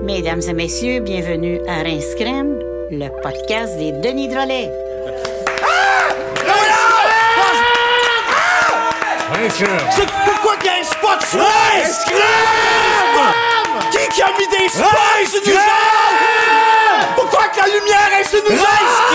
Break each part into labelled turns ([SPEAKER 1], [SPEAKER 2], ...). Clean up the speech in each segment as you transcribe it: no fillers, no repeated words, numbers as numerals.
[SPEAKER 1] Mesdames et messieurs, bienvenue à Rince Crème, le podcast des Denis Drolet.
[SPEAKER 2] C'est pourquoi qu'il y a un spot sur Rince Crème? Qui a mis des spots sur nous autres? Pourquoi que la lumière est sur nous autres?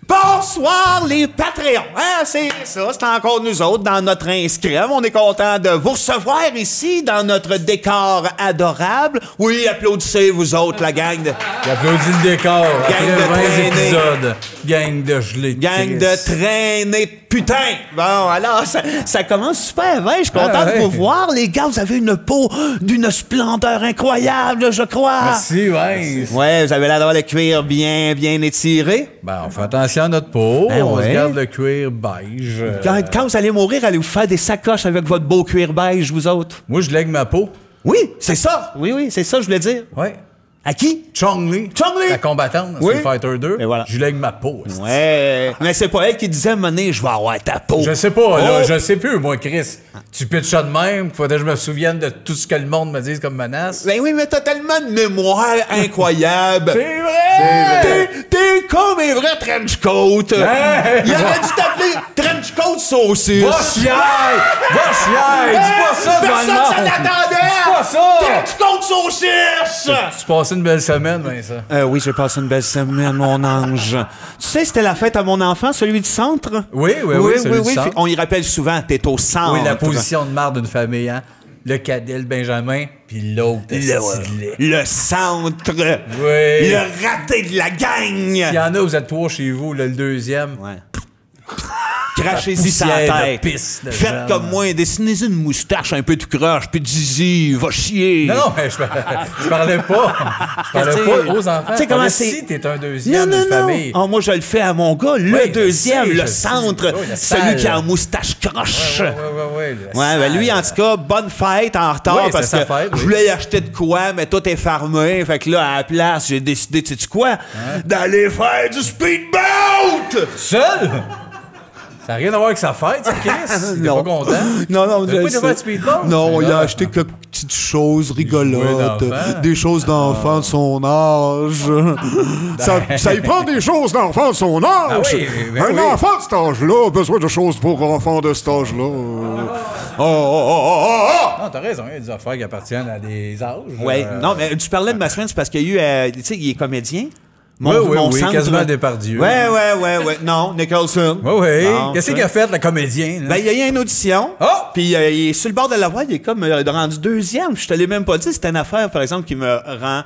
[SPEAKER 2] Bonsoir les Patreons, hein, c'est ça, c'est encore nous autres dans notre Rince Crème. On est content de vous recevoir ici dans notre décor adorable. Oui, applaudissez vous autres, la gang de...
[SPEAKER 3] Applaudis le décor,
[SPEAKER 2] Gang
[SPEAKER 3] après
[SPEAKER 2] de
[SPEAKER 3] 20
[SPEAKER 2] traînés.
[SPEAKER 3] épisodes. Gang de gelée de
[SPEAKER 2] Gang de
[SPEAKER 3] Christ.
[SPEAKER 2] traînés de putain. Bon, alors, ça commence super bien. Je suis content
[SPEAKER 3] ouais.
[SPEAKER 2] de vous voir. Les gars, vous avez une peau d'une splendeur incroyable, je crois.
[SPEAKER 3] Merci, Vince.
[SPEAKER 2] Ouais, vous avez l'air d'avoir le cuir bien étiré.
[SPEAKER 3] Ben, on fait attention à notre peau.
[SPEAKER 2] Ben
[SPEAKER 3] on
[SPEAKER 2] ouais.
[SPEAKER 3] se garde le cuir beige.
[SPEAKER 2] Quand vous allez mourir, allez vous faire des sacoches avec votre beau cuir beige, vous autres.
[SPEAKER 3] Moi, je lègue ma peau.
[SPEAKER 2] Oui, c'est ça. Oui, c'est ça, je voulais dire.
[SPEAKER 3] Ouais.
[SPEAKER 2] À qui?
[SPEAKER 3] Chong-Li.
[SPEAKER 2] Chong-Li.
[SPEAKER 3] La combattante dans
[SPEAKER 2] Oui.
[SPEAKER 3] Street Fighter 2.
[SPEAKER 2] Et voilà.
[SPEAKER 3] Je lègue ma peau. c'est-tu.
[SPEAKER 2] Ouais. Mais c'est pas elle qui disait, Monet, je vais avoir ta peau.
[SPEAKER 3] Je sais pas, là.
[SPEAKER 2] Oh.
[SPEAKER 3] Je sais plus, moi, Chris. Tu pitches ça de même. Faudrait que je me souvienne de tout ce que le monde me dise comme menace.
[SPEAKER 2] Ben oui, mais t'as tellement de mémoire incroyable.
[SPEAKER 3] C'est vrai!
[SPEAKER 2] T'es comme un vrai trench coat.
[SPEAKER 3] Hey!
[SPEAKER 2] Il aurait dû t'appeler trench coat saucisse.
[SPEAKER 3] Va chier! Va chier! Dis pas ça devant le
[SPEAKER 2] Personne s'en
[SPEAKER 3] monde!
[SPEAKER 2] attendait.
[SPEAKER 3] Dis pas ça!
[SPEAKER 2] Trench coat saucisse.
[SPEAKER 3] Tu passais une belle semaine, Vincent.
[SPEAKER 2] Oui, j'ai passé une belle semaine, mon ange. Tu sais, c'était la fête à mon enfant, celui du centre?
[SPEAKER 3] Oui, celui du centre.
[SPEAKER 2] On y rappelle souvent, t'es au centre.
[SPEAKER 3] Oui, la position de marde d'une famille, hein? Le cadet, le Benjamin, puis l'autre,
[SPEAKER 2] Le centre.
[SPEAKER 3] Oui.
[SPEAKER 2] Le raté de la gang.
[SPEAKER 3] Il y en a, vous êtes trois chez vous, là, le deuxième.
[SPEAKER 2] Ouais. Crachez-y sa
[SPEAKER 3] poussière de
[SPEAKER 2] tête.
[SPEAKER 3] pisse de
[SPEAKER 2] Faites
[SPEAKER 3] jeune.
[SPEAKER 2] comme moi, dessinez-y une moustache un peu de croche, puis dis-y, va chier.
[SPEAKER 3] Non, mais je parlais pas. Je parlais pas aux enfants.
[SPEAKER 2] Tu sais comment
[SPEAKER 3] Si
[SPEAKER 2] c'est?
[SPEAKER 3] t'es un deuxième
[SPEAKER 2] Non.
[SPEAKER 3] d'une famille.
[SPEAKER 2] Ah, moi, je le fais à mon gars, le
[SPEAKER 3] Oui,
[SPEAKER 2] deuxième,
[SPEAKER 3] je
[SPEAKER 2] le
[SPEAKER 3] sais,
[SPEAKER 2] centre,
[SPEAKER 3] oui, le
[SPEAKER 2] celui
[SPEAKER 3] sale.
[SPEAKER 2] qui a la moustache croche.
[SPEAKER 3] Ouais.
[SPEAKER 2] Ouais, ben lui, en tout cas, bonne fête en retard
[SPEAKER 3] Oui,
[SPEAKER 2] parce
[SPEAKER 3] c'est
[SPEAKER 2] que
[SPEAKER 3] sa fête,
[SPEAKER 2] je
[SPEAKER 3] oui.
[SPEAKER 2] voulais y acheter de quoi, mais tout est fermé. Fait que là, à la place, j'ai décidé, tu sais quoi? D'aller faire du speedboat!
[SPEAKER 3] Seul? Ça n'a rien à voir avec sa fête, ça, Chris? T'es
[SPEAKER 2] Non.
[SPEAKER 3] pas content?
[SPEAKER 2] Non,
[SPEAKER 3] T'as pas été faire du speedball?
[SPEAKER 2] Non, il a
[SPEAKER 3] Là.
[SPEAKER 2] acheté quelques petites choses
[SPEAKER 3] jouets
[SPEAKER 2] rigolotes,
[SPEAKER 3] d'enfant.
[SPEAKER 2] des choses d'enfant de son âge. Ça y prend des choses d'enfant de son âge.
[SPEAKER 3] Ah oui, ben
[SPEAKER 2] Un
[SPEAKER 3] oui.
[SPEAKER 2] enfant de cet âge-là a besoin de choses pour enfants de cet âge-là. Oh.
[SPEAKER 3] Non, t'as raison, il y a des affaires qui appartiennent à des âges.
[SPEAKER 2] Ouais, non, mais tu parlais de ma semaine, c'est parce qu'il y a eu, tu sais, il est comédien.
[SPEAKER 3] Oui,
[SPEAKER 2] centre-
[SPEAKER 3] quasiment Depardieu.
[SPEAKER 2] Ouais. Non, Nicholson.
[SPEAKER 3] Oui.
[SPEAKER 2] Non,
[SPEAKER 3] Qu'est-ce
[SPEAKER 2] ça.
[SPEAKER 3] qu'il a fait, le comédien? Là?
[SPEAKER 2] Ben, il y a eu une audition.
[SPEAKER 3] Oh!
[SPEAKER 2] Puis il est sur le bord de la voie, il est comme rendu deuxième. Je te l'ai même pas dit. C'était une affaire, par exemple, qui me rend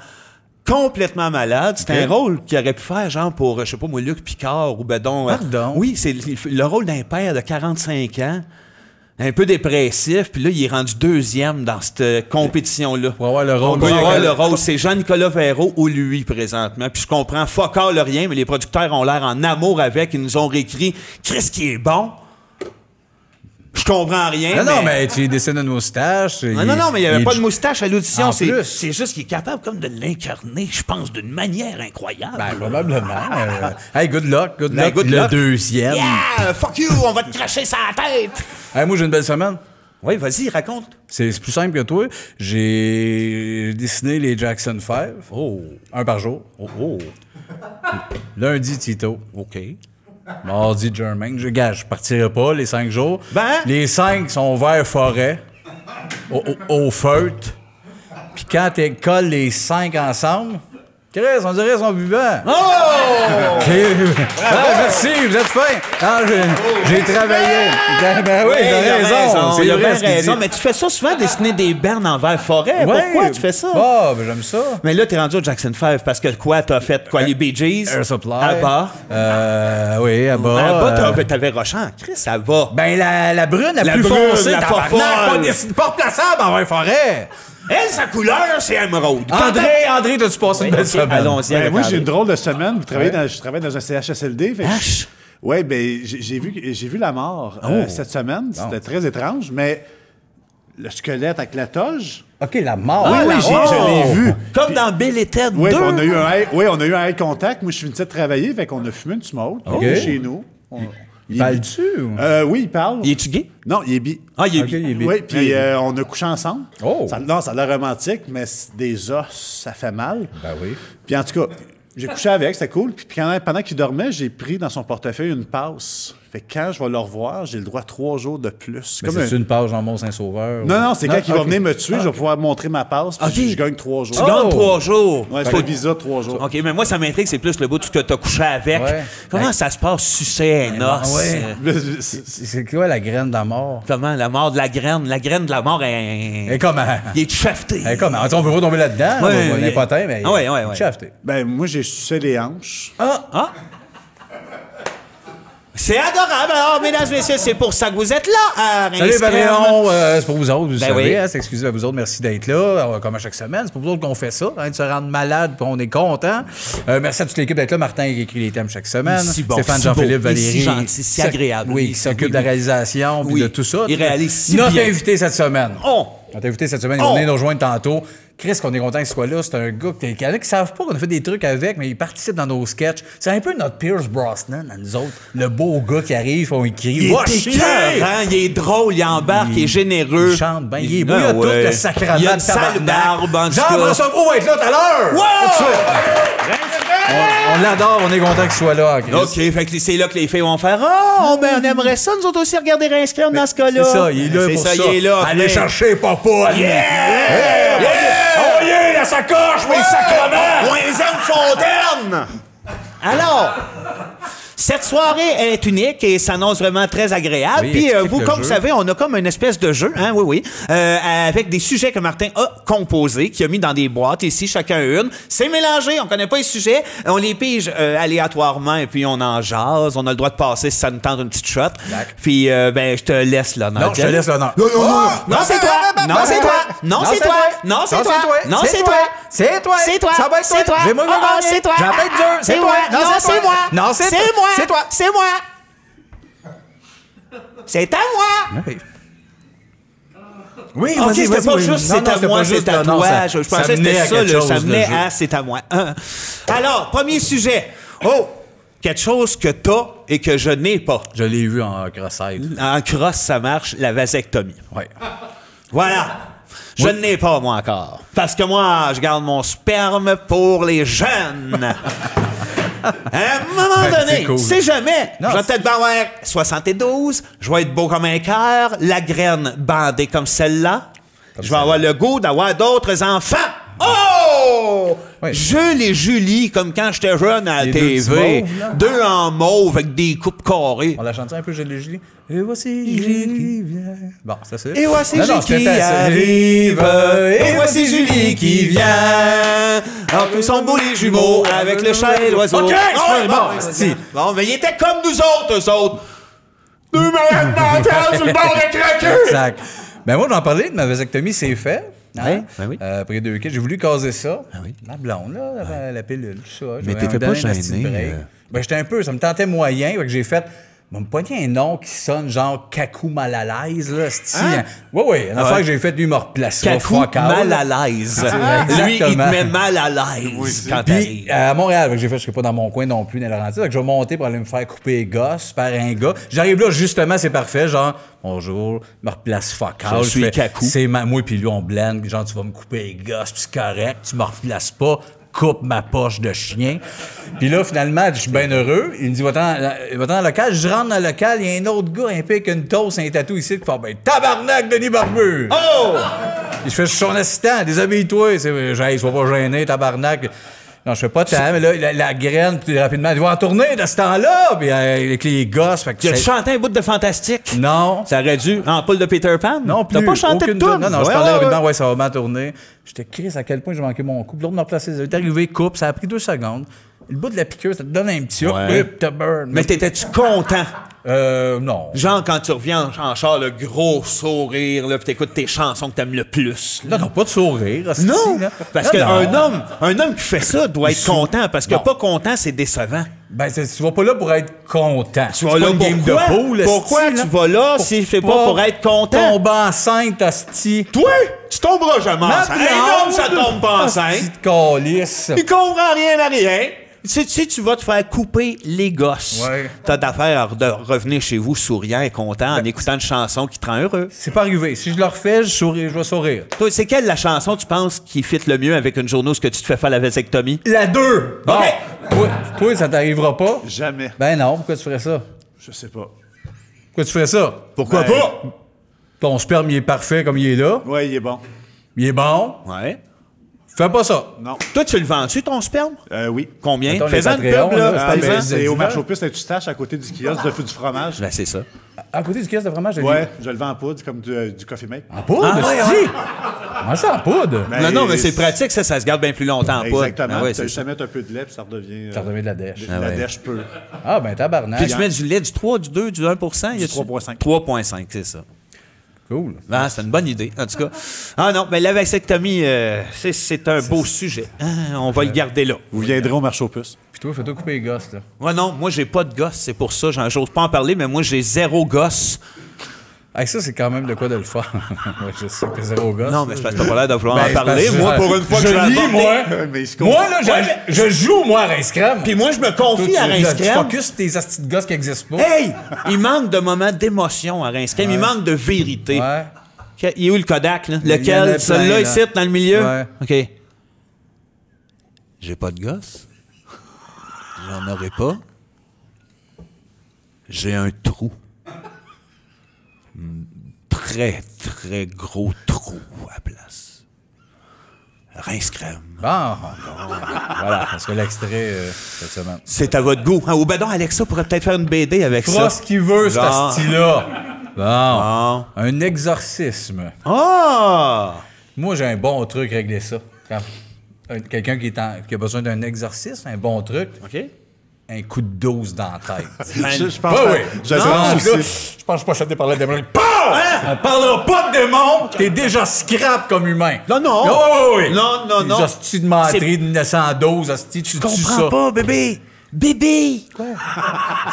[SPEAKER 2] complètement malade. C'était un rôle qu'il aurait pu faire, genre, pour, je sais pas moi, Luc Picard ou Bedon.
[SPEAKER 3] Pardon?
[SPEAKER 2] Oui, c'est le rôle d'un père de 45 ans. Un peu dépressif, puis là, il est rendu deuxième dans cette compétition-là.
[SPEAKER 3] Pour avoir le rôle.
[SPEAKER 2] Pour avoir le rôle, c'est Jean-Nicolas Véraud ou lui, présentement. Puis je comprends fuck all le rien, mais les producteurs ont l'air en amour avec. Ils nous ont réécrit « Chris qui est bon ». Je comprends rien,
[SPEAKER 3] Non, mais tu dessines une moustache.
[SPEAKER 2] Non, mais il n'y avait pas de moustache à l'audition.
[SPEAKER 3] En
[SPEAKER 2] C'est
[SPEAKER 3] plus.
[SPEAKER 2] juste qu'il est capable comme de l'incarner, je pense, d'une manière incroyable.
[SPEAKER 3] Ben, probablement. Hey, good luck. Good luck.
[SPEAKER 2] good
[SPEAKER 3] le
[SPEAKER 2] luck.
[SPEAKER 3] deuxième.
[SPEAKER 2] Yeah! Fuck you! On va te cracher sa tête!
[SPEAKER 3] Hey, moi, j'ai une belle semaine.
[SPEAKER 2] Oui, vas-y, raconte.
[SPEAKER 3] C'est plus simple que toi. J'ai dessiné les Jackson 5.
[SPEAKER 2] Oh.
[SPEAKER 3] Un par jour.
[SPEAKER 2] Oh.
[SPEAKER 3] Lundi, Tito.
[SPEAKER 2] OK.
[SPEAKER 3] Mardi, Germain. Je partirai pas les 5 jours.
[SPEAKER 2] Ben?
[SPEAKER 3] Les 5 sont vers forêt, au feutre. Puis quand tu colles les 5 ensemble, Chris, on dirait qu'ils sont vivants.
[SPEAKER 2] Oh!
[SPEAKER 3] Merci, vous êtes fin. Ah, j'ai travaillé. Ben oui, t'as raison.
[SPEAKER 2] Il a
[SPEAKER 3] vrai
[SPEAKER 2] bien
[SPEAKER 3] ce qu'il
[SPEAKER 2] raison.
[SPEAKER 3] dit.
[SPEAKER 2] Mais tu fais ça souvent, dessiner des bernes en verre forêt.
[SPEAKER 3] Ouais.
[SPEAKER 2] Pourquoi tu fais ça?
[SPEAKER 3] Ah, ben j'aime ça.
[SPEAKER 2] Mais là, t'es rendu au Jackson 5 parce que quoi? T'as fait quoi? Les Bee Gees?
[SPEAKER 3] Air Supply.
[SPEAKER 2] À bas.
[SPEAKER 3] Oui, à bas.
[SPEAKER 2] À bas, t'avais Rochant. Chris, ça va.
[SPEAKER 3] Ben, la brune, la plus
[SPEAKER 2] brune,
[SPEAKER 3] foncée,
[SPEAKER 2] la
[SPEAKER 3] tabarnak,
[SPEAKER 2] fofolle.
[SPEAKER 3] pas replaçable en verre forêt.
[SPEAKER 2] Elle, sa couleur, c'est émeraude.
[SPEAKER 3] André, t'as-tu passé une belle semaine?
[SPEAKER 2] Allons-y.
[SPEAKER 4] Ben,
[SPEAKER 2] avec
[SPEAKER 4] moi, j'ai
[SPEAKER 2] André.
[SPEAKER 4] une drôle de semaine. Je travaille dans un CHSLD. Fait que
[SPEAKER 2] H.
[SPEAKER 4] Oui, bien, j'ai vu la mort cette semaine. C'était très étrange, mais le squelette avec la toge...
[SPEAKER 3] OK, la mort.
[SPEAKER 4] Oui, je l'ai vu.
[SPEAKER 2] Comme dans Bill et Ted 2.
[SPEAKER 4] On a eu un eye contact. Moi, je finissais de travailler, fait qu'on a fumé une smoke chez nous.
[SPEAKER 3] Il parle-tu?
[SPEAKER 4] Oui, il parle.
[SPEAKER 2] Il est-tu gay?
[SPEAKER 4] Non, il est bi.
[SPEAKER 2] Ah, il est
[SPEAKER 3] Okay,
[SPEAKER 2] bi.
[SPEAKER 4] Oui, puis on a couché ensemble.
[SPEAKER 3] Oh!
[SPEAKER 4] Ça a l'air romantique, mais des os, ça fait mal.
[SPEAKER 3] Ben oui.
[SPEAKER 4] Puis en tout cas, j'ai couché avec, c'était cool. Puis pendant qu'il dormait, j'ai pris dans son portefeuille une passe. Fait que quand je vais le revoir, j'ai le droit à 3 jours de plus.
[SPEAKER 3] Mais c'est une page en Mont-Saint-Sauveur?
[SPEAKER 4] Non, c'est quand il va venir me tuer, je vais pouvoir montrer ma passe, puis je gagne 3 jours.
[SPEAKER 2] Tu gagnes 3 jours.
[SPEAKER 4] Ouais, c'est pas visa de 3 jours.
[SPEAKER 2] OK, mais moi, ça m'intrigue, c'est plus le bout que t'as couché avec.
[SPEAKER 3] Ouais.
[SPEAKER 2] Comment ça se passe, sucer un os?
[SPEAKER 3] C'est quoi la graine de la mort?
[SPEAKER 2] Comment? La mort de la graine. La graine de la mort est...
[SPEAKER 3] Et comment?
[SPEAKER 2] Il est chafeté.
[SPEAKER 3] Et comment? On veut pas tomber là-dedans, on n'est pas mais il est chafeté.
[SPEAKER 4] Ben, moi, j'ai sucé les hanches.
[SPEAKER 2] Ah! C'est adorable. Alors, mesdames et messieurs, c'est pour ça que vous êtes là à
[SPEAKER 3] Salut Patreon, c'est pour vous autres, vous savez,
[SPEAKER 2] oui.
[SPEAKER 3] c'est exclusif à vous autres, merci d'être là, comme à chaque semaine, c'est pour vous autres qu'on fait ça, de se rendre malade, puis on est content. Merci à toute l'équipe d'être là, Martin qui écrit les thèmes chaque semaine, Stéphane, Jean-Philippe, Valérie.
[SPEAKER 2] Si gentil, si agréable.
[SPEAKER 3] Oui, qui s'occupe de la réalisation, puis de tout ça.
[SPEAKER 2] Il réalise si
[SPEAKER 3] Notre
[SPEAKER 2] bien.
[SPEAKER 3] invité cette semaine. Notre invité cette semaine, il va venir nous rejoindre tantôt. Chris, qu'on est content qu'il soit là. C'est un gars qu'il y en a qui savent pas qu'on a fait des trucs avec, mais il participe dans nos sketchs. C'est un peu notre Pierce Brosnan à nous autres. Le beau gars qui arrive, on écrit.
[SPEAKER 2] Il est écœurant, il est drôle, il embarque, il est généreux.
[SPEAKER 3] Il chante bien, il est beau, il a tout le sacrement
[SPEAKER 2] il a
[SPEAKER 3] de
[SPEAKER 2] une sale barbe, en tout cas.
[SPEAKER 3] Jean-François Brault va être là tout à l'heure! On l'adore, on est content qu'il soit là. Chris.
[SPEAKER 2] OK, fait que c'est là que les filles vont faire « Oh, ben on aimerait ça, nous autres aussi, regarder Reinscrire dans ce cas-là. »
[SPEAKER 3] C'est ça, il est là pour ça.
[SPEAKER 2] Il est là.
[SPEAKER 3] Allez chercher papa.
[SPEAKER 2] Yeah!
[SPEAKER 3] Oh yeah, la sacoche, mes sacrements!
[SPEAKER 2] Moins Fontaine! Alors... Cette soirée est unique et s'annonce vraiment très agréable.
[SPEAKER 3] Oui,
[SPEAKER 2] puis vous,
[SPEAKER 3] le
[SPEAKER 2] comme
[SPEAKER 3] jeu.
[SPEAKER 2] vous savez, on a comme une espèce de jeu, hein, oui, avec des sujets que Martin a composés, qu'il a mis dans des boîtes ici, chacun une. C'est mélangé, on connaît pas les sujets, on les pige aléatoirement et puis on en jase. On a le droit de passer si ça nous tente une petite shot. Puis ben, je te laisse l'honneur.
[SPEAKER 3] Non, je te laisse l'honneur.
[SPEAKER 2] Non, c'est toi. Non, c'est toi. Non, c'est toi. Non, c'est toi. Non, c'est toi.
[SPEAKER 3] C'est toi.
[SPEAKER 2] C'est toi.
[SPEAKER 3] Ça va être toi.
[SPEAKER 2] C'est toi.
[SPEAKER 3] J'ai moi
[SPEAKER 2] C'est toi.
[SPEAKER 3] J'ai la tête dure.
[SPEAKER 2] C'est moi. Non, c'est moi.
[SPEAKER 3] Non, c'est
[SPEAKER 2] moi.
[SPEAKER 3] C'est toi.
[SPEAKER 2] C'est moi. C'est à moi.
[SPEAKER 3] Oui,
[SPEAKER 2] OK, c'était pas juste c'est à moi, c'est à toi. Je pensais que c'était ça, là. Ça venait à c'est à moi. Alors, premier sujet. Oh, quelque chose que t'as et que je n'ai pas.
[SPEAKER 3] Je l'ai vu en cross-side.
[SPEAKER 2] En cross, ça marche, la vasectomie.
[SPEAKER 3] Oui.
[SPEAKER 2] Voilà. Je ne l'ai pas, moi, encore. Parce que moi, je garde mon sperme pour les jeunes. À un moment donné,
[SPEAKER 3] cool.
[SPEAKER 2] c'est jamais.
[SPEAKER 3] Non,
[SPEAKER 2] Je vais peut-être avoir 72, je vais être beau comme un cœur, la graine bandée comme celle-là. Je vais avoir le goût d'avoir d'autres enfants. Oh!
[SPEAKER 3] Oui.
[SPEAKER 2] Jules et Julie, comme quand j'étais jeune à la
[SPEAKER 3] Les deux
[SPEAKER 2] TV.
[SPEAKER 3] petits mauves, là.
[SPEAKER 2] Deux en mauve avec des coupes carrées.
[SPEAKER 3] On la chante un peu, Julie. Et voici Julie qui vient. Bon, ça c'est.
[SPEAKER 2] Et voici
[SPEAKER 3] Non, non,
[SPEAKER 2] Julie qui
[SPEAKER 3] c'était-
[SPEAKER 2] arrive. Et voici Julie qui vient. En plus, son beau les jumeaux avec le chat et l'oiseau.
[SPEAKER 3] OK, c'est bon,
[SPEAKER 2] c'est bon, mais ils étaient comme nous autres, eux autres. Deux malades mentales sur le bord de craquer.
[SPEAKER 3] Exact. Ben moi, j'en parlais de ma vasectomie, c'est fait. Hein?
[SPEAKER 2] Ben oui.
[SPEAKER 3] Après 2 kids, j'ai voulu caser ça.
[SPEAKER 2] Ben oui.
[SPEAKER 3] Ma blonde, là, la pilule, tout ça.
[SPEAKER 2] Mais
[SPEAKER 3] J'avais
[SPEAKER 2] t'étais
[SPEAKER 3] donné
[SPEAKER 2] pas
[SPEAKER 3] un petit
[SPEAKER 2] gêné,
[SPEAKER 3] break. Ben j'étais un peu, ça me tentait moyen, fait que j'ai fait. M'a me poigné un nom qui sonne genre Kakou mal à l'aise, là,
[SPEAKER 2] Hein?
[SPEAKER 3] Oui, une affaire que j'ai faite, lui, il me replacera.
[SPEAKER 2] Kakou mal à l'aise. Lui, il te
[SPEAKER 3] Exactement.
[SPEAKER 2] met mal à l'aise quand
[SPEAKER 3] Puis
[SPEAKER 2] t'arrives.
[SPEAKER 3] à Montréal, fait que j'ai fait, je serais pas dans mon coin non plus, dans la Laurentides, fait que je vais monter pour aller me faire couper les gosses par un gars. J'arrive là, justement, c'est parfait, genre, bonjour, me replace fuck out.
[SPEAKER 2] Je suis
[SPEAKER 3] fais,
[SPEAKER 2] Kakou.
[SPEAKER 3] C'est moi puis lui, on blende, genre, tu vas me couper les gosses, puis c'est correct, tu me replaces pas, coupe ma poche de chien. Puis là, finalement, je suis bien heureux. Il me dit, va-t'en dans le local. Je rentre dans le local, il y a un autre gars, un peu avec une toast, un tatou ici, qui fait, ben, tabarnak, Denis Barbu!
[SPEAKER 2] Oh!
[SPEAKER 3] Je fais, je suis son assistant, déshabille-toi. Hey, sois pas gêné, tabarnak. Non, je fais pas de temps, mais là, la graine, puis rapidement, il va en tourner de ce temps-là, puis avec les gosses. Fait que
[SPEAKER 2] Tu as chanté un bout de Fantastique?
[SPEAKER 3] Non.
[SPEAKER 2] Ça aurait dû. En poule de Peter Pan?
[SPEAKER 3] Non, plus.
[SPEAKER 2] T'as pas chanté de
[SPEAKER 3] aucune
[SPEAKER 2] tout?
[SPEAKER 3] Non, je parlais rapidement, ouais, ça va bien tourner. J'étais crise à quel point j'ai manqué mon coup. Puis l'autre m'a placé. Il est arrivé, coupe, ça a pris 2 secondes. Le bout de la piqûre, ça te donne un petit hook,
[SPEAKER 2] Ouais.
[SPEAKER 3] puis te burn.
[SPEAKER 2] Mais t'étais-tu content?
[SPEAKER 3] Non.
[SPEAKER 2] Genre, quand tu reviens en char, le gros sourire, là, pis t'écoutes tes chansons que t'aimes le plus. là.
[SPEAKER 3] Non, pas de sourire. hostie,
[SPEAKER 2] Non!
[SPEAKER 3] là.
[SPEAKER 2] Parce
[SPEAKER 3] Non,
[SPEAKER 2] qu'un
[SPEAKER 3] non.
[SPEAKER 2] homme qui fait ça doit être content, parce que pas content, c'est décevant.
[SPEAKER 3] Ben, tu vas pas là pour être content.
[SPEAKER 2] Tu vas là
[SPEAKER 3] une game
[SPEAKER 2] pourquoi?
[SPEAKER 3] de poule,
[SPEAKER 2] Pourquoi
[SPEAKER 3] esti,
[SPEAKER 2] tu vas là si c'est pas pour être content?
[SPEAKER 3] Tomber enceinte, hostie.
[SPEAKER 2] Toi, tu tomberas jamais enceinte. Un homme, ça tombe pas enceinte.
[SPEAKER 3] Petite calice.
[SPEAKER 2] Il comprend rien à rien. Si tu vas te faire couper les gosses,
[SPEAKER 3] Ouais.
[SPEAKER 2] t'as d'affaire de revenir chez vous souriant et content en écoutant une chanson qui te rend heureux.
[SPEAKER 3] C'est pas arrivé. Si je le refais, je vais sourire.
[SPEAKER 2] Toi, c'est quelle la chanson, tu penses, qui fit le mieux avec une journée où tu te fais faire la vasectomie?
[SPEAKER 3] La 2. Bon. Toi, ça t'arrivera pas?
[SPEAKER 4] Jamais.
[SPEAKER 3] Ben non, pourquoi tu ferais ça?
[SPEAKER 4] Je sais pas.
[SPEAKER 3] Pourquoi tu ferais ça?
[SPEAKER 2] Pourquoi
[SPEAKER 4] Ben-
[SPEAKER 2] pas?
[SPEAKER 3] Ton sperme, il est parfait comme il est là.
[SPEAKER 4] Ouais, il est bon.
[SPEAKER 3] Il est bon.
[SPEAKER 2] Ouais.
[SPEAKER 3] Fais pas ça.
[SPEAKER 4] Non.
[SPEAKER 2] Toi, tu le vends-tu, ton sperme?
[SPEAKER 4] Oui.
[SPEAKER 2] Combien?
[SPEAKER 3] Mettons les
[SPEAKER 2] Fais-en une
[SPEAKER 3] Patreons,
[SPEAKER 2] pub, là.
[SPEAKER 3] là,
[SPEAKER 4] Ah,
[SPEAKER 3] ben,
[SPEAKER 4] ben,
[SPEAKER 3] c'est
[SPEAKER 4] c'est au
[SPEAKER 3] du
[SPEAKER 4] marché
[SPEAKER 3] vent.
[SPEAKER 4] aux puces, tu taches à côté du kiosque de du fromage.
[SPEAKER 2] Ben, c'est ça.
[SPEAKER 3] À côté du kiosque de fromage,
[SPEAKER 4] Ouais, je le vends en poudre, comme du coffee mate.
[SPEAKER 3] En poudre,
[SPEAKER 2] Ah, ouais,
[SPEAKER 3] esti? Comment ça, en poudre?
[SPEAKER 4] Ben,
[SPEAKER 2] Non, mais c'est pratique, ça se garde bien plus longtemps en poudre.
[SPEAKER 4] Exactement.
[SPEAKER 2] Ah ouais,
[SPEAKER 4] Tu
[SPEAKER 2] c'est
[SPEAKER 4] as
[SPEAKER 2] ça.
[SPEAKER 4] juste à mettre un peu de lait, puis ça redevient...
[SPEAKER 3] Ça redevient de la dèche.
[SPEAKER 4] La
[SPEAKER 2] ouais.
[SPEAKER 4] dèche peu.
[SPEAKER 3] Ah, ben tabarnak.
[SPEAKER 2] Puis tu mets du lait, du 3, du 2, du 1
[SPEAKER 4] Du 3,5.
[SPEAKER 2] 3,5, c'est ça.
[SPEAKER 3] Cool.
[SPEAKER 2] Ah, c'est une bonne idée, en tout cas. Ah non, mais la vasectomie, c'est un beau sujet. Ah, on va le garder là.
[SPEAKER 4] Vous viendrez au marché aux puces.
[SPEAKER 3] Puis toi, fais-toi couper les gosses, là.
[SPEAKER 2] Ouais, non, moi, j'ai pas de gosse, c'est pour ça. J'ose pas en parler, mais moi, j'ai 0 gosse.
[SPEAKER 3] Hey, ça, c'est quand même de quoi de le faire. Ouais, je sais que zéro gosse.
[SPEAKER 2] Non, mais c'est parce que t'as pas l'air de vouloir
[SPEAKER 3] Ben,
[SPEAKER 2] en
[SPEAKER 3] c'est
[SPEAKER 2] parler.
[SPEAKER 3] parce que
[SPEAKER 2] Moi, pour une fois que je vais
[SPEAKER 3] lis,
[SPEAKER 2] aborder-
[SPEAKER 3] moi.
[SPEAKER 4] Mais il se
[SPEAKER 3] Moi, là, je joue, moi, à Rince Crème.
[SPEAKER 2] Puis moi, je me confie à
[SPEAKER 3] Tu
[SPEAKER 2] Rince Crème.
[SPEAKER 3] focus sur tes astis de gosses qui n'existent pas.
[SPEAKER 2] Hey! Il manque de moments d'émotion à Rince Crème. Il manque de vérité.
[SPEAKER 3] Ouais.
[SPEAKER 2] Il est où le Kodak, là?
[SPEAKER 3] Il y en a
[SPEAKER 2] Lequel?
[SPEAKER 3] plein,
[SPEAKER 2] Celui-là,
[SPEAKER 3] là.
[SPEAKER 2] ici, dans le milieu?
[SPEAKER 3] Ouais.
[SPEAKER 2] OK. J'ai pas de gosse. J'en aurai pas. J'ai un trou. Très, très gros trou à la place. Rince Crème.
[SPEAKER 3] Bon. Voilà, parce que l'extrait, cette semaine.
[SPEAKER 2] C'est à votre goût. Hein, ou ben non, Alexa pourrait peut-être faire une BD avec
[SPEAKER 3] Fera
[SPEAKER 2] ça.
[SPEAKER 3] ce qu'il veut, cet
[SPEAKER 2] Genre.
[SPEAKER 3] asti-là. Bon.
[SPEAKER 2] Ah!
[SPEAKER 3] Un exorcisme.
[SPEAKER 2] Ah!
[SPEAKER 3] Moi, j'ai un bon truc régler ça. Quand quelqu'un qui a besoin d'un exorcisme, un bon truc,
[SPEAKER 2] OK.
[SPEAKER 3] un coup de dose dans la tête.
[SPEAKER 4] Je pense
[SPEAKER 3] Ouais,
[SPEAKER 4] pas.
[SPEAKER 3] ouais.
[SPEAKER 4] Je
[SPEAKER 3] Non,
[SPEAKER 4] pense
[SPEAKER 3] là,
[SPEAKER 4] aussi.
[SPEAKER 3] je pense pas que par le démon. POW! On parlera pas de démon! T'es déjà scrap comme humain.
[SPEAKER 2] Non, non.
[SPEAKER 3] Oui.
[SPEAKER 2] Non, non, non.
[SPEAKER 3] Les hosties de menterie
[SPEAKER 2] C'est-
[SPEAKER 3] de 1912, hosties, tu tues
[SPEAKER 2] Comprends
[SPEAKER 3] ça.
[SPEAKER 2] pas, bébé! Bébé!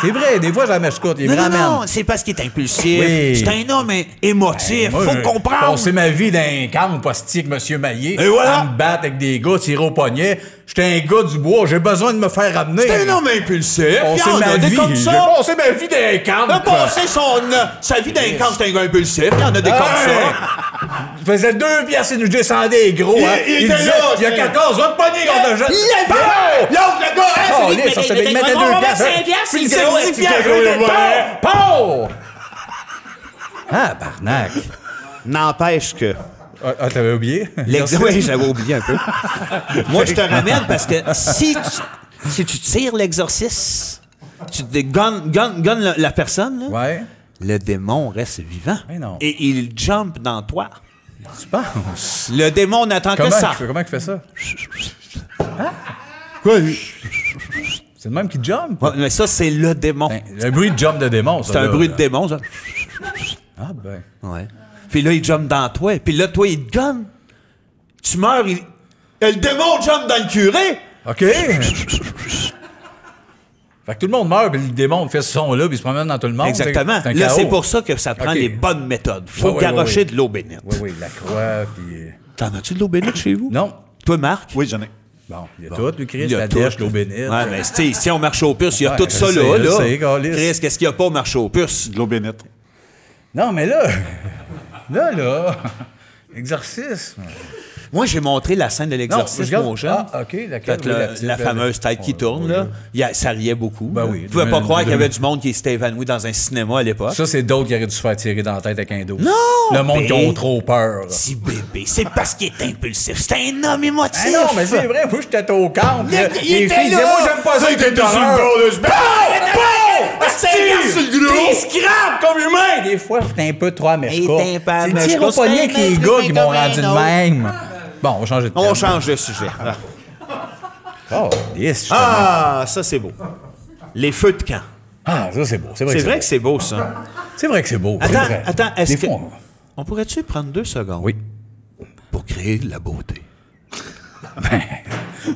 [SPEAKER 3] C'est vrai, des fois, je la mets courte. Il me
[SPEAKER 2] Non, non,
[SPEAKER 3] ramène.
[SPEAKER 2] non, c'est parce qu'il est impulsif.
[SPEAKER 3] Oui.
[SPEAKER 2] C'est un homme émotif.
[SPEAKER 3] Moi,
[SPEAKER 2] Faut
[SPEAKER 3] j'ai
[SPEAKER 2] comprendre.
[SPEAKER 3] passé ma vie dans un camp postique, M. Maillé.
[SPEAKER 2] Et voilà.
[SPEAKER 3] À me battre avec des gars, tirer au poignet. J'étais un gars du bois, j'ai besoin de me faire ramener.
[SPEAKER 2] C'est un homme impulsif. Il y
[SPEAKER 3] Passé
[SPEAKER 2] en a
[SPEAKER 3] ma
[SPEAKER 2] des
[SPEAKER 3] vie.
[SPEAKER 2] comme
[SPEAKER 3] J'ai
[SPEAKER 2] ça.
[SPEAKER 3] passé ma vie dans un camp.
[SPEAKER 2] Il a passé sa vie d'un camp, c'est un gars impulsif. Il y en a des comme ça.
[SPEAKER 3] Il faisait 2 piastres et nous descendait gros.
[SPEAKER 2] Il-
[SPEAKER 3] hein.
[SPEAKER 2] il était
[SPEAKER 3] disait,
[SPEAKER 2] là,
[SPEAKER 3] il y a
[SPEAKER 2] c'est-
[SPEAKER 3] 14, va te pogner contre le jeune.
[SPEAKER 2] Il l'avait! L'autre, le gars, hein,
[SPEAKER 3] Oh,
[SPEAKER 2] c'est lui
[SPEAKER 3] lisse, ça, ça devait mettre à 2 piastres. Puis le gros, est-ce que Pow! Ah, barnac.
[SPEAKER 2] N'empêche que...
[SPEAKER 3] Ah, t'avais oublié?
[SPEAKER 2] Oui, j'avais oublié un peu. Moi, je te ramène parce que si tu tires l'exorcisme, tu gonnes la personne, là,
[SPEAKER 3] Ouais.
[SPEAKER 2] le démon reste vivant.
[SPEAKER 3] Mais non.
[SPEAKER 2] Et il jump dans toi.
[SPEAKER 3] Tu penses?
[SPEAKER 2] Le démon n'attend que
[SPEAKER 3] Comment
[SPEAKER 2] ça.
[SPEAKER 3] il fait ça?
[SPEAKER 2] Quoi?
[SPEAKER 3] C'est le même qui jump?
[SPEAKER 2] Ouais, mais ça, c'est le démon.
[SPEAKER 3] Ben, un bruit de jump de démon, ça.
[SPEAKER 2] C'est un
[SPEAKER 3] là.
[SPEAKER 2] bruit de démon, ça.
[SPEAKER 3] Ah, ben.
[SPEAKER 2] Ouais. Puis là, il jump dans toi. Puis là, toi, il te gonne. Tu meurs, et le démon jump dans le curé.
[SPEAKER 3] OK. Fait que tout le monde meurt, puis le démon fait ce son-là, puis il se promène dans tout le monde.
[SPEAKER 2] Exactement.
[SPEAKER 3] C'est un
[SPEAKER 2] Là,
[SPEAKER 3] chaos.
[SPEAKER 2] c'est pour ça que ça prend
[SPEAKER 3] OK.
[SPEAKER 2] les bonnes méthodes. Faut
[SPEAKER 3] Ouais,
[SPEAKER 2] garrocher
[SPEAKER 3] ouais.
[SPEAKER 2] de l'eau bénite.
[SPEAKER 3] Oui, la croix, puis...
[SPEAKER 2] T'en as-tu de l'eau bénite chez vous?
[SPEAKER 3] Non.
[SPEAKER 2] Toi, Marc?
[SPEAKER 4] Oui, j'en ai.
[SPEAKER 3] Bon, il y a tout, le Christ,
[SPEAKER 2] Il y a
[SPEAKER 3] la
[SPEAKER 2] tout.
[SPEAKER 3] dèche, l'eau bénite.
[SPEAKER 2] Ouais, mais tu sais, ici, on marche aux puces, il y a
[SPEAKER 3] Ouais,
[SPEAKER 2] tout
[SPEAKER 3] je
[SPEAKER 2] ça
[SPEAKER 3] sais,
[SPEAKER 2] là.
[SPEAKER 3] je
[SPEAKER 2] là.
[SPEAKER 3] sais, câlisse.
[SPEAKER 2] Chris, qu'est-ce qu'il n'y a pas au marché aux puces?
[SPEAKER 4] De l'eau bénite.
[SPEAKER 3] Non, mais là... là... Exorcisme.
[SPEAKER 2] Moi, j'ai montré la scène de l'exorcisme
[SPEAKER 3] regarde-
[SPEAKER 2] aux gens.
[SPEAKER 3] Ah, OK, laquelle?
[SPEAKER 2] Fait
[SPEAKER 3] Oui,
[SPEAKER 2] la,
[SPEAKER 3] petite,
[SPEAKER 2] la fameuse tête qui tourne, là. Ça riait beaucoup.
[SPEAKER 3] Ben
[SPEAKER 2] là.
[SPEAKER 3] oui.
[SPEAKER 2] Vous pouvez pas
[SPEAKER 3] Mais-
[SPEAKER 2] croire qu'il y avait du monde qui s'était évanoui dans un cinéma à l'époque.
[SPEAKER 3] Ça, c'est d'autres qui auraient dû se faire tirer dans la tête avec un dos.
[SPEAKER 2] Non!
[SPEAKER 3] Le monde qui
[SPEAKER 2] Ben-
[SPEAKER 3] ont trop peur. là.
[SPEAKER 2] Si bébé, c'est parce qu'il est impulsif. C'est un homme émotif.
[SPEAKER 3] Ah non, mais c'est vrai, moi, j'étais au camp.
[SPEAKER 2] Il
[SPEAKER 3] là.
[SPEAKER 2] était
[SPEAKER 3] Les
[SPEAKER 2] là.
[SPEAKER 3] filles disaient, moi, j'aime pas ça, t'es T'es scrap comme humain! Des fois, j'étais un peu trop à
[SPEAKER 2] Il était un peu à
[SPEAKER 3] C'est
[SPEAKER 2] mèche
[SPEAKER 3] tir au
[SPEAKER 2] courte,
[SPEAKER 3] poignet
[SPEAKER 2] c'est
[SPEAKER 3] avec les
[SPEAKER 2] un
[SPEAKER 3] gars
[SPEAKER 2] truc
[SPEAKER 3] qui m'ont
[SPEAKER 2] comme un
[SPEAKER 3] rendu de
[SPEAKER 2] autre.
[SPEAKER 3] même. Bon, on va changer de thème.
[SPEAKER 2] On change de sujet.
[SPEAKER 3] Oh, yes,
[SPEAKER 2] Ah, ça, c'est beau. Les feux de camp.
[SPEAKER 3] Ah, ça, c'est beau. C'est vrai,
[SPEAKER 2] C'est
[SPEAKER 3] que
[SPEAKER 2] vrai que c'est beau, ça.
[SPEAKER 3] c'est beau. C'est vrai que c'est beau. c'est
[SPEAKER 2] Attends,
[SPEAKER 3] vrai.
[SPEAKER 2] attends, est-ce
[SPEAKER 3] Des
[SPEAKER 2] que...
[SPEAKER 3] fois,
[SPEAKER 2] On pourrait-tu prendre 2 secondes?
[SPEAKER 3] Oui.
[SPEAKER 2] Pour créer de la beauté.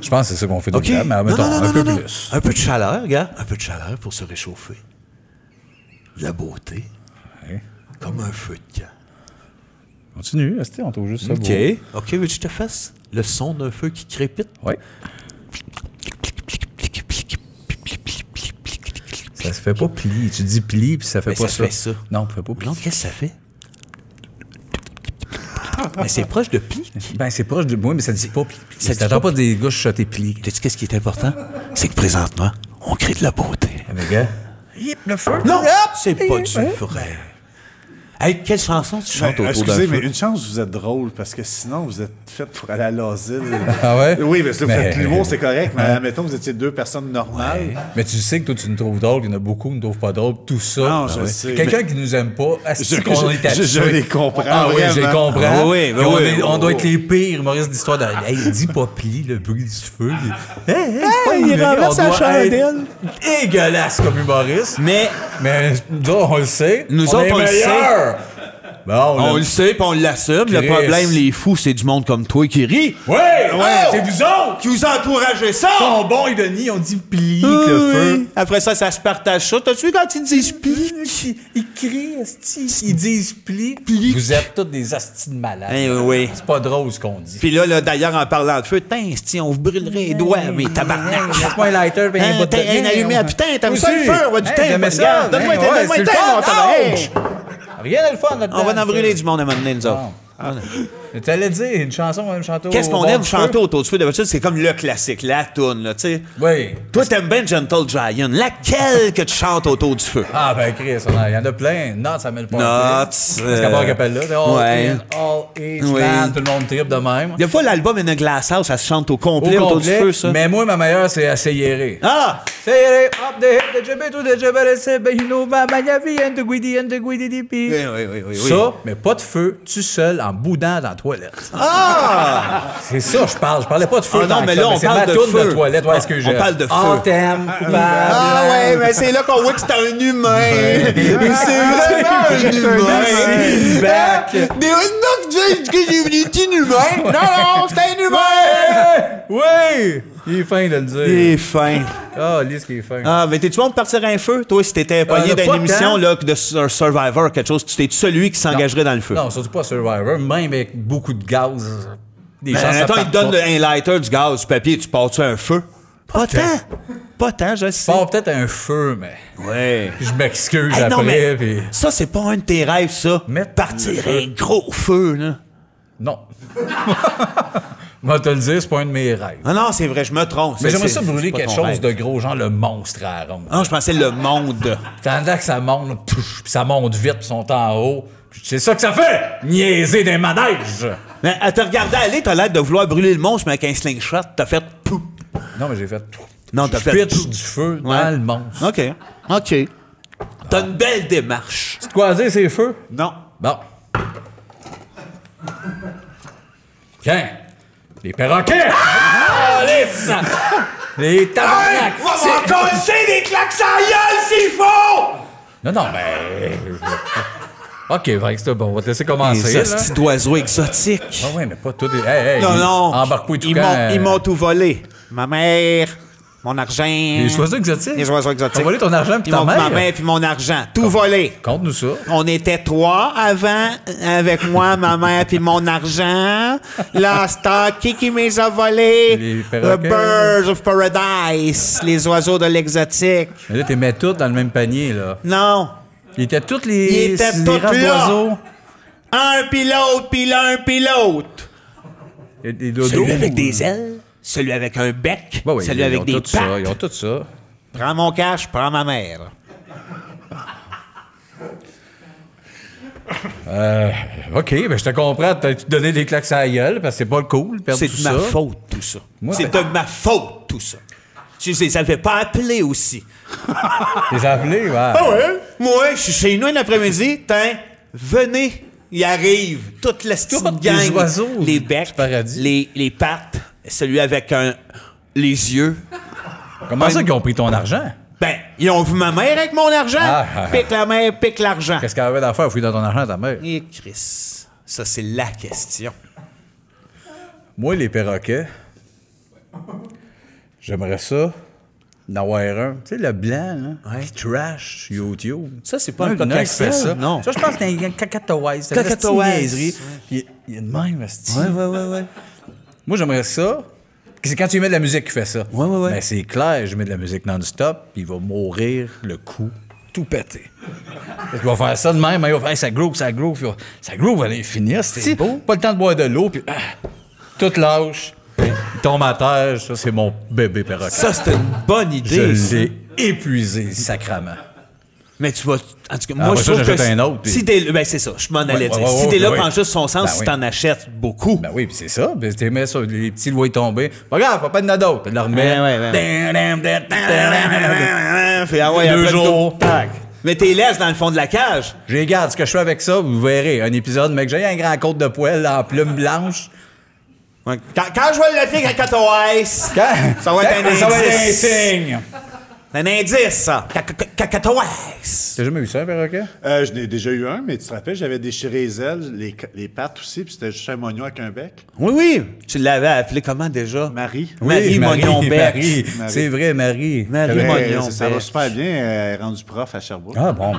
[SPEAKER 3] Je pense que c'est ça qu'on fait tout
[SPEAKER 5] OK.
[SPEAKER 3] le temps, mais mettons, un peu
[SPEAKER 5] non.
[SPEAKER 3] plus.
[SPEAKER 5] Un peu de chaleur, regarde. Un peu de chaleur pour se réchauffer. De la beauté.
[SPEAKER 3] Ouais.
[SPEAKER 5] Comme un feu de camp.
[SPEAKER 3] Continue, Asti, on trouve juste ça
[SPEAKER 5] OK.
[SPEAKER 3] beau.
[SPEAKER 5] OK, veux-tu que je te fasse le son d'un feu qui crépite?
[SPEAKER 3] Oui. Ça se fait pas pli. Tu dis pli, puis ça fait
[SPEAKER 5] Mais
[SPEAKER 3] pas
[SPEAKER 5] ça
[SPEAKER 3] ça.
[SPEAKER 5] fait ça.
[SPEAKER 3] Non, ça fait pas pli.
[SPEAKER 5] Non, qu'est-ce que ça fait? Mais c'est proche de pli.
[SPEAKER 3] Ben, c'est proche de moi, mais ça dit pas pli.
[SPEAKER 5] Ça
[SPEAKER 3] Ça
[SPEAKER 5] dit
[SPEAKER 3] t'attend
[SPEAKER 5] pas
[SPEAKER 3] pas des gars chuchoter pli.
[SPEAKER 5] Sais-tu qu'est-ce qui est important? C'est que présentement, on crée de la beauté.
[SPEAKER 3] Les gars. Hip, le feu.
[SPEAKER 5] Non!
[SPEAKER 3] Hop!
[SPEAKER 5] C'est pas du vrai. Hey, quelle chanson tu chantes autour d'un
[SPEAKER 4] Excusez, mais
[SPEAKER 5] feu?
[SPEAKER 4] une chance, vous êtes drôle, parce que sinon, vous êtes fait pour aller à l'asile.
[SPEAKER 3] Ah ouais?
[SPEAKER 4] Oui, mais si vous
[SPEAKER 3] Mais-
[SPEAKER 4] faites l'humour, c'est correct, mais admettons que vous étiez deux personnes normales.
[SPEAKER 3] Mais tu sais que toi, tu nous trouves drôles, il y en a beaucoup qui ne trouvent pas drôles, tout ça.
[SPEAKER 4] Non, je sais.
[SPEAKER 3] Quelqu'un qui nous aime pas, est-ce
[SPEAKER 4] Je-
[SPEAKER 3] qu'on
[SPEAKER 4] je-
[SPEAKER 3] est habitué?
[SPEAKER 4] je les comprends,
[SPEAKER 3] Ah oui, je les
[SPEAKER 4] vraiment.
[SPEAKER 3] comprends.
[SPEAKER 5] Ah oui, ben
[SPEAKER 3] on,
[SPEAKER 5] oui,
[SPEAKER 3] est- on
[SPEAKER 5] oui,
[SPEAKER 3] doit
[SPEAKER 5] oui.
[SPEAKER 3] être les pires humoristes d'histoire de... Hey, dis pas pli, le bruit du feu. Hey,
[SPEAKER 5] il renverse la chandelle.
[SPEAKER 3] Dégueulasse comme humoriste.
[SPEAKER 5] Mais
[SPEAKER 3] Mais nous autres, on le sait.
[SPEAKER 5] Nous
[SPEAKER 3] on
[SPEAKER 5] autres,
[SPEAKER 3] est
[SPEAKER 5] on le
[SPEAKER 3] meilleurs. Bon,
[SPEAKER 5] on le sait puis on l'assume. Le
[SPEAKER 3] Chris.
[SPEAKER 5] problème, les fous, c'est du monde comme toi qui rit.
[SPEAKER 3] Ouais, c'est vous autres.
[SPEAKER 5] Qui vous encouragez ça?
[SPEAKER 3] Ils sont bons, et Denis, on dit pli, que le feu.
[SPEAKER 5] Après ça, ça se partage ça. T'as-tu vu quand ils disent pli?
[SPEAKER 3] Ils crient, asti. Ils disent pli. Vous êtes tous des astis de malades.
[SPEAKER 5] Eh oui.
[SPEAKER 3] C'est pas drôle ce qu'on dit.
[SPEAKER 5] Puis là, d'ailleurs, en parlant de feu, si on vous brûlerait les doigts, mais tabarnak.
[SPEAKER 3] Laisse-moi un lighter, puis un bout de
[SPEAKER 5] T'as un allumette. Putain, t'aimes ça le
[SPEAKER 3] Aussi.
[SPEAKER 5] feu? On va du
[SPEAKER 3] Hey,
[SPEAKER 5] thym.
[SPEAKER 3] j'aimais ça.
[SPEAKER 5] Regarde, donne-moi
[SPEAKER 3] Hey,
[SPEAKER 5] un thym,
[SPEAKER 3] ouais,
[SPEAKER 5] donne-moi
[SPEAKER 3] c'est
[SPEAKER 5] un
[SPEAKER 3] le
[SPEAKER 5] thym,
[SPEAKER 3] fun.
[SPEAKER 5] mon tabarnak.
[SPEAKER 3] Ouch! Rien de le fun là-dedans.
[SPEAKER 5] On va en brûler du monde à m'amener, nous autres.
[SPEAKER 3] Tu allais dire une chanson, on va me chanter
[SPEAKER 5] Qu'est-ce
[SPEAKER 3] au
[SPEAKER 5] qu'on
[SPEAKER 3] bord
[SPEAKER 5] aime
[SPEAKER 3] du
[SPEAKER 5] chanter
[SPEAKER 3] feu?
[SPEAKER 5] autour du feu? D'habitude, c'est comme le classique, la toune, là, tu sais.
[SPEAKER 3] Oui.
[SPEAKER 5] Toi, t'aimes bien Gentle Giant. Laquelle que tu chantes autour du feu?
[SPEAKER 3] Ah, ben, Chris, il y en a plein. Notes, ça met le point.
[SPEAKER 5] Notes,
[SPEAKER 3] C'est qu'à part Capella, c'est all
[SPEAKER 5] ouais.
[SPEAKER 3] in, all age,
[SPEAKER 5] Oui.
[SPEAKER 3] man, tout le monde tripe de même.
[SPEAKER 5] Des fois, l'album In a Glass House, ça se chante au complet
[SPEAKER 3] Au
[SPEAKER 5] autour du
[SPEAKER 3] complet,
[SPEAKER 5] feu, ça.
[SPEAKER 3] mais moi, ma meilleure, c'est Asseyere.
[SPEAKER 5] Ah!
[SPEAKER 3] Sayere, up the hip, the jebe to the jebe, sebe, you know, ma yavi, and the guidi, dipi.
[SPEAKER 5] Oui.
[SPEAKER 3] Ça, mais pas de feu, tu seul, en boudant dans la toilette.
[SPEAKER 5] Ah!
[SPEAKER 3] C'est ça, je parle. Je parlais pas de feu.
[SPEAKER 5] Ah non,
[SPEAKER 3] dans
[SPEAKER 5] mais
[SPEAKER 3] le
[SPEAKER 5] là,
[SPEAKER 3] club,
[SPEAKER 5] on
[SPEAKER 3] c'est
[SPEAKER 5] parle
[SPEAKER 3] ma
[SPEAKER 5] de
[SPEAKER 3] toune
[SPEAKER 5] feu.
[SPEAKER 3] de toilette. Ouais, est-ce que je...
[SPEAKER 5] On parle de feu.
[SPEAKER 3] Oh, t'aimes, coupable.
[SPEAKER 5] Ah ouais, mais c'est là qu'on voit que c'est un humain. C'est vraiment un humain.
[SPEAKER 3] Back.
[SPEAKER 5] Mais non, tu dis que j'ai dit un humain. Non, c'est un humain.
[SPEAKER 3] Oui! Il est fin de le dire.
[SPEAKER 5] Il est fin.
[SPEAKER 3] Ah, Lise qui est fin.
[SPEAKER 5] Ah, mais t'es-tu bon de partir à un feu? Toi, si t'étais pogné
[SPEAKER 3] pas
[SPEAKER 5] dans
[SPEAKER 3] de
[SPEAKER 5] une émission
[SPEAKER 3] temps.
[SPEAKER 5] là, de un Survivor, quelque chose, tu t'es celui qui s'engagerait dans le feu.
[SPEAKER 3] Non, surtout pas Survivor. Même avec beaucoup de gaz, des gens, ça
[SPEAKER 5] Attends,
[SPEAKER 3] part
[SPEAKER 5] il te donne
[SPEAKER 3] pas.
[SPEAKER 5] un lighter, du gaz, du papier, tu pars-tu à un feu? Pas tant. Pas tant, je sais.
[SPEAKER 3] Part peut-être un feu, mais
[SPEAKER 5] Ouais.
[SPEAKER 3] je m'excuse
[SPEAKER 5] Hey, non,
[SPEAKER 3] après.
[SPEAKER 5] mais
[SPEAKER 3] Puis...
[SPEAKER 5] ça, c'est pas un de tes rêves, ça.
[SPEAKER 3] Mettre
[SPEAKER 5] Partir
[SPEAKER 3] le feu.
[SPEAKER 5] un gros feu, là.
[SPEAKER 3] Non. Moi, te le dire, c'est pas un de mes rêves.
[SPEAKER 5] Ah non, c'est vrai, je me trompe.
[SPEAKER 3] Mais j'aimerais
[SPEAKER 5] C'est-
[SPEAKER 3] ça brûler
[SPEAKER 5] c'est pas
[SPEAKER 3] quelque
[SPEAKER 5] ton
[SPEAKER 3] chose
[SPEAKER 5] rêve.
[SPEAKER 3] de gros, genre le monstre à ronde.
[SPEAKER 5] Ah, je pensais le monde.
[SPEAKER 3] Pendant que ça monte, pouf, puis ça monte vite, puis ils sont en haut. C'est ça que ça fait! Niaiser des manèges!
[SPEAKER 5] Mais à te regarder aller, t'as l'air de vouloir brûler le monstre, mais avec un slingshot, t'as fait pouf.
[SPEAKER 3] Non, mais j'ai fait...
[SPEAKER 5] Non, t'as
[SPEAKER 3] Je
[SPEAKER 5] fait
[SPEAKER 3] pitch
[SPEAKER 5] pouf.
[SPEAKER 3] du feu
[SPEAKER 5] Ouais.
[SPEAKER 3] dans le monstre.
[SPEAKER 5] OK. T'as une belle démarche.
[SPEAKER 3] C'est quoi à dire, c'est feu?
[SPEAKER 4] Non.
[SPEAKER 3] Bon. Tiens! Les perroquets! Ah! Les tabarnak!
[SPEAKER 5] On va coller des claques sans gueule s'il faut!
[SPEAKER 3] Non, non, mais... OK, Frank, c'est bon. On va te laisser commencer,
[SPEAKER 5] Les
[SPEAKER 3] là.
[SPEAKER 5] hosties d'oiseaux exotiques.
[SPEAKER 3] Ah ouais, mais pas tout... Hey,
[SPEAKER 5] Non.
[SPEAKER 3] Embarque-moi tout
[SPEAKER 5] Ils m'ont tout volé. Ma mère, mon argent.
[SPEAKER 3] Les oiseaux exotiques?
[SPEAKER 5] Les oiseaux exotiques.
[SPEAKER 3] T'as volé ton argent puis
[SPEAKER 5] Ils
[SPEAKER 3] ta
[SPEAKER 5] m'ont-
[SPEAKER 3] mère?
[SPEAKER 5] Ma mère puis mon argent. Tout volé.
[SPEAKER 3] Conte-nous ça.
[SPEAKER 5] On était 3 avant, avec moi, ma mère puis mon argent. Là, c'est qui me les a volés?
[SPEAKER 3] Les
[SPEAKER 5] The
[SPEAKER 3] perroquets.
[SPEAKER 5] Birds of Paradise. Les oiseaux de l'exotique.
[SPEAKER 3] Mais là, t'es mets tous dans le même panier, là.
[SPEAKER 5] Non.
[SPEAKER 3] Ils étaient tous
[SPEAKER 5] Ils
[SPEAKER 3] les
[SPEAKER 5] étaient
[SPEAKER 3] les
[SPEAKER 5] tous
[SPEAKER 3] races
[SPEAKER 5] là.
[SPEAKER 3] d'oiseaux.
[SPEAKER 5] Un pilote, puis l'un pilote.
[SPEAKER 3] Les dodos.
[SPEAKER 5] Celui avec des ailes, celui avec un bec,
[SPEAKER 3] Ouais, ouais,
[SPEAKER 5] celui
[SPEAKER 3] ils
[SPEAKER 5] avec
[SPEAKER 3] ont
[SPEAKER 5] des
[SPEAKER 3] tout ça,
[SPEAKER 5] pattes.
[SPEAKER 3] ils ont tout ça.
[SPEAKER 5] Prends mon cash, prends ma mère.
[SPEAKER 3] OK, ben je te comprends. T'as donné des claques à la gueule parce que c'est pas le cool. Perdre
[SPEAKER 5] C'est
[SPEAKER 3] tout
[SPEAKER 5] de
[SPEAKER 3] ça.
[SPEAKER 5] ma faute, tout ça.
[SPEAKER 3] Moi,
[SPEAKER 5] C'est
[SPEAKER 3] ben-
[SPEAKER 5] de ma faute, tout ça. Tu sais, ça ne fait pas appeler aussi.
[SPEAKER 3] Les appelés, ouais.
[SPEAKER 5] Ah ouais? Moi, je suis chez nous un après-midi, venez. Il arrive, toute la petite
[SPEAKER 3] Toutes
[SPEAKER 5] gang.
[SPEAKER 3] les oiseaux
[SPEAKER 5] les
[SPEAKER 3] du
[SPEAKER 5] becs,
[SPEAKER 3] paradis.
[SPEAKER 5] les pattes, celui avec les yeux.
[SPEAKER 3] Comment ça qu'ils ont pris ton argent?
[SPEAKER 5] Ben, ils ont vu ma mère avec mon argent.
[SPEAKER 3] Ah.
[SPEAKER 5] Pique la mère, pique l'argent.
[SPEAKER 3] Qu'est-ce qu'elle avait d'affaire à fouiller dans ton argent à ta mère?
[SPEAKER 5] Et Chris, ça c'est la question.
[SPEAKER 3] Moi, les perroquets, J'aimerais ça d'avoir un. Tu sais, le blanc, là, qui trash sur YouTube.
[SPEAKER 5] Ça, c'est pas un
[SPEAKER 3] qui fait
[SPEAKER 5] cocaxiel,
[SPEAKER 3] ça.
[SPEAKER 5] non.
[SPEAKER 3] Ça, je pense que c'est un cacatoise. C'est
[SPEAKER 5] Cacatoise.
[SPEAKER 3] Puis il y a de même, asti.
[SPEAKER 5] Ouais.
[SPEAKER 3] Moi, j'aimerais ça. C'est quand tu mets de la musique qui fait ça.
[SPEAKER 5] Ouais.
[SPEAKER 3] Mais c'est clair, je mets de la musique non-stop, puis il va mourir le cou tout pété. Il va faire ça de même, il va faire ça groove. Ça groove à l'infini, c'est beau. Pas le temps de boire de l'eau, puis tout lâche. Il tombe à terre, ça, c'est mon bébé perroquet.
[SPEAKER 5] Ça, c'est une bonne idée.
[SPEAKER 3] Je l'ai épuisé, sacrament.
[SPEAKER 5] Mais tu vas... En tout cas,
[SPEAKER 3] Ah,
[SPEAKER 5] moi, je
[SPEAKER 3] ça,
[SPEAKER 5] trouve que...
[SPEAKER 3] j'achète un autre, puis-
[SPEAKER 5] Si t'es... Ben, c'est ça, je m'en allais dire.
[SPEAKER 3] ouais,
[SPEAKER 5] Si t'es là
[SPEAKER 3] ouais.
[SPEAKER 5] prends juste son sens,
[SPEAKER 3] Ben
[SPEAKER 5] si
[SPEAKER 3] oui.
[SPEAKER 5] t'en achètes beaucoup...
[SPEAKER 3] Ben oui, puis c'est ça. Ben, tu mets ça, les petits lois tombés. Pas grave, pas de d'autres. Tu le remets.
[SPEAKER 5] Fait, ah ouais,
[SPEAKER 3] 2
[SPEAKER 5] après
[SPEAKER 3] jours.
[SPEAKER 5] tac. Mais t'es laisse dans le fond de la cage.
[SPEAKER 3] Je regarde ce que je fais avec ça, vous verrez. Un épisode, mec, j'ai un grand côte de poêle en plume blanche.
[SPEAKER 5] Ouais. Quand je vais l'appeler Cacatoès, ça va être un
[SPEAKER 3] Ça va être un
[SPEAKER 5] indice.
[SPEAKER 3] signe.
[SPEAKER 5] Un indice, ça. Cacatoès.
[SPEAKER 3] T'as jamais vu ça, un perroquet?
[SPEAKER 4] Je n'ai déjà eu un, mais tu te rappelles, j'avais déchiré les ailes, les pattes aussi, puis c'était juste un mognon avec un bec.
[SPEAKER 5] Oui. Tu l'avais appelé comment déjà?
[SPEAKER 4] Marie.
[SPEAKER 5] Marie Mognon-Bec.
[SPEAKER 3] Marie. C'est vrai, Marie.
[SPEAKER 5] Marie
[SPEAKER 3] Ouais.
[SPEAKER 5] Mognon.
[SPEAKER 4] Ça va
[SPEAKER 5] Bec.
[SPEAKER 4] super bien, elle est rendue prof à Sherbrooke.
[SPEAKER 3] Ah bon,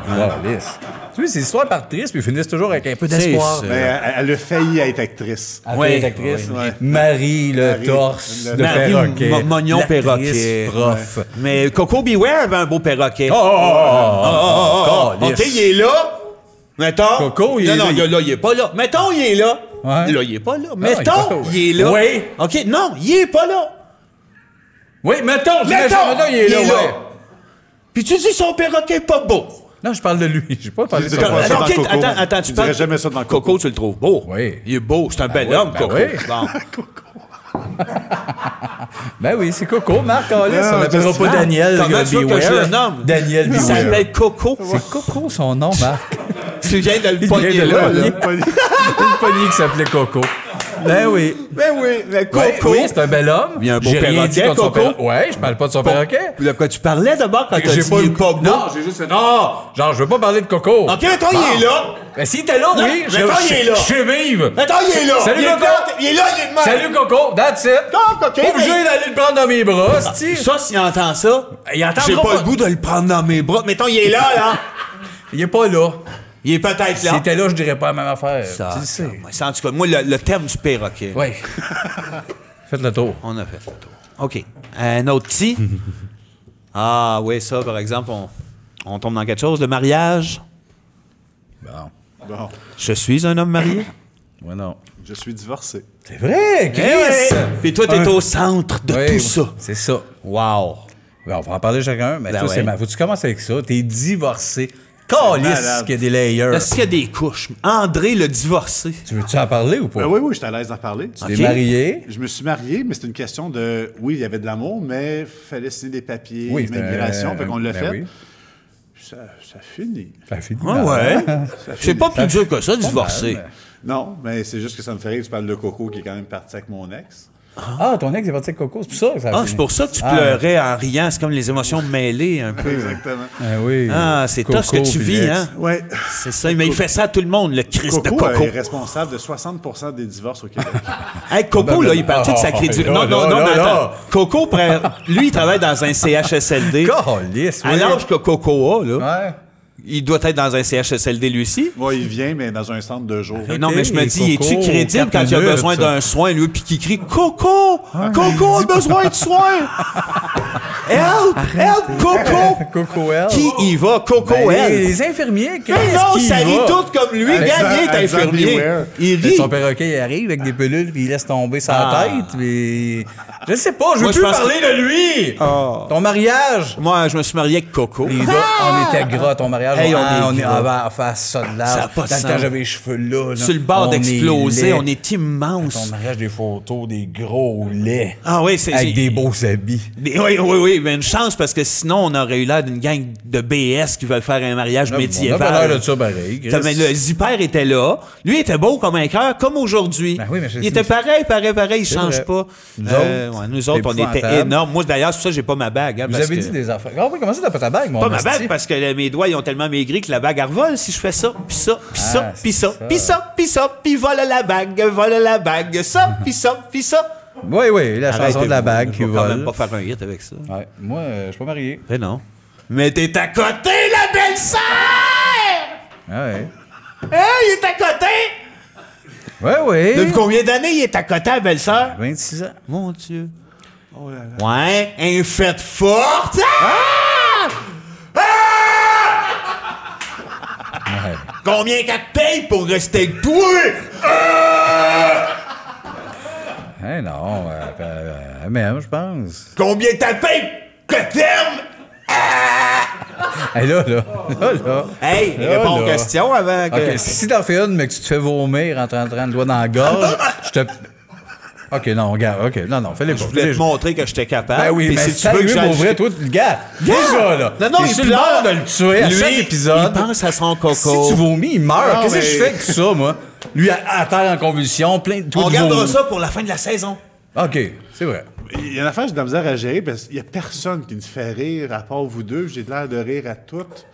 [SPEAKER 3] lisse. Tu sais, ces histoires partent tristes, puis finissent toujours avec un peu d'espoir.
[SPEAKER 5] C'est
[SPEAKER 4] Mais elle a failli être actrice.
[SPEAKER 3] Elle
[SPEAKER 5] Ouais.
[SPEAKER 3] fait être actrice.
[SPEAKER 4] Ouais.
[SPEAKER 3] Marie, le
[SPEAKER 4] Marie.
[SPEAKER 3] torse de
[SPEAKER 5] Marie
[SPEAKER 3] perroquet.
[SPEAKER 5] Mognon
[SPEAKER 3] L'actrice
[SPEAKER 5] perroquet.
[SPEAKER 3] prof.
[SPEAKER 5] Mais Coco Beware avait un beau perroquet.
[SPEAKER 3] Oh,
[SPEAKER 5] OK, il est là. Mettons.
[SPEAKER 3] Coco, il est
[SPEAKER 5] non,
[SPEAKER 3] là.
[SPEAKER 5] là, il est pas là. Mettons, il est là.
[SPEAKER 3] Ouais.
[SPEAKER 5] Là, il est pas là.
[SPEAKER 3] il est pas
[SPEAKER 5] Mettons,
[SPEAKER 3] là.
[SPEAKER 5] il est là.
[SPEAKER 3] Oui.
[SPEAKER 5] OK, non, il est pas là.
[SPEAKER 3] Oui, mettons, j'imagine,
[SPEAKER 5] Mettons,
[SPEAKER 3] il est là, ouais.
[SPEAKER 5] Puis tu dis son perroquet pas beau.
[SPEAKER 3] Non, je parle de lui. J'ai pas parlé de
[SPEAKER 4] Tu dirais
[SPEAKER 3] ça.
[SPEAKER 4] pas ça dans
[SPEAKER 5] OK,
[SPEAKER 4] Coco.
[SPEAKER 5] attends,
[SPEAKER 4] Tu
[SPEAKER 5] tu parles...
[SPEAKER 4] dirais jamais ça dans Coco.
[SPEAKER 5] tu le trouves beau.
[SPEAKER 3] Oui.
[SPEAKER 5] Il est beau, c'est un bel
[SPEAKER 3] oui,
[SPEAKER 5] homme,
[SPEAKER 3] ben
[SPEAKER 5] Coco.
[SPEAKER 3] oui.
[SPEAKER 5] Bon.
[SPEAKER 3] Ben oui, c'est Coco, Marc Hollis.
[SPEAKER 4] Ah,
[SPEAKER 3] On l'appellera pas
[SPEAKER 5] Marc,
[SPEAKER 3] Daniel.
[SPEAKER 5] comment tu veux que je le nomme?
[SPEAKER 3] Daniel
[SPEAKER 5] Il
[SPEAKER 3] Beware.
[SPEAKER 5] s'appelle Coco.
[SPEAKER 3] C'est Coco son nom, Marc.
[SPEAKER 5] Tu viens de le
[SPEAKER 3] Il
[SPEAKER 5] pogner
[SPEAKER 3] vient de
[SPEAKER 5] là,
[SPEAKER 3] le
[SPEAKER 5] là.
[SPEAKER 3] pogner. Une poignée qui s'appelait Coco. Ben oui.
[SPEAKER 5] Ben oui, mais Coco.
[SPEAKER 3] Ouais, oui, c'est un bel homme.
[SPEAKER 5] Il y a un beau
[SPEAKER 3] J'ai rien
[SPEAKER 5] perroquet,
[SPEAKER 3] dit contre son
[SPEAKER 5] Coco.
[SPEAKER 3] perroquet. Ouais, je parle pas de son perroquet.
[SPEAKER 5] De quoi tu parlais d'abord quand t'as
[SPEAKER 3] J'ai
[SPEAKER 5] dit
[SPEAKER 3] pas
[SPEAKER 5] il est
[SPEAKER 3] le
[SPEAKER 5] pas beau?
[SPEAKER 3] Non, j'ai juste fait non. Genre, je veux pas parler de Coco.
[SPEAKER 5] OK, mettons, il est là.
[SPEAKER 3] Ben s'il était là,
[SPEAKER 5] Non,
[SPEAKER 3] oui.
[SPEAKER 5] mettons, il est là.
[SPEAKER 3] Je sais vivre.
[SPEAKER 5] Mettons, il est là.
[SPEAKER 3] Salut,
[SPEAKER 5] il est
[SPEAKER 3] Coco.
[SPEAKER 5] là, il est là, il est de même.
[SPEAKER 3] Salut Coco, that's it.
[SPEAKER 5] Donc, OK,
[SPEAKER 3] Pas obligé
[SPEAKER 5] mais-
[SPEAKER 3] d'aller le prendre dans mes bras, c'ti.
[SPEAKER 5] Ça, s'il entend ça,
[SPEAKER 3] Il entendra
[SPEAKER 5] j'ai pas
[SPEAKER 3] pas.
[SPEAKER 5] le goût de le prendre dans mes bras. Mettons, il est là, là.
[SPEAKER 3] Il est pas là.
[SPEAKER 5] Il est peut-être
[SPEAKER 3] S'il
[SPEAKER 5] là.
[SPEAKER 3] était là, je dirais pas la même affaire.
[SPEAKER 5] Ça,
[SPEAKER 3] Tu le sais.
[SPEAKER 5] ça, en tout cas, moi, le terme du perroquet.
[SPEAKER 3] Oui. Faites le tour.
[SPEAKER 5] On a fait le tour. OK. Un autre petit. Ah, oui, ça, par exemple, on tombe dans quelque chose. Le mariage.
[SPEAKER 3] Bon.
[SPEAKER 4] Bon,
[SPEAKER 5] Je suis un homme marié.
[SPEAKER 3] Ouais, non.
[SPEAKER 4] je suis divorcé.
[SPEAKER 3] C'est vrai, Chris!
[SPEAKER 5] Puis toi, t'es au centre de
[SPEAKER 3] Oui,
[SPEAKER 5] tout ça.
[SPEAKER 3] C'est ça.
[SPEAKER 5] Wow.
[SPEAKER 3] Ouais, on va en parler chacun, mais
[SPEAKER 5] Ben
[SPEAKER 3] toi,
[SPEAKER 5] ouais.
[SPEAKER 3] c'est ma. Faut que tu commences avec ça. T'es divorcé. Calisse
[SPEAKER 4] malade.
[SPEAKER 3] qu'il y a des layers.
[SPEAKER 5] Est-ce qu'il y a des couches? André le divorcé.
[SPEAKER 3] Tu veux-tu en parler ou pas?
[SPEAKER 4] Oui, je suis à l'aise d'en parler.
[SPEAKER 3] Tu t'es marié.
[SPEAKER 4] Je me suis marié, mais c'est une question de... Oui, il y avait de l'amour, mais il fallait signer des papiers,
[SPEAKER 3] Oui,
[SPEAKER 4] immigration, fait qu'on l'a
[SPEAKER 3] ben
[SPEAKER 4] fait.
[SPEAKER 3] oui.
[SPEAKER 4] Ça finit.
[SPEAKER 3] Ça finit.
[SPEAKER 5] Ah ouais. C'est pas plus dur que ça,
[SPEAKER 3] mal,
[SPEAKER 5] divorcer.
[SPEAKER 4] Non, mais c'est juste que ça me fait rire. Tu parles de Coco qui est quand même parti avec mon ex.
[SPEAKER 3] Ah, ton ex est parti avec Coco, c'est pour ça que ça a
[SPEAKER 5] Ah,
[SPEAKER 3] fini.
[SPEAKER 5] c'est pour ça que tu
[SPEAKER 3] Ah.
[SPEAKER 5] pleurais en riant. C'est comme les émotions mêlées un peu.
[SPEAKER 4] Exactement.
[SPEAKER 3] Ah oui.
[SPEAKER 5] Ah, c'est toi ce que
[SPEAKER 3] Coco
[SPEAKER 5] tu
[SPEAKER 3] puis
[SPEAKER 5] vis,
[SPEAKER 3] l'ex.
[SPEAKER 5] hein?
[SPEAKER 4] Ouais.
[SPEAKER 5] C'est ça. Mais il fait ça à tout le monde, le Christ de
[SPEAKER 4] Coco
[SPEAKER 5] Coco.
[SPEAKER 4] est responsable de 60% des divorces au Québec.
[SPEAKER 5] Hey, Coco, là, il est parti de
[SPEAKER 3] Ah,
[SPEAKER 5] sacré du...
[SPEAKER 3] là,
[SPEAKER 5] Non, non,
[SPEAKER 3] là,
[SPEAKER 5] non,
[SPEAKER 3] là,
[SPEAKER 5] mais
[SPEAKER 3] là.
[SPEAKER 5] attends. Coco, lui, il travaille dans un CHSLD.
[SPEAKER 3] Calisse, oui.
[SPEAKER 5] À l'âge que Coco a, là,
[SPEAKER 3] Ouais.
[SPEAKER 5] il doit être dans un CHSLD lui aussi.
[SPEAKER 4] Moi, il vient, mais dans un centre de jour.
[SPEAKER 5] Non, mais je me dis,
[SPEAKER 3] Coco,
[SPEAKER 5] es-tu crédible quand il a
[SPEAKER 3] 4
[SPEAKER 5] besoin
[SPEAKER 3] minutes,
[SPEAKER 5] d'un soin, lui, puis qu'il crie « Coco! Coco a besoin de soin! Help! Help, Coco! »
[SPEAKER 3] Coco L.
[SPEAKER 5] Qui y va? Coco,
[SPEAKER 3] Ben,
[SPEAKER 5] elle.
[SPEAKER 3] les infirmiers,
[SPEAKER 5] Mais non,
[SPEAKER 3] qu'est-ce
[SPEAKER 5] ça
[SPEAKER 3] qu'il
[SPEAKER 5] rit
[SPEAKER 3] va?
[SPEAKER 5] tout comme lui.
[SPEAKER 3] Avec
[SPEAKER 5] Regarde, il est
[SPEAKER 4] Alexandre
[SPEAKER 5] infirmier.
[SPEAKER 4] Beware.
[SPEAKER 5] Il
[SPEAKER 3] Mais
[SPEAKER 5] rit.
[SPEAKER 3] son perroquet, il arrive avec des pelules, puis il laisse tomber sa
[SPEAKER 5] Ah.
[SPEAKER 3] tête, mais... Je sais pas, je veux
[SPEAKER 5] Moi, je
[SPEAKER 3] plus
[SPEAKER 5] pense
[SPEAKER 3] parler de lui!
[SPEAKER 5] Ah.
[SPEAKER 3] Ton mariage!
[SPEAKER 5] Moi, je me suis marié avec Coco.
[SPEAKER 3] Les gars, on était gras, ton mariage.
[SPEAKER 5] Hey,
[SPEAKER 3] on
[SPEAKER 5] est
[SPEAKER 3] est
[SPEAKER 5] gras.
[SPEAKER 3] avant à faire ça de
[SPEAKER 5] Ça a
[SPEAKER 3] l'âge.
[SPEAKER 5] pas de
[SPEAKER 3] Dans le
[SPEAKER 5] sens.
[SPEAKER 3] temps, j'avais les cheveux là.
[SPEAKER 5] Sur le bord
[SPEAKER 3] On est
[SPEAKER 5] d'exploser,
[SPEAKER 3] laid.
[SPEAKER 5] on est
[SPEAKER 3] Ton
[SPEAKER 5] immense.
[SPEAKER 3] mariage, des photos, des gros laits.
[SPEAKER 5] Ah oui, c'est...
[SPEAKER 3] Avec des beaux habits.
[SPEAKER 5] Oui, mais une chance parce que sinon, on aurait eu l'air d'une gang de BS qui veulent faire un mariage
[SPEAKER 3] On a pas
[SPEAKER 5] médiéval.
[SPEAKER 3] l'air de ça pareil. Chris.
[SPEAKER 5] Mais le Zipper était là. Lui était beau comme un cœur, comme aujourd'hui.
[SPEAKER 3] Ben oui, mais je
[SPEAKER 5] il
[SPEAKER 3] sais,
[SPEAKER 5] était pareil, il change
[SPEAKER 3] vrai.
[SPEAKER 5] pas.
[SPEAKER 3] Nous
[SPEAKER 5] nous autres,
[SPEAKER 3] c'est
[SPEAKER 5] on était
[SPEAKER 3] épouvantable.
[SPEAKER 5] énormes. Moi, d'ailleurs, c'est pour ça que j'ai pas ma bague. Hein,
[SPEAKER 3] Vous
[SPEAKER 5] parce
[SPEAKER 3] avez
[SPEAKER 5] que-
[SPEAKER 3] dit des affaires. Ah oui, comment ça, t'as pas ta bague, mon
[SPEAKER 5] Pas ma
[SPEAKER 3] esti?
[SPEAKER 5] bague parce que mes doigts ils ont tellement maigri que la bague elle revole si je fais ça, puis ça, puis ça,
[SPEAKER 3] Ah,
[SPEAKER 5] puis
[SPEAKER 3] c'est
[SPEAKER 5] ça,
[SPEAKER 3] ça.
[SPEAKER 5] puis ça, puis ça, puis voilà la bague, ça, puis ça, puis ça.
[SPEAKER 3] Oui, la chanson de la bague qui
[SPEAKER 5] Je vais quand même
[SPEAKER 3] vole.
[SPEAKER 5] pas faire un hit avec ça.
[SPEAKER 3] Ouais. Moi, je suis pas marié.
[SPEAKER 5] Mais non. Mais t'es à côté, la belle-sœur!
[SPEAKER 3] Ah ouais.
[SPEAKER 5] Hein, il est à côté?
[SPEAKER 3] Ouais.
[SPEAKER 5] Depuis combien d'années il est à côté, la belle-sœur?
[SPEAKER 3] 26 ans.
[SPEAKER 5] Mon Dieu. Oh là là. Ouais, un fête forte. Ah! Ah!
[SPEAKER 3] Ouais.
[SPEAKER 5] Combien qu'elle te paye pour rester avec toi?
[SPEAKER 3] Hein, non, même, je pense.
[SPEAKER 5] Combien t'as payé que t'aimes?
[SPEAKER 3] Hey, là.
[SPEAKER 5] Hey,
[SPEAKER 3] Là,
[SPEAKER 5] réponds aux
[SPEAKER 3] là.
[SPEAKER 5] questions avant que...
[SPEAKER 3] OK, si t'en fais une, mais que tu te fais vomir en t'entrant le doigt dans la gorge, je te... OK, non, regarde, OK, non, fais-les pas.
[SPEAKER 5] Je voulais te montrer que j'étais capable.
[SPEAKER 3] Ben oui,
[SPEAKER 5] Puis
[SPEAKER 3] mais
[SPEAKER 5] si tu veux que
[SPEAKER 3] pour
[SPEAKER 5] j'aille...
[SPEAKER 3] vrai, toi, le gars, déjà, là.
[SPEAKER 5] Non,
[SPEAKER 3] t'es
[SPEAKER 5] il
[SPEAKER 3] sur le
[SPEAKER 5] pleure.
[SPEAKER 3] bord de le tuer à chaque épisode.
[SPEAKER 5] Il pense à son coco.
[SPEAKER 3] Si tu vomis, il meurt.
[SPEAKER 4] Non,
[SPEAKER 3] Qu'est-ce que
[SPEAKER 4] mais-
[SPEAKER 3] je fais avec tout ça, moi? Lui, à terre en convulsion, plein de...
[SPEAKER 5] On gardera ça pour la fin de la saison.
[SPEAKER 3] OK, c'est vrai.
[SPEAKER 4] Il y a une affaire, j'ai de la misère à gérer parce qu'il n'y a personne qui me fait rire à part vous deux. J'ai l'air de rire à toutes.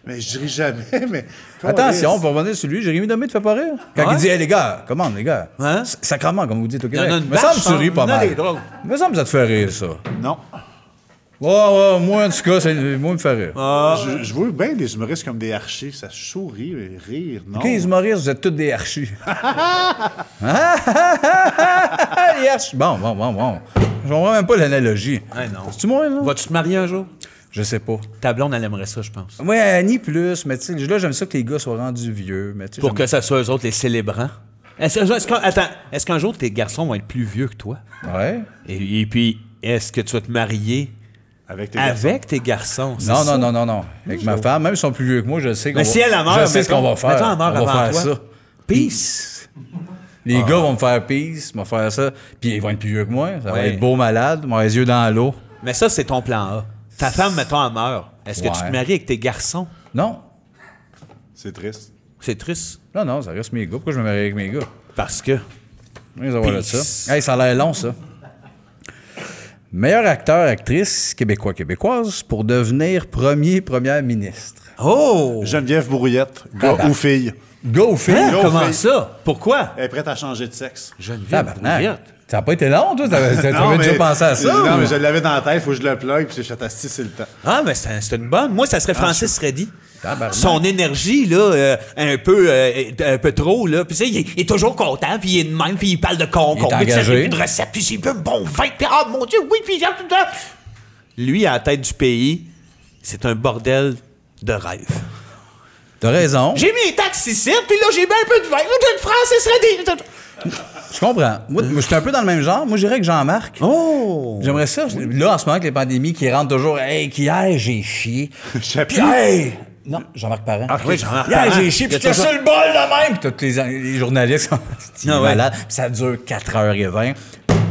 [SPEAKER 4] Mais je ris jamais, mais...
[SPEAKER 3] Attention, pour revenir sur lui, Jérémy Domé te fait pas rire. Quand
[SPEAKER 5] Ouais?
[SPEAKER 3] il dit, hey, les gars, commande, les gars.
[SPEAKER 5] Hein?
[SPEAKER 3] Sacrement, comme vous dites au
[SPEAKER 5] Il y en
[SPEAKER 3] Québec.
[SPEAKER 5] a une
[SPEAKER 3] Me semble
[SPEAKER 5] batch,
[SPEAKER 3] que tu ris pas
[SPEAKER 5] il y en a
[SPEAKER 3] mal.
[SPEAKER 5] des drôles.
[SPEAKER 3] Me semble que ça te fait rire, ça.
[SPEAKER 4] Non.
[SPEAKER 3] Ouais, moi, en tout cas, moi, il me fait rire.
[SPEAKER 4] Je vois bien des humoristes comme des archers. Ça sourit, mais rire, non.
[SPEAKER 3] OK, les humoristes, vous êtes tous des archis. Les archis. Bon. Je comprends même pas l'analogie.
[SPEAKER 5] Ouais, non.
[SPEAKER 3] C'est-tu moi, là?
[SPEAKER 5] Vas-tu te marier un jour?
[SPEAKER 3] Je sais pas.
[SPEAKER 5] Ta blonde, elle aimerait ça, je pense.
[SPEAKER 3] Ouais, ni plus, mais tu sais, là, j'aime ça que les gars soient rendus vieux. Mais tu sais,
[SPEAKER 5] Pour
[SPEAKER 3] j'aime-
[SPEAKER 5] que ça soit eux autres les célébrants. Est-ce qu'un jour tes garçons vont être plus vieux que toi?
[SPEAKER 3] Ouais.
[SPEAKER 5] Et puis, est-ce que tu vas te marier
[SPEAKER 4] Avec tes garçons.
[SPEAKER 5] avec tes garçons? c'est
[SPEAKER 3] Non,
[SPEAKER 5] ça?
[SPEAKER 3] non. Avec ma femme, même s'ils sont plus vieux que moi, je sais qu'on
[SPEAKER 5] Mais
[SPEAKER 3] va...
[SPEAKER 5] si elle meurt,
[SPEAKER 3] je sais ce qu'on va faire.
[SPEAKER 5] mettons, elle meurt
[SPEAKER 3] On va
[SPEAKER 5] avant
[SPEAKER 3] faire
[SPEAKER 5] toi.
[SPEAKER 3] ça.
[SPEAKER 5] Peace.
[SPEAKER 3] Les gars vont me faire peace, vont faire ça. Puis ils vont être plus vieux que moi. Ça va
[SPEAKER 5] Ouais.
[SPEAKER 3] être beau malade, moi les yeux dans l'eau.
[SPEAKER 5] Mais ça, c'est ton plan A. Ta femme, mettons, elle meurt. Est-ce que tu
[SPEAKER 3] Ouais.
[SPEAKER 5] te maries avec tes garçons?
[SPEAKER 4] Non. C'est triste.
[SPEAKER 5] C'est triste.
[SPEAKER 3] Non, ça reste mes gars. Pourquoi je me marie avec mes gars?
[SPEAKER 5] Parce que...
[SPEAKER 3] Oui, ça va là de
[SPEAKER 5] Peace.
[SPEAKER 3] ça. Hey, ça a l'air long, ça. Meilleur acteur, actrice, québécois, québécoise, pour devenir première ministre.
[SPEAKER 5] Oh!
[SPEAKER 4] Geneviève Bourriette, gars ou fille.
[SPEAKER 3] Go, fille!
[SPEAKER 5] Hein?
[SPEAKER 4] Go,
[SPEAKER 5] Comment
[SPEAKER 4] fille.
[SPEAKER 5] ça? Pourquoi?
[SPEAKER 4] Elle est prête à changer de sexe.
[SPEAKER 5] Geneviève
[SPEAKER 3] Tabarnak.
[SPEAKER 5] Bourriette.
[SPEAKER 3] Ça n'a pas été long, toi? T'avais
[SPEAKER 4] Non,
[SPEAKER 3] déjà
[SPEAKER 4] mais-
[SPEAKER 3] pensé à ça?
[SPEAKER 4] Non,
[SPEAKER 3] ou?
[SPEAKER 4] mais je l'avais dans la tête, il faut que je le plug, puis je suis c'est le temps.
[SPEAKER 5] Ah, mais c'est une bonne. Moi, ça serait Francis Reddy.
[SPEAKER 3] Tabarnak.
[SPEAKER 5] Son énergie, là, un peu trop, là. Puis, tu sais, il est toujours content, puis il est de même, puis il parle de concombre,
[SPEAKER 3] Il est engagé.
[SPEAKER 5] puis de recettes, puis il veut un bon vin, puis ah, mon Dieu, oui, puis lui, à la tête du pays, c'est un bordel de rêve.
[SPEAKER 3] T'as raison.
[SPEAKER 5] J'ai mis les taxes ici, puis là, j'ai mis un peu de vin. Là, Francis Reddy.
[SPEAKER 3] Je comprends. Moi, je suis un peu dans le même genre. Moi, je dirais que Jean-Marc.
[SPEAKER 5] Oh!
[SPEAKER 3] J'aimerais ça. Là, en ce moment, avec les pandémies qui rentrent toujours, hey, hier, j'ai chié.
[SPEAKER 4] Chapuis.
[SPEAKER 3] Puis, hey! Non, Jean-Marc Parent.
[SPEAKER 5] Oui, Jean-Marc
[SPEAKER 3] Hier,
[SPEAKER 5] Parent.
[SPEAKER 3] j'ai chié, puis
[SPEAKER 5] Il y a
[SPEAKER 3] j'étais sur le bol de même. Puis tous les journalistes sont
[SPEAKER 5] Ah ouais.
[SPEAKER 3] malades. Puis ça dure 4h20.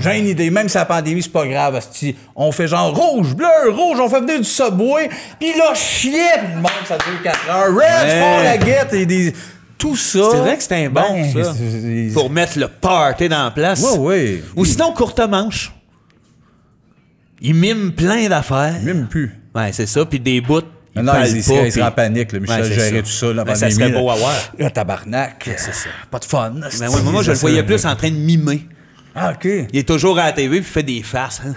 [SPEAKER 3] J'ai une idée, même si la pandémie, c'est pas grave, asti. On fait genre rouge, bleu, rouge, on fait venir du Subway, puis là, chier, puis le monde, ça dure 4 heures. Red,
[SPEAKER 5] Ouais.
[SPEAKER 3] fort la guette et des... Tout ça...
[SPEAKER 5] C'est vrai que c'était un bon,
[SPEAKER 3] ben,
[SPEAKER 5] ça.
[SPEAKER 3] c'est-
[SPEAKER 5] Pour mettre le party dans la place.
[SPEAKER 3] Ouais, ouais.
[SPEAKER 5] Ou sinon, courte manche. Il mime plein d'affaires.
[SPEAKER 3] Même plus.
[SPEAKER 5] Ouais, c'est ça. Puis des bouts, il
[SPEAKER 3] Non,
[SPEAKER 5] parle
[SPEAKER 3] il
[SPEAKER 5] pas.
[SPEAKER 3] serait
[SPEAKER 5] puis-
[SPEAKER 3] en panique, là. Michel
[SPEAKER 5] Ouais, c'est
[SPEAKER 3] gérait
[SPEAKER 5] ça.
[SPEAKER 3] tout ça, la
[SPEAKER 5] Ben,
[SPEAKER 3] pandémie.
[SPEAKER 5] ça serait
[SPEAKER 3] là.
[SPEAKER 5] beau à voir.
[SPEAKER 3] Là, tabarnak.
[SPEAKER 5] C'est ça.
[SPEAKER 3] Pas de fun.
[SPEAKER 5] Ben ouais, moi, je le voyais plus en train de mimer.
[SPEAKER 3] Ah, OK.
[SPEAKER 5] Il est toujours à la TV puis il fait des farces. Hein.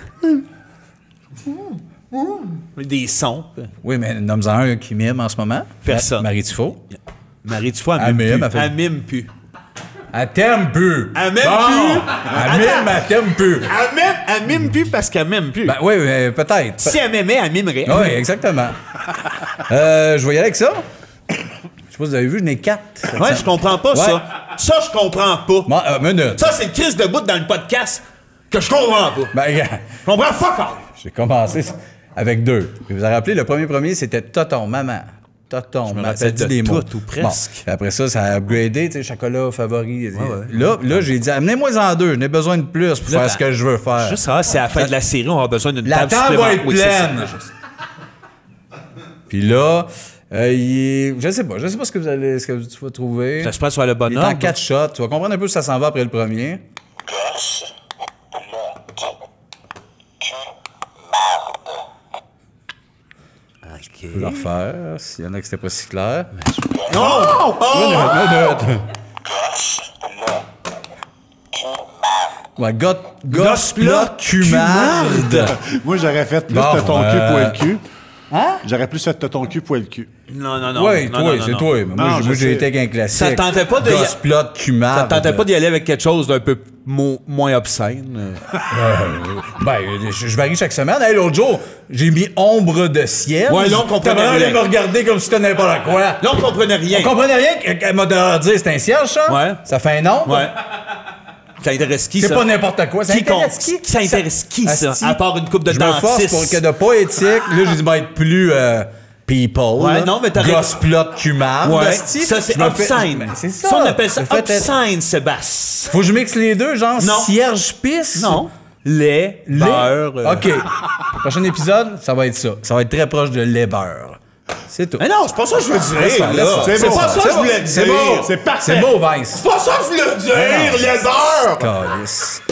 [SPEAKER 5] Des sons.
[SPEAKER 3] Oui, mais nomme-en un qui mime en ce moment.
[SPEAKER 5] Personne.
[SPEAKER 3] Marie Tifo.
[SPEAKER 5] Marie Dufoy,
[SPEAKER 3] Elle mime,
[SPEAKER 5] elle
[SPEAKER 3] elle fait-
[SPEAKER 5] mime plus.
[SPEAKER 3] Elle t'aime plus.
[SPEAKER 5] Elle m'aime
[SPEAKER 3] Bon.
[SPEAKER 5] plus.
[SPEAKER 3] Elle mime, elle t'aime plus.
[SPEAKER 5] Elle mime plus parce qu'elle m'aime plus.
[SPEAKER 3] Ben oui, mais peut-être.
[SPEAKER 5] Si elle m'aimait, elle mimerait.
[SPEAKER 3] Oui, exactement. Je vais y aller avec ça. Je sais pas si vous avez vu, j'en ai 4.
[SPEAKER 5] Ouais, je comprends pas
[SPEAKER 3] Ouais.
[SPEAKER 5] ça. Ça, je comprends pas.
[SPEAKER 3] Bon, minute.
[SPEAKER 5] Ça, c'est le crise de bout dans le podcast que je comprends pas.
[SPEAKER 3] Ben, regarde,
[SPEAKER 5] Je comprends fuck all.
[SPEAKER 3] j'ai commencé avec 2. Puis vous vous rappelez, le premier, c'était Toton, maman. Toton,
[SPEAKER 5] me
[SPEAKER 3] maman.
[SPEAKER 5] rappelle
[SPEAKER 3] Ça dit
[SPEAKER 5] de
[SPEAKER 3] des mots.
[SPEAKER 5] tout ou presque.
[SPEAKER 3] Bon. Puis après ça, ça a upgradé, tu sais, chocolat favori. Là, j'ai dit, amenez-moi en 2. J'en ai besoin de plus pour
[SPEAKER 5] Là,
[SPEAKER 3] faire ce que je veux faire.
[SPEAKER 5] Juste ça, c'est à la fin de la série, on aura besoin d'une
[SPEAKER 3] La
[SPEAKER 5] table
[SPEAKER 3] table va être
[SPEAKER 5] supplémentaire. Oui, c'est
[SPEAKER 3] pleine.
[SPEAKER 5] ça.
[SPEAKER 3] Puis là, je sais pas ce que tu vas trouver.
[SPEAKER 5] J'espère que tu vas le bon
[SPEAKER 3] Il est en
[SPEAKER 5] ordre.
[SPEAKER 3] 4 shots. Tu vas comprendre un peu si ça s'en va après le premier. Je peux le
[SPEAKER 5] OK.
[SPEAKER 3] refaire, s'il y en a qui c'était pas si clair.
[SPEAKER 5] Non! Oh!
[SPEAKER 3] Minute. Ouais, Gosplot Cumarde.
[SPEAKER 4] Moi, j'aurais fait plus
[SPEAKER 3] Bon,
[SPEAKER 4] ton cul, poil cul.
[SPEAKER 3] Hein?
[SPEAKER 4] J'aurais plus fait ton cul, poil cul.
[SPEAKER 5] Non.
[SPEAKER 3] Oui, toi, c'est toi. Mais moi, j'ai été avec un classique.
[SPEAKER 5] Ça tentait pas de...
[SPEAKER 3] Gosplot Cumarde.
[SPEAKER 5] Ça tentait pas d'y aller avec quelque chose d'un peu moins obscène.
[SPEAKER 3] Je varie chaque semaine. Hey, l'autre jour, j'ai mis ombre de ciel.
[SPEAKER 5] Ouais, là, on comprenait
[SPEAKER 3] T'as
[SPEAKER 5] rien.
[SPEAKER 3] me regarder comme si c'était n'importe quoi.
[SPEAKER 5] Là, on comprenait rien.
[SPEAKER 3] On comprenait rien. Elle m'a dit, c'est un cierge, ça?
[SPEAKER 5] Ouais.
[SPEAKER 3] Ça fait un nom?
[SPEAKER 5] Ouais. Ça intéresse qui,
[SPEAKER 3] C'est
[SPEAKER 5] ça?
[SPEAKER 3] pas n'importe quoi. Ça intéresse qui?
[SPEAKER 5] Ça intéresse qui, ça?
[SPEAKER 3] Asti.
[SPEAKER 5] À part une coupe de
[SPEAKER 3] Je me force
[SPEAKER 5] dentistes.
[SPEAKER 3] pour que de poétique, là, j'ai dit, être plus people.
[SPEAKER 5] Ouais,
[SPEAKER 3] là.
[SPEAKER 5] non, mais t'aurais-
[SPEAKER 3] Gosplot Cumarde.
[SPEAKER 5] Ouais.
[SPEAKER 3] asti.
[SPEAKER 5] Ça, c'est
[SPEAKER 3] Je me fais-
[SPEAKER 5] obscène.
[SPEAKER 3] Ben, c'est ça.
[SPEAKER 5] Ça, on appelle ça
[SPEAKER 3] Je fais-
[SPEAKER 5] obscène, Sébastien.
[SPEAKER 3] Faut que je mixe les deux, genre
[SPEAKER 5] Non.
[SPEAKER 3] cierge pisse?
[SPEAKER 5] Non. Lait, beurre.
[SPEAKER 3] OK. Prochain épisode, ça va être ça. Ça va être très proche de lait beurre. C'est tout.
[SPEAKER 5] Mais non, c'est pas ça que je veux dire.
[SPEAKER 3] Laisse faire,
[SPEAKER 5] là.
[SPEAKER 3] laisse faire.
[SPEAKER 5] C'est
[SPEAKER 4] C'est
[SPEAKER 5] pas
[SPEAKER 4] bon,
[SPEAKER 5] ça que
[SPEAKER 4] c'est
[SPEAKER 5] je voulais
[SPEAKER 4] bon,
[SPEAKER 5] dire.
[SPEAKER 4] c'est bon, c'est parfait.
[SPEAKER 3] C'est beau, Vince.
[SPEAKER 5] C'est pas ça que je voulais dire, les heures.
[SPEAKER 3] Calice.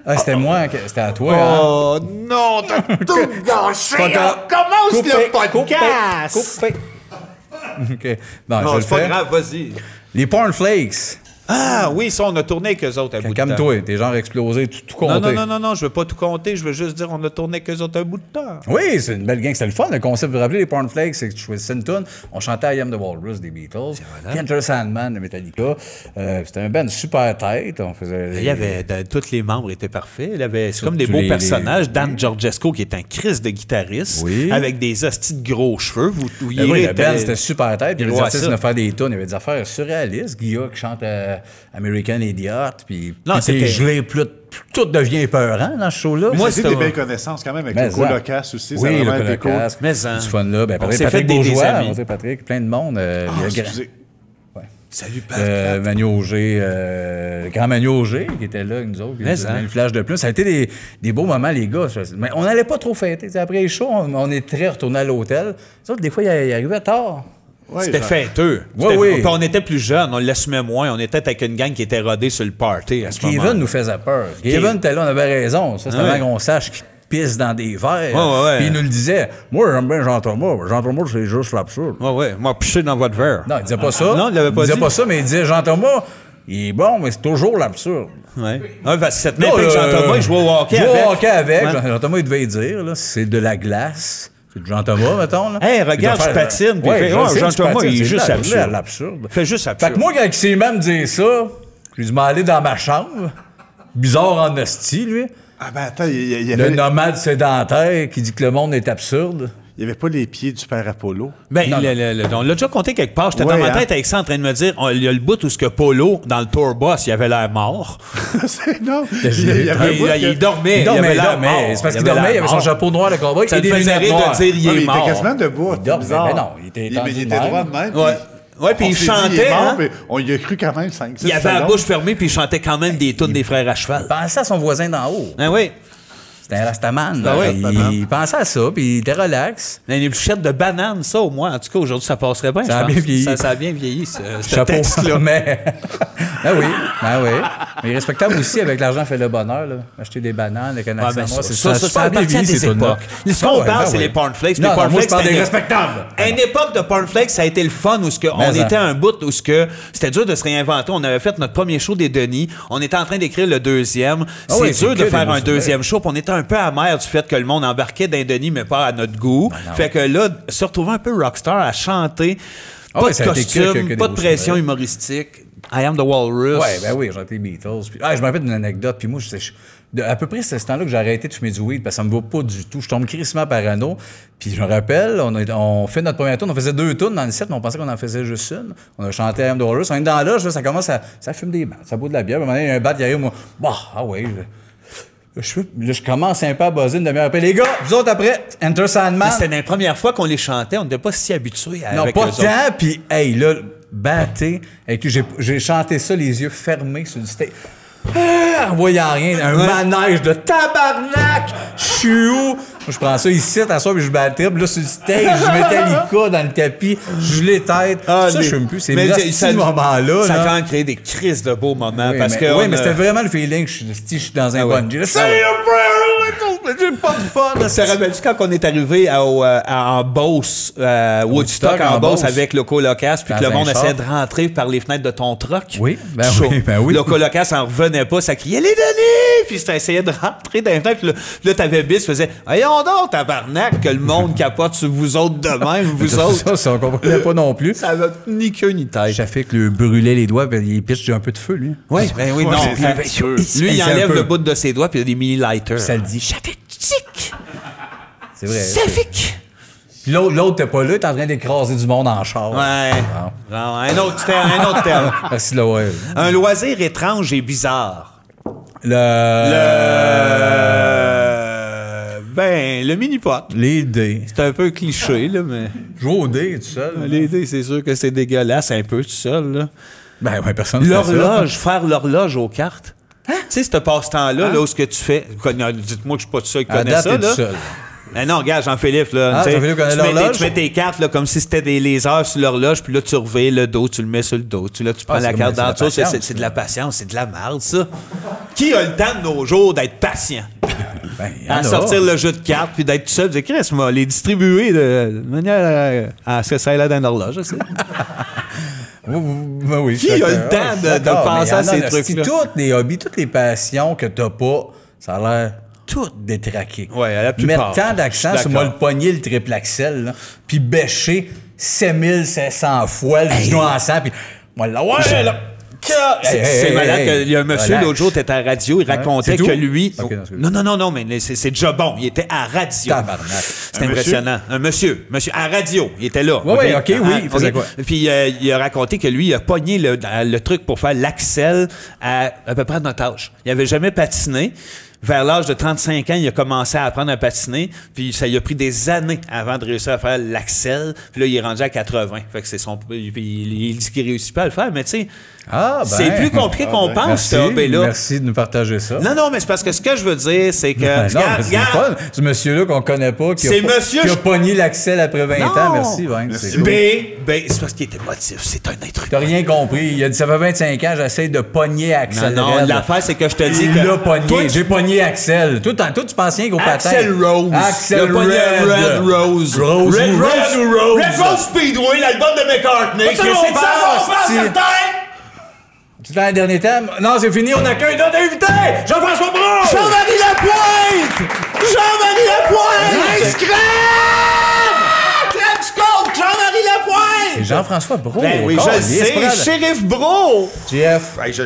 [SPEAKER 3] Ah, c'était moi, c'était à toi, hein?
[SPEAKER 5] Oh non, t'as tout gâché. On commence le podcast.
[SPEAKER 3] Coupé. OK. Bon, je
[SPEAKER 5] Non,
[SPEAKER 3] le
[SPEAKER 5] c'est pas
[SPEAKER 3] fais.
[SPEAKER 5] grave, vas-y.
[SPEAKER 3] Les Porn Flakes.
[SPEAKER 5] Ah oui, ça, on a tourné avec eux autres un bout de temps.
[SPEAKER 3] Calme-toi, t'es genre explosé, tout compté.
[SPEAKER 5] Non, je veux pas tout compter, je veux juste dire on a tourné avec eux autres un bout de temps.
[SPEAKER 3] Oui, c'est une belle gang. C'était le fun. Le concept, vous vous rappelez, les Porn Flakes, c'est que tu choisissais une tune. On chantait I Am the Walrus des Beatles. Puis Enter Sandman de Metallica. C'était un band super tête. On faisait...
[SPEAKER 5] Il y avait, tous les membres étaient parfaits. Il y avait, c'est comme des
[SPEAKER 3] Tous
[SPEAKER 5] beaux
[SPEAKER 3] les-
[SPEAKER 5] personnages. Dan Georgescu, qui est un Christ de guitariste,
[SPEAKER 3] Oui.
[SPEAKER 5] avec des hosties de gros cheveux. Vous
[SPEAKER 3] Ben oui, le band, c'était super tête. Puis il y avait des
[SPEAKER 5] Ouais,
[SPEAKER 3] artistes
[SPEAKER 5] ça.
[SPEAKER 3] qui venaient faire des tunes. Il y avait des affaires surréalistes. Guilla qui chante American Idiot. Puis
[SPEAKER 5] Non,
[SPEAKER 3] puis
[SPEAKER 5] c'était-
[SPEAKER 3] t'es gelé, puis là, tout devient épeurant dans ce show-là.
[SPEAKER 5] Moi,
[SPEAKER 4] Moi,
[SPEAKER 5] c'était-
[SPEAKER 4] c'était des belles connaissances quand même avec
[SPEAKER 3] Mais
[SPEAKER 4] le colocasse aussi. Ça a
[SPEAKER 3] Oui, le
[SPEAKER 4] vraiment été cool.
[SPEAKER 3] colocasse.
[SPEAKER 5] Mais en-
[SPEAKER 3] Du fun là. Ben,
[SPEAKER 5] on s'est
[SPEAKER 3] Patrick
[SPEAKER 5] fait des
[SPEAKER 3] Bourgeois,
[SPEAKER 5] amis.
[SPEAKER 3] on sait Patrick, plein de monde.
[SPEAKER 4] Ah, excusez.
[SPEAKER 5] Salut, Pat.
[SPEAKER 3] Manu Auger, le grand Manu Auger qui était là avec nous autres, qui
[SPEAKER 5] Mais
[SPEAKER 3] nous a
[SPEAKER 5] hein.
[SPEAKER 3] donné le flash de plus. Ça a été des beaux moments, les gars. Mais on n'allait pas trop fêter. T'sais, après les shows, on est très retournés à l'hôtel. Les autres, des fois, ils arrivaient tard.
[SPEAKER 4] Ouais,
[SPEAKER 5] C'était
[SPEAKER 4] genre-
[SPEAKER 5] fêteux.
[SPEAKER 3] Oui,
[SPEAKER 5] C'était-
[SPEAKER 3] oui.
[SPEAKER 5] Puis on était plus jeunes, on l'assumait moins. On était avec une gang qui était rodée sur le party à ce moment-là.
[SPEAKER 3] Kevin nous faisait peur. Kevin était là, on avait raison. Ça, c'était
[SPEAKER 5] Ouais.
[SPEAKER 3] avant qu'on sache qu'il pisse dans des verres.
[SPEAKER 5] Ouais.
[SPEAKER 3] Puis il nous le disait. Moi, j'aime bien Jean-Thomas. Jean-Thomas, c'est juste l'absurde.
[SPEAKER 5] Ouais, moi, piché dans votre verre.
[SPEAKER 3] Non, il disait pas ça.
[SPEAKER 5] Non, il l'avait pas
[SPEAKER 3] disait
[SPEAKER 5] dit.
[SPEAKER 3] pas ça, mais il disait Jean-Thomas, il est bon, mais c'est toujours l'absurde.
[SPEAKER 5] Ouais. Ouais, parce que cette même
[SPEAKER 3] Là,
[SPEAKER 5] Jean-Thomas, il jouait au hockey
[SPEAKER 3] jouait
[SPEAKER 5] avec.
[SPEAKER 3] au hockey avec.
[SPEAKER 5] Ouais.
[SPEAKER 3] Jean-Thomas, il devait dire, là, c'est de la glace. C'est de Jean-Thomas, mettons. Là.
[SPEAKER 5] Hey, regarde,
[SPEAKER 3] Il doit
[SPEAKER 5] je
[SPEAKER 3] faire-
[SPEAKER 5] patine, puis
[SPEAKER 3] Ouais,
[SPEAKER 5] il fait,
[SPEAKER 3] je
[SPEAKER 5] oh,
[SPEAKER 3] sais que
[SPEAKER 5] Jean-Thomas,
[SPEAKER 3] tu patines,
[SPEAKER 5] il est
[SPEAKER 3] c'est
[SPEAKER 5] juste
[SPEAKER 3] de
[SPEAKER 5] absurde.
[SPEAKER 3] l'absurde.
[SPEAKER 5] Fait juste
[SPEAKER 3] Fait
[SPEAKER 5] absurde.
[SPEAKER 3] que moi, quand il s'est même dit ça, j'ai dû m'aller dans ma chambre. Bizarre en hostie, lui.
[SPEAKER 4] Ah ben attends, il y
[SPEAKER 3] Le
[SPEAKER 4] avait,
[SPEAKER 3] nomade sédentaire qui dit que le monde est absurde.
[SPEAKER 4] il y avait pas les pieds du père Apollo.
[SPEAKER 5] Ben,
[SPEAKER 3] Non,
[SPEAKER 5] on l'a déjà compté quelque part. J'étais
[SPEAKER 4] Ouais,
[SPEAKER 5] dans ma
[SPEAKER 4] hein.
[SPEAKER 5] tête avec ça en train de me dire, il y a le bout où ce que Polo, dans le tour boss, il avait l'air mort.
[SPEAKER 4] Non,
[SPEAKER 3] il-
[SPEAKER 4] un bout
[SPEAKER 5] Il
[SPEAKER 4] que-
[SPEAKER 5] dormait.
[SPEAKER 3] Il dormait,
[SPEAKER 5] avait
[SPEAKER 3] il
[SPEAKER 5] l'air
[SPEAKER 3] dormait.
[SPEAKER 5] mort.
[SPEAKER 3] C'est parce qu'il
[SPEAKER 5] avait
[SPEAKER 3] dormait, il
[SPEAKER 5] l'air
[SPEAKER 3] avait son
[SPEAKER 5] mort.
[SPEAKER 3] chapeau noir de cowboy
[SPEAKER 5] Ça
[SPEAKER 3] et
[SPEAKER 5] te
[SPEAKER 3] des
[SPEAKER 5] faisait
[SPEAKER 3] lunettes
[SPEAKER 5] rire
[SPEAKER 3] noires.
[SPEAKER 5] de dire, il
[SPEAKER 4] Ouais, mais
[SPEAKER 5] est
[SPEAKER 4] il
[SPEAKER 5] mort.
[SPEAKER 4] était quasiment debout.
[SPEAKER 3] Il dormait,
[SPEAKER 4] bizarre.
[SPEAKER 3] mais non, il était étendu
[SPEAKER 4] il
[SPEAKER 3] de
[SPEAKER 4] était
[SPEAKER 3] même.
[SPEAKER 4] droit de même.
[SPEAKER 5] Ouais. Ouais, puis
[SPEAKER 4] on
[SPEAKER 5] il
[SPEAKER 4] s'est dit, il
[SPEAKER 5] chantait,
[SPEAKER 4] est mort,
[SPEAKER 5] hein.
[SPEAKER 4] mais on y a cru quand même 5
[SPEAKER 5] Il avait la bouche fermée, puis il chantait quand même des tunes des frères à cheval.
[SPEAKER 3] Il pensait à son voisin d'en haut.
[SPEAKER 5] Ah oui.
[SPEAKER 3] C'était un rastaman.
[SPEAKER 5] Ah
[SPEAKER 3] là.
[SPEAKER 5] ouais,
[SPEAKER 3] Il pensait à ça, puis il était relax.
[SPEAKER 5] Une épluchette de banane, ça, au moins. En tout cas, aujourd'hui, ça passerait bien.
[SPEAKER 3] Ça a
[SPEAKER 5] je pense.
[SPEAKER 3] bien vieilli.
[SPEAKER 5] Ça a bien vieilli, ce
[SPEAKER 3] Chapeau.
[SPEAKER 5] texte-là.
[SPEAKER 3] Mais. Ben oui. Mais il est respectable aussi, avec l'argent fait le bonheur. Là. Acheter des bananes, des canards
[SPEAKER 5] Ouais, ben
[SPEAKER 3] samoa,
[SPEAKER 5] ça
[SPEAKER 3] a bien
[SPEAKER 5] appartient à
[SPEAKER 3] vieilli,
[SPEAKER 5] des
[SPEAKER 3] ces tunes-là.
[SPEAKER 5] époques. Ce qu'on parle, c'est les cornflakes.
[SPEAKER 3] Non,
[SPEAKER 5] Les
[SPEAKER 3] non, moi, je
[SPEAKER 5] cornflakes,
[SPEAKER 3] parle des
[SPEAKER 5] c'était
[SPEAKER 3] respectables.
[SPEAKER 5] À une époque de cornflakes, ça a été le fun où ce que on
[SPEAKER 3] Mais
[SPEAKER 5] était
[SPEAKER 3] en.
[SPEAKER 5] à un bout où ce que c'était dur de se réinventer. On avait fait notre premier show des Denis. On était en train d'écrire le deuxième.
[SPEAKER 3] Ah
[SPEAKER 5] C'est
[SPEAKER 3] oui, c'est
[SPEAKER 5] dur de
[SPEAKER 3] que
[SPEAKER 5] faire
[SPEAKER 3] des
[SPEAKER 5] un
[SPEAKER 3] beaux
[SPEAKER 5] deuxième show. Puis on était un peu amer du fait que le monde embarquait d'un Denis, mais pas à notre goût. Fait que là, se retrouver un peu rockstar à chanter.
[SPEAKER 3] Ah
[SPEAKER 5] Pas
[SPEAKER 3] ouais,
[SPEAKER 5] de
[SPEAKER 3] ça a été que
[SPEAKER 5] costume,
[SPEAKER 3] des
[SPEAKER 5] pas de
[SPEAKER 3] beaux
[SPEAKER 5] pression
[SPEAKER 3] souvenirs.
[SPEAKER 5] humoristique. I am the Walrus.
[SPEAKER 3] Ouais, ben oui, j'ai chanté les Beatles. Puis, je me rappelle d'une anecdote. Puis moi, à peu près, c'est ce temps-là que j'ai arrêté de fumer du weed parce que ça me va pas du tout. Je tombe crissement parano. Puis je me rappelle, on fait notre première tourne. On faisait 2 tournes dans le set, mais on pensait qu'on en faisait juste une. On a chanté I Am the Walrus. On est dans l'âge, ça commence à... Ça fume des battes, ça boit de la bière. Puis à un moment donné, il y a un bat qui arrive, moi... Bah, ah ouais... je commence un peu à buzzer une demi-heure après. Les gars, vous autres après, Enter Sandman.
[SPEAKER 5] Mais c'était la première fois qu'on les chantait. On n'était pas si habitués
[SPEAKER 3] Non,
[SPEAKER 5] avec
[SPEAKER 3] pas
[SPEAKER 5] eux autres.
[SPEAKER 3] tant. Puis, hey, là, batté. Avec lui, j'ai chanté ça les yeux fermés sur le stage. En voyant rien, un manège de tabarnak! Je suis où? Je prends ça ici, t'assois, puis je battais. Puis là, sur le stage, je mettais Metallica dans le tapis, je les tête. Ça, je fume plus. C'est ce moment-là.
[SPEAKER 5] Ça a
[SPEAKER 3] là.
[SPEAKER 5] quand même créé des crises de beaux moments.
[SPEAKER 3] Oui,
[SPEAKER 5] parce
[SPEAKER 3] mais,
[SPEAKER 5] que
[SPEAKER 3] oui, mais c'était vraiment le feeling que je suis dans un
[SPEAKER 5] ouais.
[SPEAKER 3] bungee. Là,
[SPEAKER 5] Ah ouais.
[SPEAKER 3] Say a prayer, little mais j'ai pas de fun.
[SPEAKER 5] Te rappelles-tu quand on est arrivé en Beauce, Woodstock en Beauce avec le colocasse, puis que le monde essayait de rentrer par les fenêtres de ton truck?
[SPEAKER 3] Oui, ben oui.
[SPEAKER 5] Le colocasse en revenait pas, ça criait « Les Denis! » Puis tu essayais de rentrer dans les fenêtres, puis là t'avais Bis, faisait « Voyons donc, tabarnak, que le monde capote sur vous autres de même, vous autres. »
[SPEAKER 3] Ça, on comprenait pas non plus.
[SPEAKER 5] Ça va ni queue ni tête.
[SPEAKER 3] Shafik lui brûlait les doigts, ben, il pitche un peu de feu, lui.
[SPEAKER 5] Oui, ben oui, non. Lui, il enlève le bout de ses doigts, puis il y a des mini-lighters.
[SPEAKER 3] Ça le dit.
[SPEAKER 5] Shafik!
[SPEAKER 3] C'est vrai.
[SPEAKER 5] Shafik!
[SPEAKER 3] Puis l'autre, t'es pas là, t'es en train d'écraser du monde en char.
[SPEAKER 5] Ouais. Non, un autre terme.
[SPEAKER 3] Merci, là, ouais.
[SPEAKER 5] Un loisir étrange et bizarre. Le mini-pot.
[SPEAKER 3] Les dés.
[SPEAKER 5] C'est un peu cliché, là, mais...
[SPEAKER 3] Jouer aux dés tout seul.
[SPEAKER 5] Les dés, c'est sûr que c'est dégueulasse un peu tout seul, là.
[SPEAKER 3] Ben ouais, personne ne fait ça.
[SPEAKER 5] L'horloge, faire l'horloge aux cartes. Tu sais, ce passe-temps-là, là, où ce que tu fais... Dites-moi que je suis pas tout seul qui connais ça, là.
[SPEAKER 3] Tout seul.
[SPEAKER 5] Mais non, regarde, Jean-Philippe, là.
[SPEAKER 3] Jean-Philippe connaît l'horloge.
[SPEAKER 5] Tu mets tes cartes là, comme si c'était des lasers sur l'horloge, puis là, tu reveilles le dos, tu le mets sur le dos. Tu prends la carte dans le tour. C'est de la patience, c'est de la merde, ça. Qui a le temps de nos jours d'être patient? À sortir le jeu de cartes, puis d'être tout seul, de dire, Chris, moi, les distribuer de manière à ce que ça ait l'air d'un horloge, je sais.
[SPEAKER 3] Ben oui,
[SPEAKER 5] qui a le temps de penser à ces trucs-là?
[SPEAKER 3] Tous les hobbies, toutes les passions que t'as pas, ça a l'air tout détraqué.
[SPEAKER 5] Ouais, à la plupart.
[SPEAKER 3] Mettre tant d'accent sur moi le poignet, le triple axel, là, puis bêcher 7500 fois le genou en sang, puis moi là, ouais, là.
[SPEAKER 5] C'est malade. Il y a un monsieur, l'autre jour, était à la radio, il racontait que lui...
[SPEAKER 3] Okay,
[SPEAKER 5] non, mais c'est déjà bon. Il était à radio. C'est impressionnant. Un monsieur, à la radio, il était là.
[SPEAKER 3] Oui, il faisait quoi?
[SPEAKER 5] Puis il a raconté que lui, il a pogné le truc pour faire l'axel à peu près à notre âge. Il n'avait jamais patiné. Vers l'âge de 35 ans, il a commencé à apprendre à patiner, puis ça lui a pris des années avant de réussir à faire l'axel. Puis là, il est rendu à 80. Fait que c'est son... Il dit qu'il réussit pas à le faire, mais tu sais, c'est plus compliqué qu'on pense, ce hobby-là.
[SPEAKER 3] Merci de nous partager ça.
[SPEAKER 5] Non, mais c'est parce que ce que je veux dire, c'est que...
[SPEAKER 3] regarde, ce monsieur-là qu'on connaît pas, qui a pogné l'axel après 20 ans. Merci, Vince.
[SPEAKER 5] C'est parce qu'il était motif. C'est un être humain.
[SPEAKER 3] T'as rien compris. Il a dit, ça fait 25 ans, j'essaie de pogner Axel.
[SPEAKER 5] Non, l'affaire, c'est que je te dis que...
[SPEAKER 3] Il l'a pogné. J'ai pogné Axel. Toi, tu pensais qu'au patin.
[SPEAKER 5] Axel Rose.
[SPEAKER 3] Axel
[SPEAKER 5] Red Rose.
[SPEAKER 3] Red
[SPEAKER 5] Rose Speedway, l'album de McCartney.
[SPEAKER 3] Qu'est-ce que c'est ça? Tu dans le dernier thème? Non, c'est fini, on accueille notre invité! Jean-François Brault!
[SPEAKER 5] Jean-Marie Lapointe! Ice Cream! Jean-Marie Lapointe!
[SPEAKER 3] C'est Jean-François Brault.
[SPEAKER 5] Ben oui, je le sais, Shérif Brault!
[SPEAKER 3] Jeff.
[SPEAKER 2] Je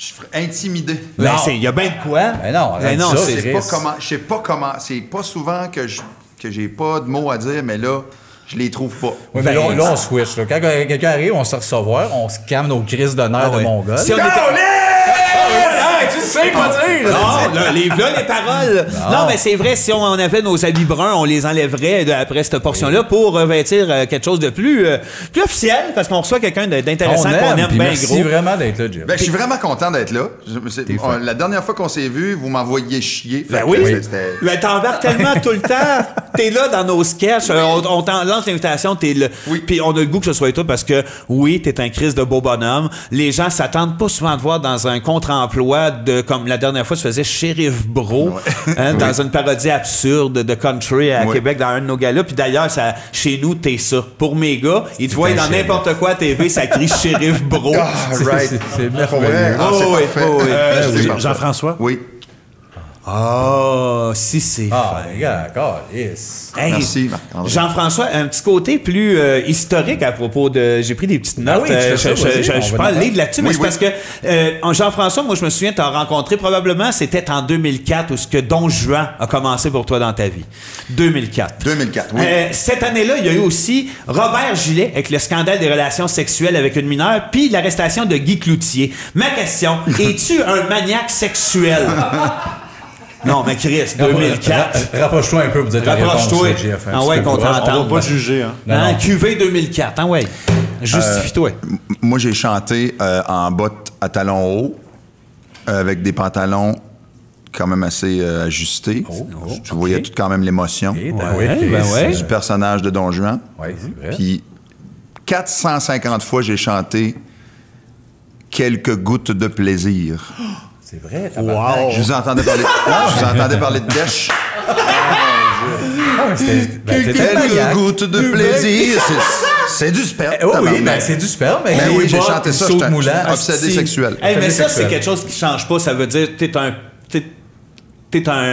[SPEAKER 2] suis intimidé.
[SPEAKER 5] Il y a bien de quoi.
[SPEAKER 3] Non,
[SPEAKER 2] je sais pas comment. C'est pas souvent que j'ai pas de mots à dire, mais là, je les trouve pas.
[SPEAKER 3] Oui, mais là, on switch. Là. Quand quelqu'un arrive, on se recevoir, on se calme nos crises de nerfs de Mongol.
[SPEAKER 5] Si on
[SPEAKER 3] tu sais pas dire!
[SPEAKER 5] Non, les paroles. Non, mais c'est vrai, si on avait nos habits bruns, on les enlèverait après cette portion-là pour revêtir quelque chose de plus officiel, parce qu'on reçoit quelqu'un d'intéressant qu'on aime bien
[SPEAKER 3] merci
[SPEAKER 5] gros.
[SPEAKER 3] Merci vraiment d'être là, Jeff.
[SPEAKER 2] Je suis vraiment content d'être là. La dernière fois qu'on s'est vu, vous m'envoyiez chier.
[SPEAKER 5] Ben, t'embarques tellement tout le temps. T'es là dans nos sketchs. On t'en lance l'invitation, t'es là. Puis on a le goût que ce soit toi parce que, oui, t'es un Christ de beau bonhomme. Les gens s'attendent pas souvent à te voir dans un contre-emploi comme la dernière fois, tu faisais Shérif Brault, dans une parodie absurde de country à Québec, dans un de nos galas. Puis d'ailleurs, chez nous, t'es ça. Pour mes gars, ils te voient dans n'importe quoi à TV, ça crie Shérif Brault.
[SPEAKER 3] C'est merveilleux.
[SPEAKER 4] Jean-François?
[SPEAKER 2] Oui.
[SPEAKER 5] Si c'est
[SPEAKER 3] les gars, yes.
[SPEAKER 5] Hey,
[SPEAKER 2] merci, Marc-André.
[SPEAKER 5] Jean-François, un petit côté plus historique à propos de... J'ai pris des petites notes. Je peux pas lire là-dessus, mais c'est parce que Jean-François, moi, je me souviens, t'as rencontré probablement, c'était en 2004 où ce que Don Juan a commencé pour toi dans ta vie. 2004,
[SPEAKER 2] oui.
[SPEAKER 5] Cette année-là, il y a eu aussi Robert Gillet avec le scandale des relations sexuelles avec une mineure, puis l'arrestation de Guy Cloutier. Ma question, es-tu un maniaque sexuel? Non, mais Chris, 2004.
[SPEAKER 3] Rapproche-toi un peu pour dire la réponse.
[SPEAKER 5] Rapproche-toi.
[SPEAKER 3] Ah
[SPEAKER 5] ouais, qu'on t'entende.
[SPEAKER 4] On va pas juger, hein.
[SPEAKER 5] QV 2004, hein, ouais. Justifie-toi.
[SPEAKER 2] Moi, j'ai chanté en bottes à talons hauts, avec des pantalons quand même assez ajustés. Je voyais tout quand même l'émotion du personnage de Don Juan.
[SPEAKER 3] Oui, c'est vrai.
[SPEAKER 2] Puis 450 fois, j'ai chanté « Quelques gouttes de plaisir ».
[SPEAKER 3] C'est vrai, tabarnak.
[SPEAKER 5] Wow.
[SPEAKER 6] Je vous entendais parler, de dèche. Quelques gouttes de plaisir. C'est du sperme.
[SPEAKER 3] Oh oui,
[SPEAKER 6] tabarnak.
[SPEAKER 3] ben c'est du sperme. Mais
[SPEAKER 6] Ben oui, j'ai
[SPEAKER 3] bas,
[SPEAKER 6] chanté ça,
[SPEAKER 3] saut
[SPEAKER 6] j'étais
[SPEAKER 3] moulant.
[SPEAKER 6] obsédé sexuel.
[SPEAKER 5] Hey, mais ça,
[SPEAKER 3] sexuel.
[SPEAKER 5] c'est quelque chose qui change pas. Ça veut dire que t'es un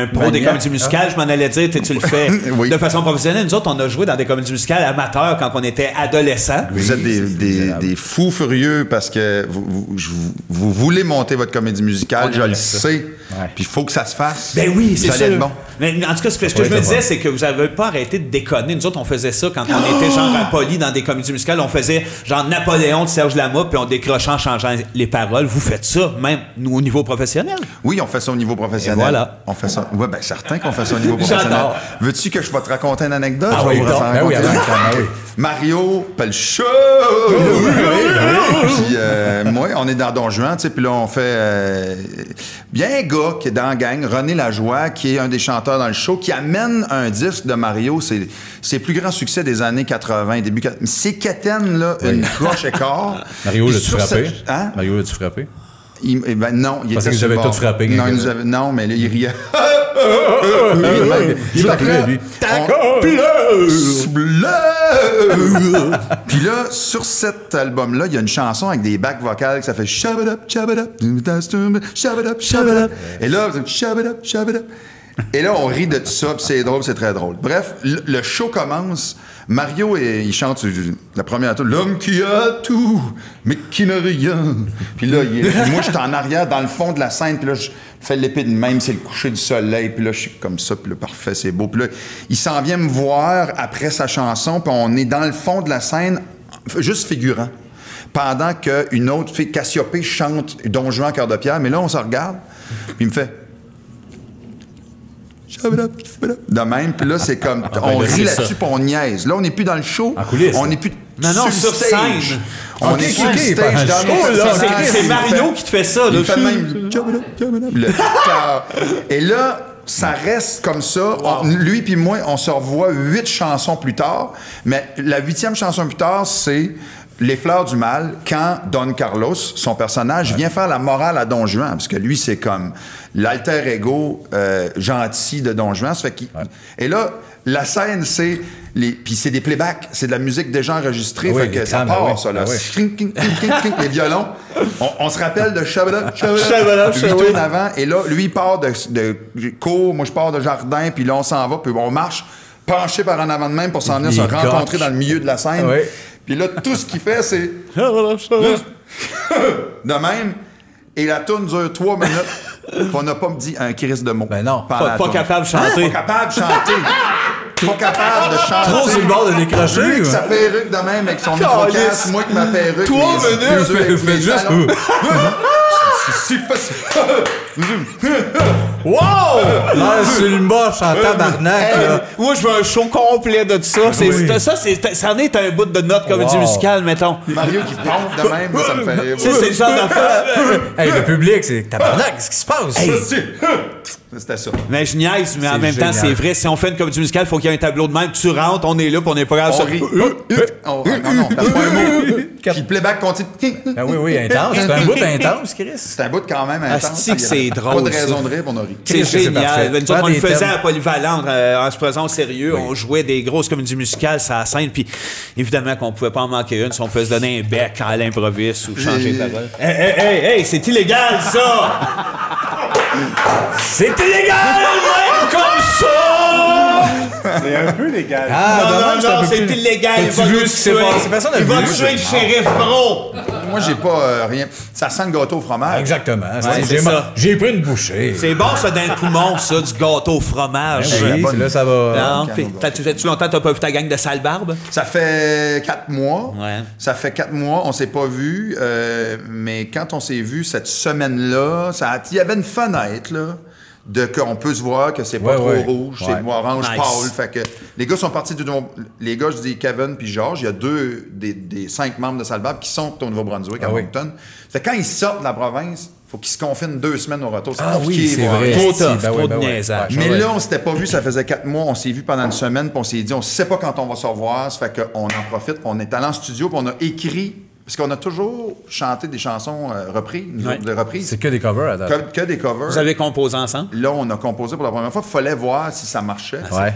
[SPEAKER 5] pro des
[SPEAKER 3] Maniaque.
[SPEAKER 5] comédies musicales, je m'en allais dire, tu le fais
[SPEAKER 6] Oui.
[SPEAKER 5] de façon professionnelle. Nous autres, on a joué dans des comédies musicales amateurs quand on était adolescents.
[SPEAKER 6] Vous êtes des fous furieux parce que vous voulez monter votre comédie musicale, je le sais.
[SPEAKER 3] Ouais.
[SPEAKER 6] Puis il faut que ça se fasse.
[SPEAKER 5] Ben oui, c'est
[SPEAKER 6] Vous allez
[SPEAKER 5] ça.
[SPEAKER 6] être bon.
[SPEAKER 5] Mais en tout cas, ce que je
[SPEAKER 3] Ouais,
[SPEAKER 5] me
[SPEAKER 3] c'est
[SPEAKER 5] disais,
[SPEAKER 3] bon.
[SPEAKER 5] c'est que vous n'avez pas arrêté de déconner. Nous autres, on faisait ça quand on était genre poli dans des comédies musicales. On faisait genre Napoléon de Serge Lama, puis on décrochait en changeant les paroles. Vous faites ça, même nous, au niveau professionnel.
[SPEAKER 6] Oui, on fait ça au niveau professionnel.
[SPEAKER 5] Et voilà.
[SPEAKER 6] On fait ça. Oui, bien certain qu'on fait ça au niveau professionnel.
[SPEAKER 5] J'adore.
[SPEAKER 6] Veux-tu que je vais te raconter une anecdote?
[SPEAKER 3] Ah
[SPEAKER 6] Je vais
[SPEAKER 3] oui,
[SPEAKER 6] vous en
[SPEAKER 3] ben oui,
[SPEAKER 6] raconter une.
[SPEAKER 3] oui.
[SPEAKER 6] Mario Pelchot! Puis moi, on est dans Don Juan, tu sais, puis là, on fait... Il y a un gars qui est dans la gang, René Lajoie, qui est un des chanteurs dans le show, qui amène un disque de Mario. C'est le plus grand succès des années 80, début 80. C'est quétaine, là, une cloche écart.
[SPEAKER 3] Mario,
[SPEAKER 6] Puis
[SPEAKER 3] l'as-tu
[SPEAKER 6] sur
[SPEAKER 3] frappé?
[SPEAKER 6] cette- Hein?
[SPEAKER 3] Mario, l'as-tu frappé?
[SPEAKER 6] Ben non, il
[SPEAKER 3] Parce
[SPEAKER 6] était
[SPEAKER 3] que vous
[SPEAKER 6] sur le
[SPEAKER 3] avez
[SPEAKER 6] bord.
[SPEAKER 3] tout frappé,
[SPEAKER 6] Non,
[SPEAKER 3] quelqu'un.
[SPEAKER 6] non, mais là, il riait.
[SPEAKER 3] Il t'appelait, lui.
[SPEAKER 6] Puis là, sur cet album-là, il y a une chanson avec des backs vocales que ça fait shabadap, shabadap, shabadap, shabadap. Et là, shabadap, shabadap. Et là, on rit de tout ça, puis c'est drôle, c'est très drôle. Bref, le show commence. Mario, il chante la première tour, l'homme qui a tout, mais qui n'a rien. Puis là, moi, je suis en arrière, dans le fond de la scène, puis là, je fais l'épée de même, c'est le coucher du soleil, puis là, je suis comme ça, puis là, parfait, c'est beau. Puis là, il s'en vient me voir après sa chanson, puis on est dans le fond de la scène, juste figurant. Pendant qu'une autre fille, Cassiopée, chante Don Juan, Cœur de pierre, mais là, on se regarde, puis il me fait... De même, puis là, c'est comme... on
[SPEAKER 3] ben,
[SPEAKER 6] rit
[SPEAKER 3] c'est
[SPEAKER 6] là-dessus,
[SPEAKER 3] ça.
[SPEAKER 6] puis on niaise. Là, on n'est plus dans le show.
[SPEAKER 3] En coulisses.
[SPEAKER 6] On n'est plus
[SPEAKER 5] Non, sur
[SPEAKER 6] stage.
[SPEAKER 5] scène.
[SPEAKER 6] On
[SPEAKER 3] Ok,
[SPEAKER 6] est sur
[SPEAKER 3] ok,
[SPEAKER 6] stage
[SPEAKER 3] par un
[SPEAKER 6] dans
[SPEAKER 3] show,
[SPEAKER 6] nos
[SPEAKER 3] là,
[SPEAKER 6] personnages.
[SPEAKER 5] C'est
[SPEAKER 6] Il
[SPEAKER 5] Mario
[SPEAKER 6] fait-
[SPEAKER 5] qui te fait ça.
[SPEAKER 6] Il
[SPEAKER 5] Là.
[SPEAKER 6] fait même... Le cœur. Et là, ça reste comme ça. Lui puis moi, on se revoit 8 chansons plus tard. Mais la 8e chanson plus tard, c'est... Les Fleurs du Mal, quand Don Carlos, son personnage, vient faire la morale à Don Juan, parce que lui, c'est comme l'alter ego gentil de Don Juan. Ça fait Et là, la scène, c'est... Puis c'est des playbacks, c'est de la musique déjà enregistrée,
[SPEAKER 3] Oui,
[SPEAKER 6] fait que
[SPEAKER 3] les
[SPEAKER 6] ça
[SPEAKER 3] trames,
[SPEAKER 6] part,
[SPEAKER 3] oui.
[SPEAKER 6] ça, là.
[SPEAKER 3] Ah oui.
[SPEAKER 6] Clink, clink, clink, clink, clink, les violons. On se rappelle de Shabada,
[SPEAKER 5] Shabada,
[SPEAKER 6] lui
[SPEAKER 5] Shabada.
[SPEAKER 6] tourne avant, et là, lui, il part de cours, moi, je pars de jardin, puis là, on s'en va, puis on marche penché par en avant de même pour s'en venir se
[SPEAKER 3] Il
[SPEAKER 6] rencontrer
[SPEAKER 3] gotche.
[SPEAKER 6] dans le milieu de la scène.
[SPEAKER 3] Oui.
[SPEAKER 6] Puis là, tout ce qu'il fait, c'est... de même. Et la tourne dure 3 minutes. Puis on n'a pas dit un crise de mots.
[SPEAKER 3] Ben non.
[SPEAKER 6] pendant la
[SPEAKER 5] Pas
[SPEAKER 6] tourne.
[SPEAKER 5] capable de chanter.
[SPEAKER 6] Pas capable de chanter. Pas capable de chanter.
[SPEAKER 3] Trop sur le bord de décrocher.
[SPEAKER 6] Lui avec
[SPEAKER 3] ouais.
[SPEAKER 6] sa perruque de même, avec son micro-casque, moi avec ma perruque.
[SPEAKER 5] 3
[SPEAKER 6] mes
[SPEAKER 5] minutes,
[SPEAKER 6] yeux avec
[SPEAKER 3] fais
[SPEAKER 6] mes
[SPEAKER 3] juste-
[SPEAKER 6] talons. C'est si facile.
[SPEAKER 5] Wow!
[SPEAKER 3] Ah, sur le moche en tabarnak, là.
[SPEAKER 5] Moi, je veux un show complet de tout ça. Ça en est un bout de notre comédie
[SPEAKER 3] Wow.
[SPEAKER 5] musicale, mettons.
[SPEAKER 6] Mario qui pompe de même, ça me fait rire.
[SPEAKER 5] C'est le genre d'affaire.
[SPEAKER 3] Hey, le public, c'est tabarnak, qu'est-ce qui se passe?
[SPEAKER 6] C'était ça.
[SPEAKER 5] Mais je niaise, mais en
[SPEAKER 3] C'est
[SPEAKER 5] même temps,
[SPEAKER 3] génial.
[SPEAKER 5] c'est vrai. Si on fait une comédie musicale, il faut qu'il y ait un tableau de même. Tu rentres, on est là, puis on est pas grave.
[SPEAKER 6] On rit. Non, place pas un mot. Puis le playback continue.
[SPEAKER 3] Ah oui, oui, intense. C'est un bout intense, Chris.
[SPEAKER 6] C'est un bout quand même intense.
[SPEAKER 5] Asti que c'est
[SPEAKER 6] Il y a
[SPEAKER 5] drôle,
[SPEAKER 6] Pas de raison
[SPEAKER 5] ça.
[SPEAKER 6] de rire, on a ri.
[SPEAKER 5] C'est
[SPEAKER 3] Christ, c'est parfait.
[SPEAKER 5] génial. Nous autres,
[SPEAKER 3] Prends
[SPEAKER 5] on le
[SPEAKER 3] des
[SPEAKER 5] faisait
[SPEAKER 3] thèmes.
[SPEAKER 5] à Polyvalente en se faisant au sérieux. On jouait des grosses comédies musicales sur la scène. Puis évidemment qu'on pouvait pas en manquer une si on pouvait se donner un bec à l'improviste ou changer de parole. Hey, c'est illégal, ça! C'est illégal, même comme ça!
[SPEAKER 4] C'est un peu légal.
[SPEAKER 3] Ah, dommage,
[SPEAKER 5] non,
[SPEAKER 3] un peu
[SPEAKER 5] c'est
[SPEAKER 3] plus-
[SPEAKER 5] illégal. Il
[SPEAKER 3] T'as-tu
[SPEAKER 5] va
[SPEAKER 3] vu
[SPEAKER 5] nous
[SPEAKER 3] ce qui s'est
[SPEAKER 5] tuer.
[SPEAKER 3] passé? Personne n'a
[SPEAKER 5] Il va
[SPEAKER 3] vu.
[SPEAKER 5] tuer le shérif Bro.
[SPEAKER 6] Moi, j'ai pas rien. Ça sent le gâteau au fromage.
[SPEAKER 3] Exactement.
[SPEAKER 5] c'est ça.
[SPEAKER 3] J'ai pris une bouchée.
[SPEAKER 5] C'est bon, ça, dans le poumon, ça, du gâteau au fromage.
[SPEAKER 3] Oui,
[SPEAKER 6] bonne-
[SPEAKER 3] là, ça va.
[SPEAKER 5] Non,
[SPEAKER 6] Ok,
[SPEAKER 5] puis, t'as-tu longtemps que t'as pas vu ta gang de sale barbe?
[SPEAKER 6] Ça fait 4 mois.
[SPEAKER 5] Ouais.
[SPEAKER 6] Ça fait 4 mois, on s'est pas vu. Mais quand on s'est vu cette semaine-là, il y avait une fenêtre, là, de qu'on peut se voir, que c'est pas
[SPEAKER 3] Ouais,
[SPEAKER 6] trop
[SPEAKER 3] ouais.
[SPEAKER 6] rouge,
[SPEAKER 3] Ouais.
[SPEAKER 6] c'est orange
[SPEAKER 5] Nice.
[SPEAKER 6] pâle. Fait que les gars sont partis les gars, je dis Kevin puis Georges, il y a 2 des 5 membres de Salbab qui sont au Nouveau-Brunswick, à
[SPEAKER 3] Ah oui.
[SPEAKER 6] Moncton. Fait que quand ils sortent de la province, faut qu'ils se confinent 2 semaines au retour. C'est
[SPEAKER 3] Ah
[SPEAKER 6] compliqué,
[SPEAKER 3] oui, c'est
[SPEAKER 6] voir.
[SPEAKER 3] vrai.
[SPEAKER 5] Trop
[SPEAKER 3] Si,
[SPEAKER 5] tough,
[SPEAKER 3] ben
[SPEAKER 5] trop
[SPEAKER 3] ouais,
[SPEAKER 5] de
[SPEAKER 3] ben ouais.
[SPEAKER 5] niaisage.
[SPEAKER 6] Mais
[SPEAKER 3] Ouais.
[SPEAKER 6] là, on s'était pas vu, ça faisait 4 mois. On s'est vu pendant une semaine, puis on s'est dit, on sait pas quand on va se revoir. Ça fait qu'on en profite. On est allé en studio, puis on a écrit Parce qu'on a toujours chanté des chansons reprises, de reprises.
[SPEAKER 3] C'est que des covers à date.
[SPEAKER 6] Que des covers.
[SPEAKER 5] Vous avez composé ensemble?
[SPEAKER 6] Là, on a composé pour la première fois. Il fallait voir si ça marchait.
[SPEAKER 3] Ouais.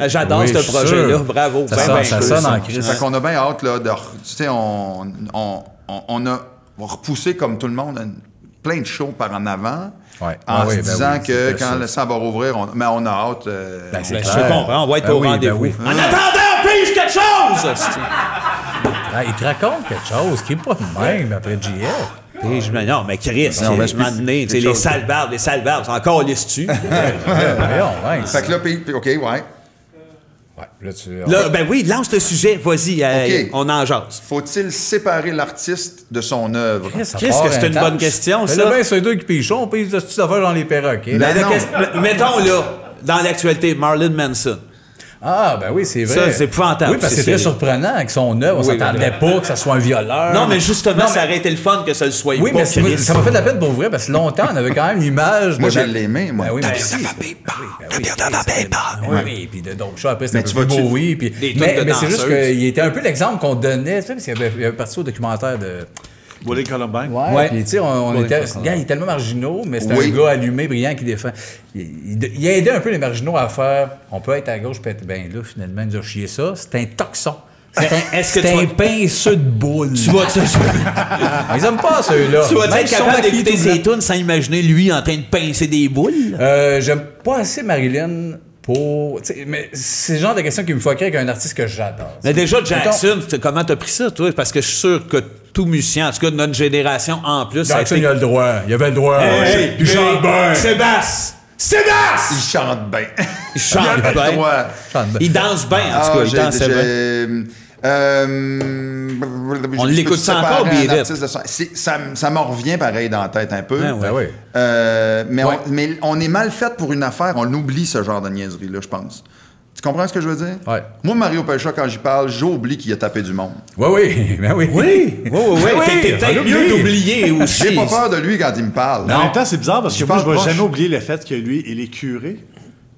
[SPEAKER 5] J'adore
[SPEAKER 3] Oui,
[SPEAKER 5] ce
[SPEAKER 3] je suis
[SPEAKER 5] projet-là.
[SPEAKER 3] sûr.
[SPEAKER 5] Bravo.
[SPEAKER 3] Ça sonne en crise.
[SPEAKER 6] Fait qu'on a bien hâte, là, tu sais, on a repoussé, comme tout le monde, plein de shows par en avant.
[SPEAKER 3] Ouais.
[SPEAKER 6] En se disant que
[SPEAKER 3] c'est
[SPEAKER 6] quand
[SPEAKER 3] ça.
[SPEAKER 6] le sang va rouvrir, on a hâte.
[SPEAKER 3] c'est
[SPEAKER 5] Je
[SPEAKER 3] clair.
[SPEAKER 5] comprends, on va être
[SPEAKER 3] Ben
[SPEAKER 5] au
[SPEAKER 3] oui,
[SPEAKER 5] rendez-vous.
[SPEAKER 3] ben oui.
[SPEAKER 5] En attendant, on pige quelque chose!
[SPEAKER 3] Ah, il te raconte quelque chose qui n'est pas de même après JF.
[SPEAKER 5] Non, mais Chris,
[SPEAKER 6] Non, mais
[SPEAKER 5] je m'en donné, les sales barbes, c'est encore lisse-tu.
[SPEAKER 6] Fait que là, puis, OK, ouais.
[SPEAKER 3] Ouais, là,
[SPEAKER 5] Là, ben oui, lance le sujet, vas-y,
[SPEAKER 6] OK.
[SPEAKER 5] on en jase.
[SPEAKER 6] Faut-il séparer l'artiste de son œuvre?
[SPEAKER 5] Qu'est-ce que c'est une bonne question, ça?
[SPEAKER 3] Là, ben, c'est deux qui pichent, on pige de petites affaires dans les perroquets.
[SPEAKER 6] Ben non.
[SPEAKER 5] Mettons là, dans l'actualité, Marilyn Manson.
[SPEAKER 3] Ah, ben oui, c'est vrai.
[SPEAKER 5] Ça, c'est épouvantable.
[SPEAKER 3] Oui, parce que c'est très surprenant avec son œuvre. On
[SPEAKER 5] Oui,
[SPEAKER 3] s'attendait pas que ça soit un violeur.
[SPEAKER 5] Non, mais justement,
[SPEAKER 3] Non,
[SPEAKER 5] ça aurait été le fun que ça le soit
[SPEAKER 3] Oui,
[SPEAKER 5] pas,
[SPEAKER 3] mais
[SPEAKER 5] Chris.
[SPEAKER 3] ça m'a fait de la peine pour vrai, parce que longtemps, on avait quand même l'image.
[SPEAKER 6] Moi,
[SPEAKER 3] de
[SPEAKER 6] je l'ai aimé, moi.
[SPEAKER 3] Ben oui, mais si. Oui, puis donc, ça, après, c'était
[SPEAKER 6] Mais
[SPEAKER 3] un
[SPEAKER 6] tu
[SPEAKER 3] peu plus
[SPEAKER 6] vas-tu-
[SPEAKER 3] beau, oui. Puis,
[SPEAKER 5] Des trucs
[SPEAKER 3] mais
[SPEAKER 5] de
[SPEAKER 3] c'est juste
[SPEAKER 5] danseuses.
[SPEAKER 3] qu'il était un peu l'exemple qu'on donnait, tu sais, parce qu'il avait participé au documentaire de.
[SPEAKER 4] Willie Columbine.
[SPEAKER 3] Ouais. Puis, tu sais, on
[SPEAKER 5] Ouais,
[SPEAKER 3] était.
[SPEAKER 5] ça,
[SPEAKER 3] Gars, il est tellement marginaux, mais c'est
[SPEAKER 6] Oui.
[SPEAKER 3] un gars allumé, brillant, qui défend. Il a aidé un peu les marginaux à faire. On peut être à gauche, peut être. Ben là, finalement, il nous a chié ça. C'est un toxon.
[SPEAKER 5] Est-ce que
[SPEAKER 3] C'est
[SPEAKER 5] tu
[SPEAKER 3] un
[SPEAKER 5] vas-
[SPEAKER 3] pinceux de boule.
[SPEAKER 5] Tu vas-tu
[SPEAKER 3] Ils aiment pas ceux-là.
[SPEAKER 5] vas
[SPEAKER 3] Même
[SPEAKER 5] être
[SPEAKER 3] si on
[SPEAKER 5] capable
[SPEAKER 3] maquille
[SPEAKER 5] d'écouter
[SPEAKER 3] tout le
[SPEAKER 5] ses tunes sans imaginer lui en train de pincer des boules?
[SPEAKER 3] J'aime pas assez Marilyn pour. Tu sais, mais c'est le genre de question qui me fait créer qu'un artiste que j'adore.
[SPEAKER 5] Mais déjà, Jackson, comment t'as pris ça, toi? Parce que je suis sûr que tout musicien, en tout cas de notre génération en plus, ça a
[SPEAKER 3] Jackson,
[SPEAKER 5] été...
[SPEAKER 3] il a le droit. Il avait le droit. Il chante bien.
[SPEAKER 5] Sébastien! Sébastien!
[SPEAKER 6] Il chante bien.
[SPEAKER 5] Il chante
[SPEAKER 6] Il a le
[SPEAKER 5] bien.
[SPEAKER 6] droit.
[SPEAKER 3] Chante bien.
[SPEAKER 5] Il danse bien, en tout cas. Il danse bien.
[SPEAKER 6] On
[SPEAKER 5] l'écoute ça encore, Beat It?
[SPEAKER 6] Ça m'en revient pareil dans la tête un peu.
[SPEAKER 5] Ouais, ouais.
[SPEAKER 3] Ben oui.
[SPEAKER 6] Mais on est mal fait pour une affaire. On oublie ce genre de niaiserie-là, je pense. Tu comprends ce que je veux dire?
[SPEAKER 3] Ouais.
[SPEAKER 6] Moi, Mario Pelcha, quand j'y parle, j'oublie qu'il a tapé du monde.
[SPEAKER 3] Oui, oui. Ben oui.
[SPEAKER 5] Oui! T'es peut-être mieux d'oublier aussi.
[SPEAKER 6] J'ai pas peur de lui quand il me parle.
[SPEAKER 4] Mais en même temps, c'est bizarre parce que
[SPEAKER 6] Je
[SPEAKER 4] moi, je
[SPEAKER 6] parle
[SPEAKER 4] vais
[SPEAKER 6] proche.
[SPEAKER 4] jamais oublier le fait que lui, il est curé.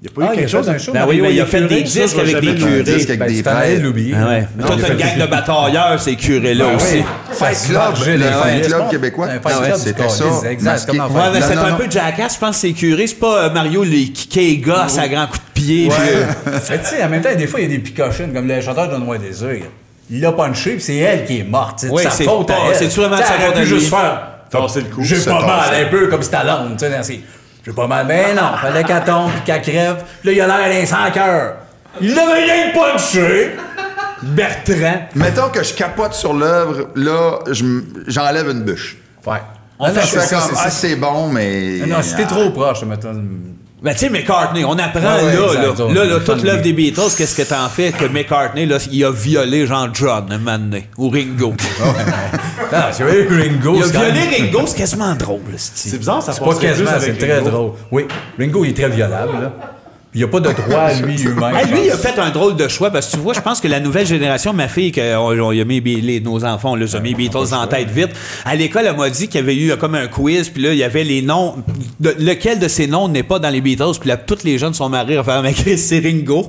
[SPEAKER 4] Il n'y a pas
[SPEAKER 3] Ah,
[SPEAKER 4] eu
[SPEAKER 3] il a
[SPEAKER 4] quelque chose
[SPEAKER 3] fait un
[SPEAKER 4] de...
[SPEAKER 3] show.
[SPEAKER 5] Ben oui, mais il a fait des
[SPEAKER 4] ça,
[SPEAKER 5] disques
[SPEAKER 4] je vais
[SPEAKER 5] avec
[SPEAKER 4] jamais
[SPEAKER 5] des
[SPEAKER 4] le-
[SPEAKER 5] curés.
[SPEAKER 6] disques avec
[SPEAKER 3] Ben,
[SPEAKER 6] des
[SPEAKER 3] tu t'en allais
[SPEAKER 6] prêtres.
[SPEAKER 3] l'oublier.
[SPEAKER 5] Ah ouais. Mais toi, t'as une gang de batailleurs, ces curés-là
[SPEAKER 3] Ben
[SPEAKER 5] aussi.
[SPEAKER 3] oui.
[SPEAKER 6] Fight Club,
[SPEAKER 3] J'ai
[SPEAKER 6] le
[SPEAKER 3] les
[SPEAKER 6] Fight
[SPEAKER 3] Fight
[SPEAKER 6] Club
[SPEAKER 3] Club.
[SPEAKER 6] québécois.
[SPEAKER 3] C'est un Fight
[SPEAKER 6] Ah ouais,
[SPEAKER 3] Club,
[SPEAKER 6] c'était
[SPEAKER 3] du
[SPEAKER 6] ça.
[SPEAKER 3] calice, exact,
[SPEAKER 6] Masqué.
[SPEAKER 3] comme en
[SPEAKER 5] Ouais, mais
[SPEAKER 6] Non,
[SPEAKER 5] c'est
[SPEAKER 6] non,
[SPEAKER 5] un
[SPEAKER 6] non.
[SPEAKER 5] peu Jackass, je pense que c'est curé. C'est pas Mario qui est gosse à grands coups de pied. puis,
[SPEAKER 3] Mais tu sais, en même temps, des fois, il y a des picochines, comme le chanteur de Noix Désir. Il l'a punché, puis c'est elle qui est morte. C'est
[SPEAKER 5] Oui,
[SPEAKER 3] sa
[SPEAKER 5] c'est
[SPEAKER 3] faute à
[SPEAKER 5] pas-
[SPEAKER 3] elle.
[SPEAKER 5] c'est-tu vraiment
[SPEAKER 3] Tu sais,
[SPEAKER 5] sa
[SPEAKER 3] elle aurait
[SPEAKER 5] faute à
[SPEAKER 3] pu
[SPEAKER 5] lui?
[SPEAKER 3] juste faire.
[SPEAKER 4] Tasser le coup.
[SPEAKER 3] J'ai
[SPEAKER 6] C'est
[SPEAKER 3] pas mal,
[SPEAKER 6] tassé.
[SPEAKER 3] un peu comme Stallone. Tu sais, Nancy. J'ai pas mal. Ben non, fallait qu'elle tombe, puis qu'elle crève. Puis là, il a l'air d'un sans-cœur. Il n'avait rien punché.
[SPEAKER 5] Bertrand.
[SPEAKER 6] Mettons que je capote sur l'œuvre, là, j'enlève une bûche.
[SPEAKER 3] Ouais.
[SPEAKER 6] Je fais comme, c'est bon, mais...
[SPEAKER 3] Non, si t'es trop proche, mettons.
[SPEAKER 5] Ben, tu sais, McCartney, on apprend
[SPEAKER 3] Ouais,
[SPEAKER 5] là,
[SPEAKER 3] exact. On est
[SPEAKER 5] toute
[SPEAKER 3] fan
[SPEAKER 5] l'œuvre
[SPEAKER 3] de
[SPEAKER 5] des Beatles, qu'est-ce que t'en fais que McCartney, là, il a violé Jean John, un moment donné, ou Ringo.
[SPEAKER 3] Non, c'est vrai, Ringo.
[SPEAKER 5] Il a
[SPEAKER 3] c'est quand
[SPEAKER 5] violé
[SPEAKER 3] même-
[SPEAKER 5] Ringo, c'est quasiment drôle,
[SPEAKER 4] C'est bizarre, ça
[SPEAKER 3] C'est pas
[SPEAKER 4] passerait plus
[SPEAKER 3] quasiment,
[SPEAKER 4] avec
[SPEAKER 3] c'est très
[SPEAKER 4] Ringo.
[SPEAKER 3] drôle. Oui, Ringo, il est très violable, là. Il n'y a pas de droit à lui humain.
[SPEAKER 5] Hey,
[SPEAKER 3] je
[SPEAKER 5] lui, il a
[SPEAKER 3] pense.
[SPEAKER 5] fait un drôle de choix parce que tu vois, je pense que la nouvelle génération, ma fille, on a mis nos enfants, on les a mis Beatles en tête vite. À l'école, elle m'a dit qu'il y avait eu comme un quiz, puis là, il y avait les noms. Lequel de ces noms n'est pas dans les Beatles? Puis là, tous les jeunes sont mariés à faire mais Chris, c'est Ringo.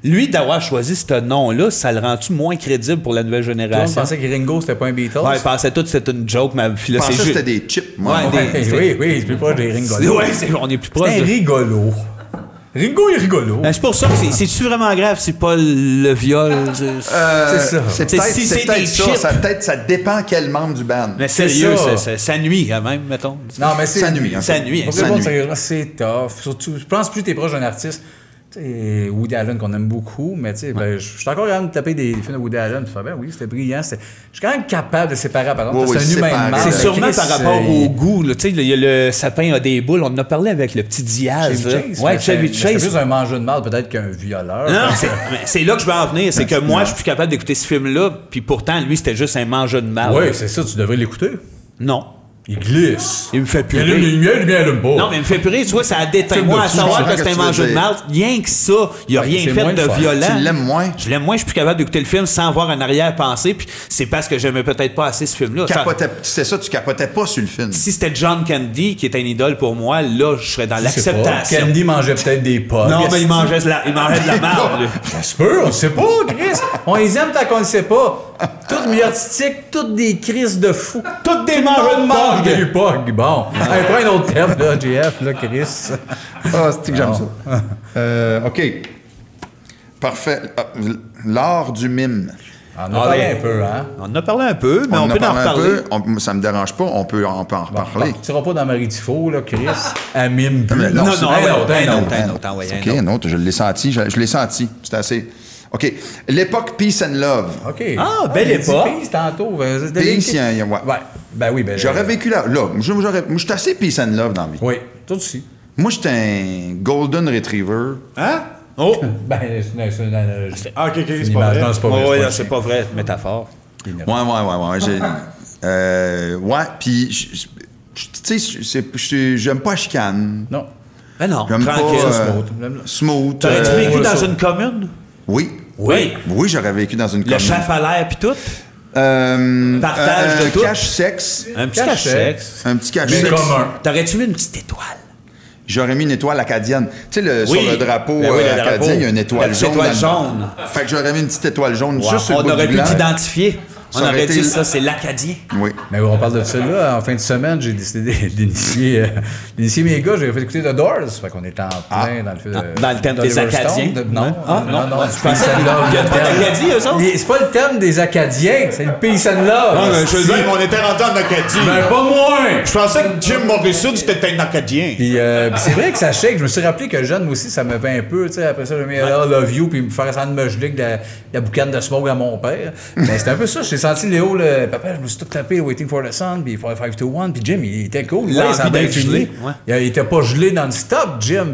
[SPEAKER 5] Lui, d'avoir choisi ce nom-là, ça le rend-tu moins crédible pour la nouvelle
[SPEAKER 3] Tout le monde
[SPEAKER 5] génération?
[SPEAKER 3] pensait que Ringo, c'était pas un Beatles.
[SPEAKER 5] Ouais, il pensait tout que c'était une joke, mais puis là,
[SPEAKER 6] Je pensais
[SPEAKER 5] c'est
[SPEAKER 6] que
[SPEAKER 5] juste.
[SPEAKER 6] c'était des chips, moi.
[SPEAKER 5] Ouais,
[SPEAKER 3] Ouais, oui, c'est plus proche des Ringo.
[SPEAKER 5] Ouais, on est plus proche.
[SPEAKER 3] C'est un
[SPEAKER 5] de-
[SPEAKER 3] rigolo. Ringo est rigolo.
[SPEAKER 5] Ben, c'est pour ça que c'est-tu vraiment grave, c'est pas le viol.
[SPEAKER 3] c'est ça.
[SPEAKER 6] C'est
[SPEAKER 5] C'est-
[SPEAKER 6] peut-être
[SPEAKER 5] si c'est
[SPEAKER 6] peut-être
[SPEAKER 5] des
[SPEAKER 6] ça.
[SPEAKER 5] chips.
[SPEAKER 6] Ça dépend quel membre du band.
[SPEAKER 5] Mais sérieux,
[SPEAKER 3] ça.
[SPEAKER 5] ça nuit quand même, mettons.
[SPEAKER 3] Non, mais c'est.
[SPEAKER 6] Ça nuit, hein.
[SPEAKER 5] Ça nuit.
[SPEAKER 3] Pour
[SPEAKER 6] Ça
[SPEAKER 3] répondre
[SPEAKER 6] nuit.
[SPEAKER 3] sérieusement, c'est tough. Surtout, je pense plus t'es proche d'un artiste. Tu sais, Woody Allen, qu'on aime beaucoup, mais tu sais, ben, je suis encore capable de taper des films de Woody Allen. Tu fais, ben oui, c'était brillant. Je suis quand même capable de séparer, par exemple.
[SPEAKER 6] Oui,
[SPEAKER 3] c'est
[SPEAKER 6] oui,
[SPEAKER 3] un humain
[SPEAKER 6] séparer.
[SPEAKER 3] de marde.
[SPEAKER 5] C'est
[SPEAKER 6] Ah,
[SPEAKER 5] sûrement
[SPEAKER 3] Chris,
[SPEAKER 5] par rapport au goût. Là. Tu sais, il y a le sapin a des boules. On en a parlé avec le petit Diaz.
[SPEAKER 3] Chevy
[SPEAKER 5] là.
[SPEAKER 3] Chase,
[SPEAKER 5] Ouais,
[SPEAKER 3] mais
[SPEAKER 5] Chevy
[SPEAKER 3] c'est
[SPEAKER 5] Chase.
[SPEAKER 3] plus un mangeur de marde peut-être qu'un violeur.
[SPEAKER 5] Non, c'est là que je veux en venir. C'est que moi, je suis plus capable d'écouter ce film-là. Puis pourtant, lui, c'était juste un mangeur de marde.
[SPEAKER 3] Oui, c'est ça, tu devrais l'écouter.
[SPEAKER 5] Non.
[SPEAKER 3] Il glisse.
[SPEAKER 5] Il me fait
[SPEAKER 3] Il allume
[SPEAKER 5] puer.
[SPEAKER 3] les lumières, il allume pas.
[SPEAKER 5] Non, mais il me fait puer. Tu vois, ça a déteint
[SPEAKER 3] Film
[SPEAKER 5] moi à
[SPEAKER 3] de fou,
[SPEAKER 5] savoir
[SPEAKER 6] je
[SPEAKER 5] que
[SPEAKER 6] comprends
[SPEAKER 5] c'était un
[SPEAKER 6] ce que tu
[SPEAKER 5] mangeur
[SPEAKER 6] veux
[SPEAKER 5] de
[SPEAKER 6] dire.
[SPEAKER 5] marde. Rien que ça. Il a
[SPEAKER 3] Ouais,
[SPEAKER 5] rien
[SPEAKER 3] c'est
[SPEAKER 5] fait
[SPEAKER 3] moins
[SPEAKER 5] de
[SPEAKER 3] le fun.
[SPEAKER 5] violent.
[SPEAKER 6] Tu l'aimes moins?
[SPEAKER 5] Je l'aime moins. Je suis plus capable d'écouter le film sans avoir un arrière-pensée. Puis c'est parce que j'aimais peut-être pas assez ce film-là.
[SPEAKER 6] C'est ça, tu capotais pas sur le film.
[SPEAKER 5] Si c'était John Candy qui est un idole pour moi, là, je serais dans
[SPEAKER 3] Je sais pas.
[SPEAKER 5] l'acceptation.
[SPEAKER 3] Candy mangeait peut-être des pommes.
[SPEAKER 5] Non, mais il mangeait de la marde, lui.
[SPEAKER 3] Ça se peut, on sait pas, Chris. On les aime tant qu'on le sait pas. Toutes milieu artistique, toutes des crises de fous.
[SPEAKER 5] Toutes des
[SPEAKER 3] Tout le
[SPEAKER 5] mangeurs
[SPEAKER 3] monde
[SPEAKER 5] de
[SPEAKER 3] mange
[SPEAKER 5] pogs.
[SPEAKER 3] des pogs. Bon. Hey, prends un autre thème, là, JF, là, Chris.
[SPEAKER 6] Ah, c'est que j'aime ça. OK. Parfait. Ah, l'art du mime.
[SPEAKER 3] On en a parlé un peu, hein?
[SPEAKER 5] On en a parlé un peu, mais on
[SPEAKER 6] en a
[SPEAKER 5] peut en
[SPEAKER 6] parlé un
[SPEAKER 5] reparler.
[SPEAKER 6] peu. Ça me dérange pas. On peut en
[SPEAKER 3] Bon,
[SPEAKER 6] reparler.
[SPEAKER 3] tu seras pas dans Marie Tifo, là, Chris. À mime plus.
[SPEAKER 6] Mais non,
[SPEAKER 5] Non,
[SPEAKER 6] c'est-
[SPEAKER 5] non,
[SPEAKER 3] un
[SPEAKER 5] ouais,
[SPEAKER 3] autre, un autre.
[SPEAKER 5] un autre, ouais,
[SPEAKER 6] OK,
[SPEAKER 5] un autre.
[SPEAKER 6] un autre. Je l'ai senti. Je l'ai senti. C'était assez... OK. L'époque Peace and Love.
[SPEAKER 3] OK.
[SPEAKER 5] Ah, belle
[SPEAKER 3] il a dit
[SPEAKER 5] époque.
[SPEAKER 3] Peace tantôt. C'était
[SPEAKER 6] Peace,
[SPEAKER 3] linké.
[SPEAKER 6] ouais.
[SPEAKER 3] Ouais. Ben oui, ben.
[SPEAKER 6] J'aurais vécu là. Moi, je suis assez Peace and Love dans la vie.
[SPEAKER 3] Oui, toi aussi.
[SPEAKER 6] Moi, j'étais un Golden Retriever.
[SPEAKER 4] Hein?
[SPEAKER 5] Oh!
[SPEAKER 3] Ben, c'est
[SPEAKER 4] Ah, OK, c'est
[SPEAKER 3] une
[SPEAKER 4] pas
[SPEAKER 3] image.
[SPEAKER 4] vrai.
[SPEAKER 3] Non, c'est pas
[SPEAKER 5] Oh,
[SPEAKER 3] vrai.
[SPEAKER 5] ouais,
[SPEAKER 3] c'est pas
[SPEAKER 5] c'est pas vrai, métaphore.
[SPEAKER 6] Ouais. Ouais, puis... Tu sais, j'aime pas la chicane.
[SPEAKER 3] Non.
[SPEAKER 5] Ben non,
[SPEAKER 6] J'aime pas...
[SPEAKER 5] tranquille.
[SPEAKER 6] Smooth.
[SPEAKER 5] T'aurais-tu vécu
[SPEAKER 3] ouais,
[SPEAKER 5] dans
[SPEAKER 3] ça.
[SPEAKER 5] une commune?
[SPEAKER 6] Oui.
[SPEAKER 5] Oui.
[SPEAKER 6] Oui, j'aurais vécu dans une
[SPEAKER 5] Le
[SPEAKER 6] commune.
[SPEAKER 5] chef à l'air puis tout?
[SPEAKER 6] Partage
[SPEAKER 5] de tout.
[SPEAKER 6] Cache-sexe.
[SPEAKER 5] Un petit
[SPEAKER 3] Cache-sexe.
[SPEAKER 5] cache-sexe.
[SPEAKER 6] Un petit
[SPEAKER 3] Mais
[SPEAKER 6] cache-sexe.
[SPEAKER 3] commun.
[SPEAKER 5] T'aurais-tu mis une petite étoile?
[SPEAKER 6] J'aurais mis une étoile acadienne. Tu sais,
[SPEAKER 5] Oui.
[SPEAKER 6] sur le drapeau
[SPEAKER 5] Ben oui, le drapeau.
[SPEAKER 6] acadien, il y a une
[SPEAKER 5] La
[SPEAKER 6] étoile
[SPEAKER 5] petite
[SPEAKER 6] jaune.
[SPEAKER 5] étoile
[SPEAKER 6] dans le-
[SPEAKER 5] jaune.
[SPEAKER 6] Fait que j'aurais mis une petite étoile jaune
[SPEAKER 5] Wow.
[SPEAKER 6] juste sur le
[SPEAKER 5] On
[SPEAKER 6] bout
[SPEAKER 5] aurait
[SPEAKER 6] du
[SPEAKER 5] pu
[SPEAKER 6] blanc.
[SPEAKER 5] t'identifier. On
[SPEAKER 6] Ça aurait
[SPEAKER 5] aurait
[SPEAKER 6] été-
[SPEAKER 5] dit ça, c'est l'Acadien.
[SPEAKER 6] Oui.
[SPEAKER 3] Mais on parle de ça là. En fin de semaine, j'ai décidé d'initier mes gars. J'ai fait écouter The Doors. Fait qu'on était en plein dans le film.
[SPEAKER 5] Dans le thème des
[SPEAKER 3] d'Oliver
[SPEAKER 5] Acadiens.
[SPEAKER 3] Stone. Non,
[SPEAKER 5] Ouais. Ah,
[SPEAKER 3] non.
[SPEAKER 5] Je pensais qu'il y a pas d'Acadie, eux autres?
[SPEAKER 3] C'est pas le thème des Acadiens, c'est le Peace and Love.
[SPEAKER 4] Non, mais je veux dire, on était rendu en Acadie.
[SPEAKER 3] Ben, pas moins!
[SPEAKER 4] Je pensais que Jim Morrison, c'était un Acadien.
[SPEAKER 3] Puis c'est vrai que ça shake. Je me suis rappelé que jeune, moi aussi, ça me fait un peu. Tu sais, après ça, j'ai mis I Love You, puis me faire ça de me geler que la boucane de smoke à mon père. Mais c'était un peu ça. J'ai senti Léo, le papa, je me suis tout tapé Waiting for the Sun, puis 4521, puis Jim, il était cool.
[SPEAKER 5] L'envie
[SPEAKER 3] Ouais, ça a bien
[SPEAKER 5] d'être
[SPEAKER 3] fini.
[SPEAKER 5] gelé, ouais.
[SPEAKER 3] Il était pas gelé non-stop, Jim.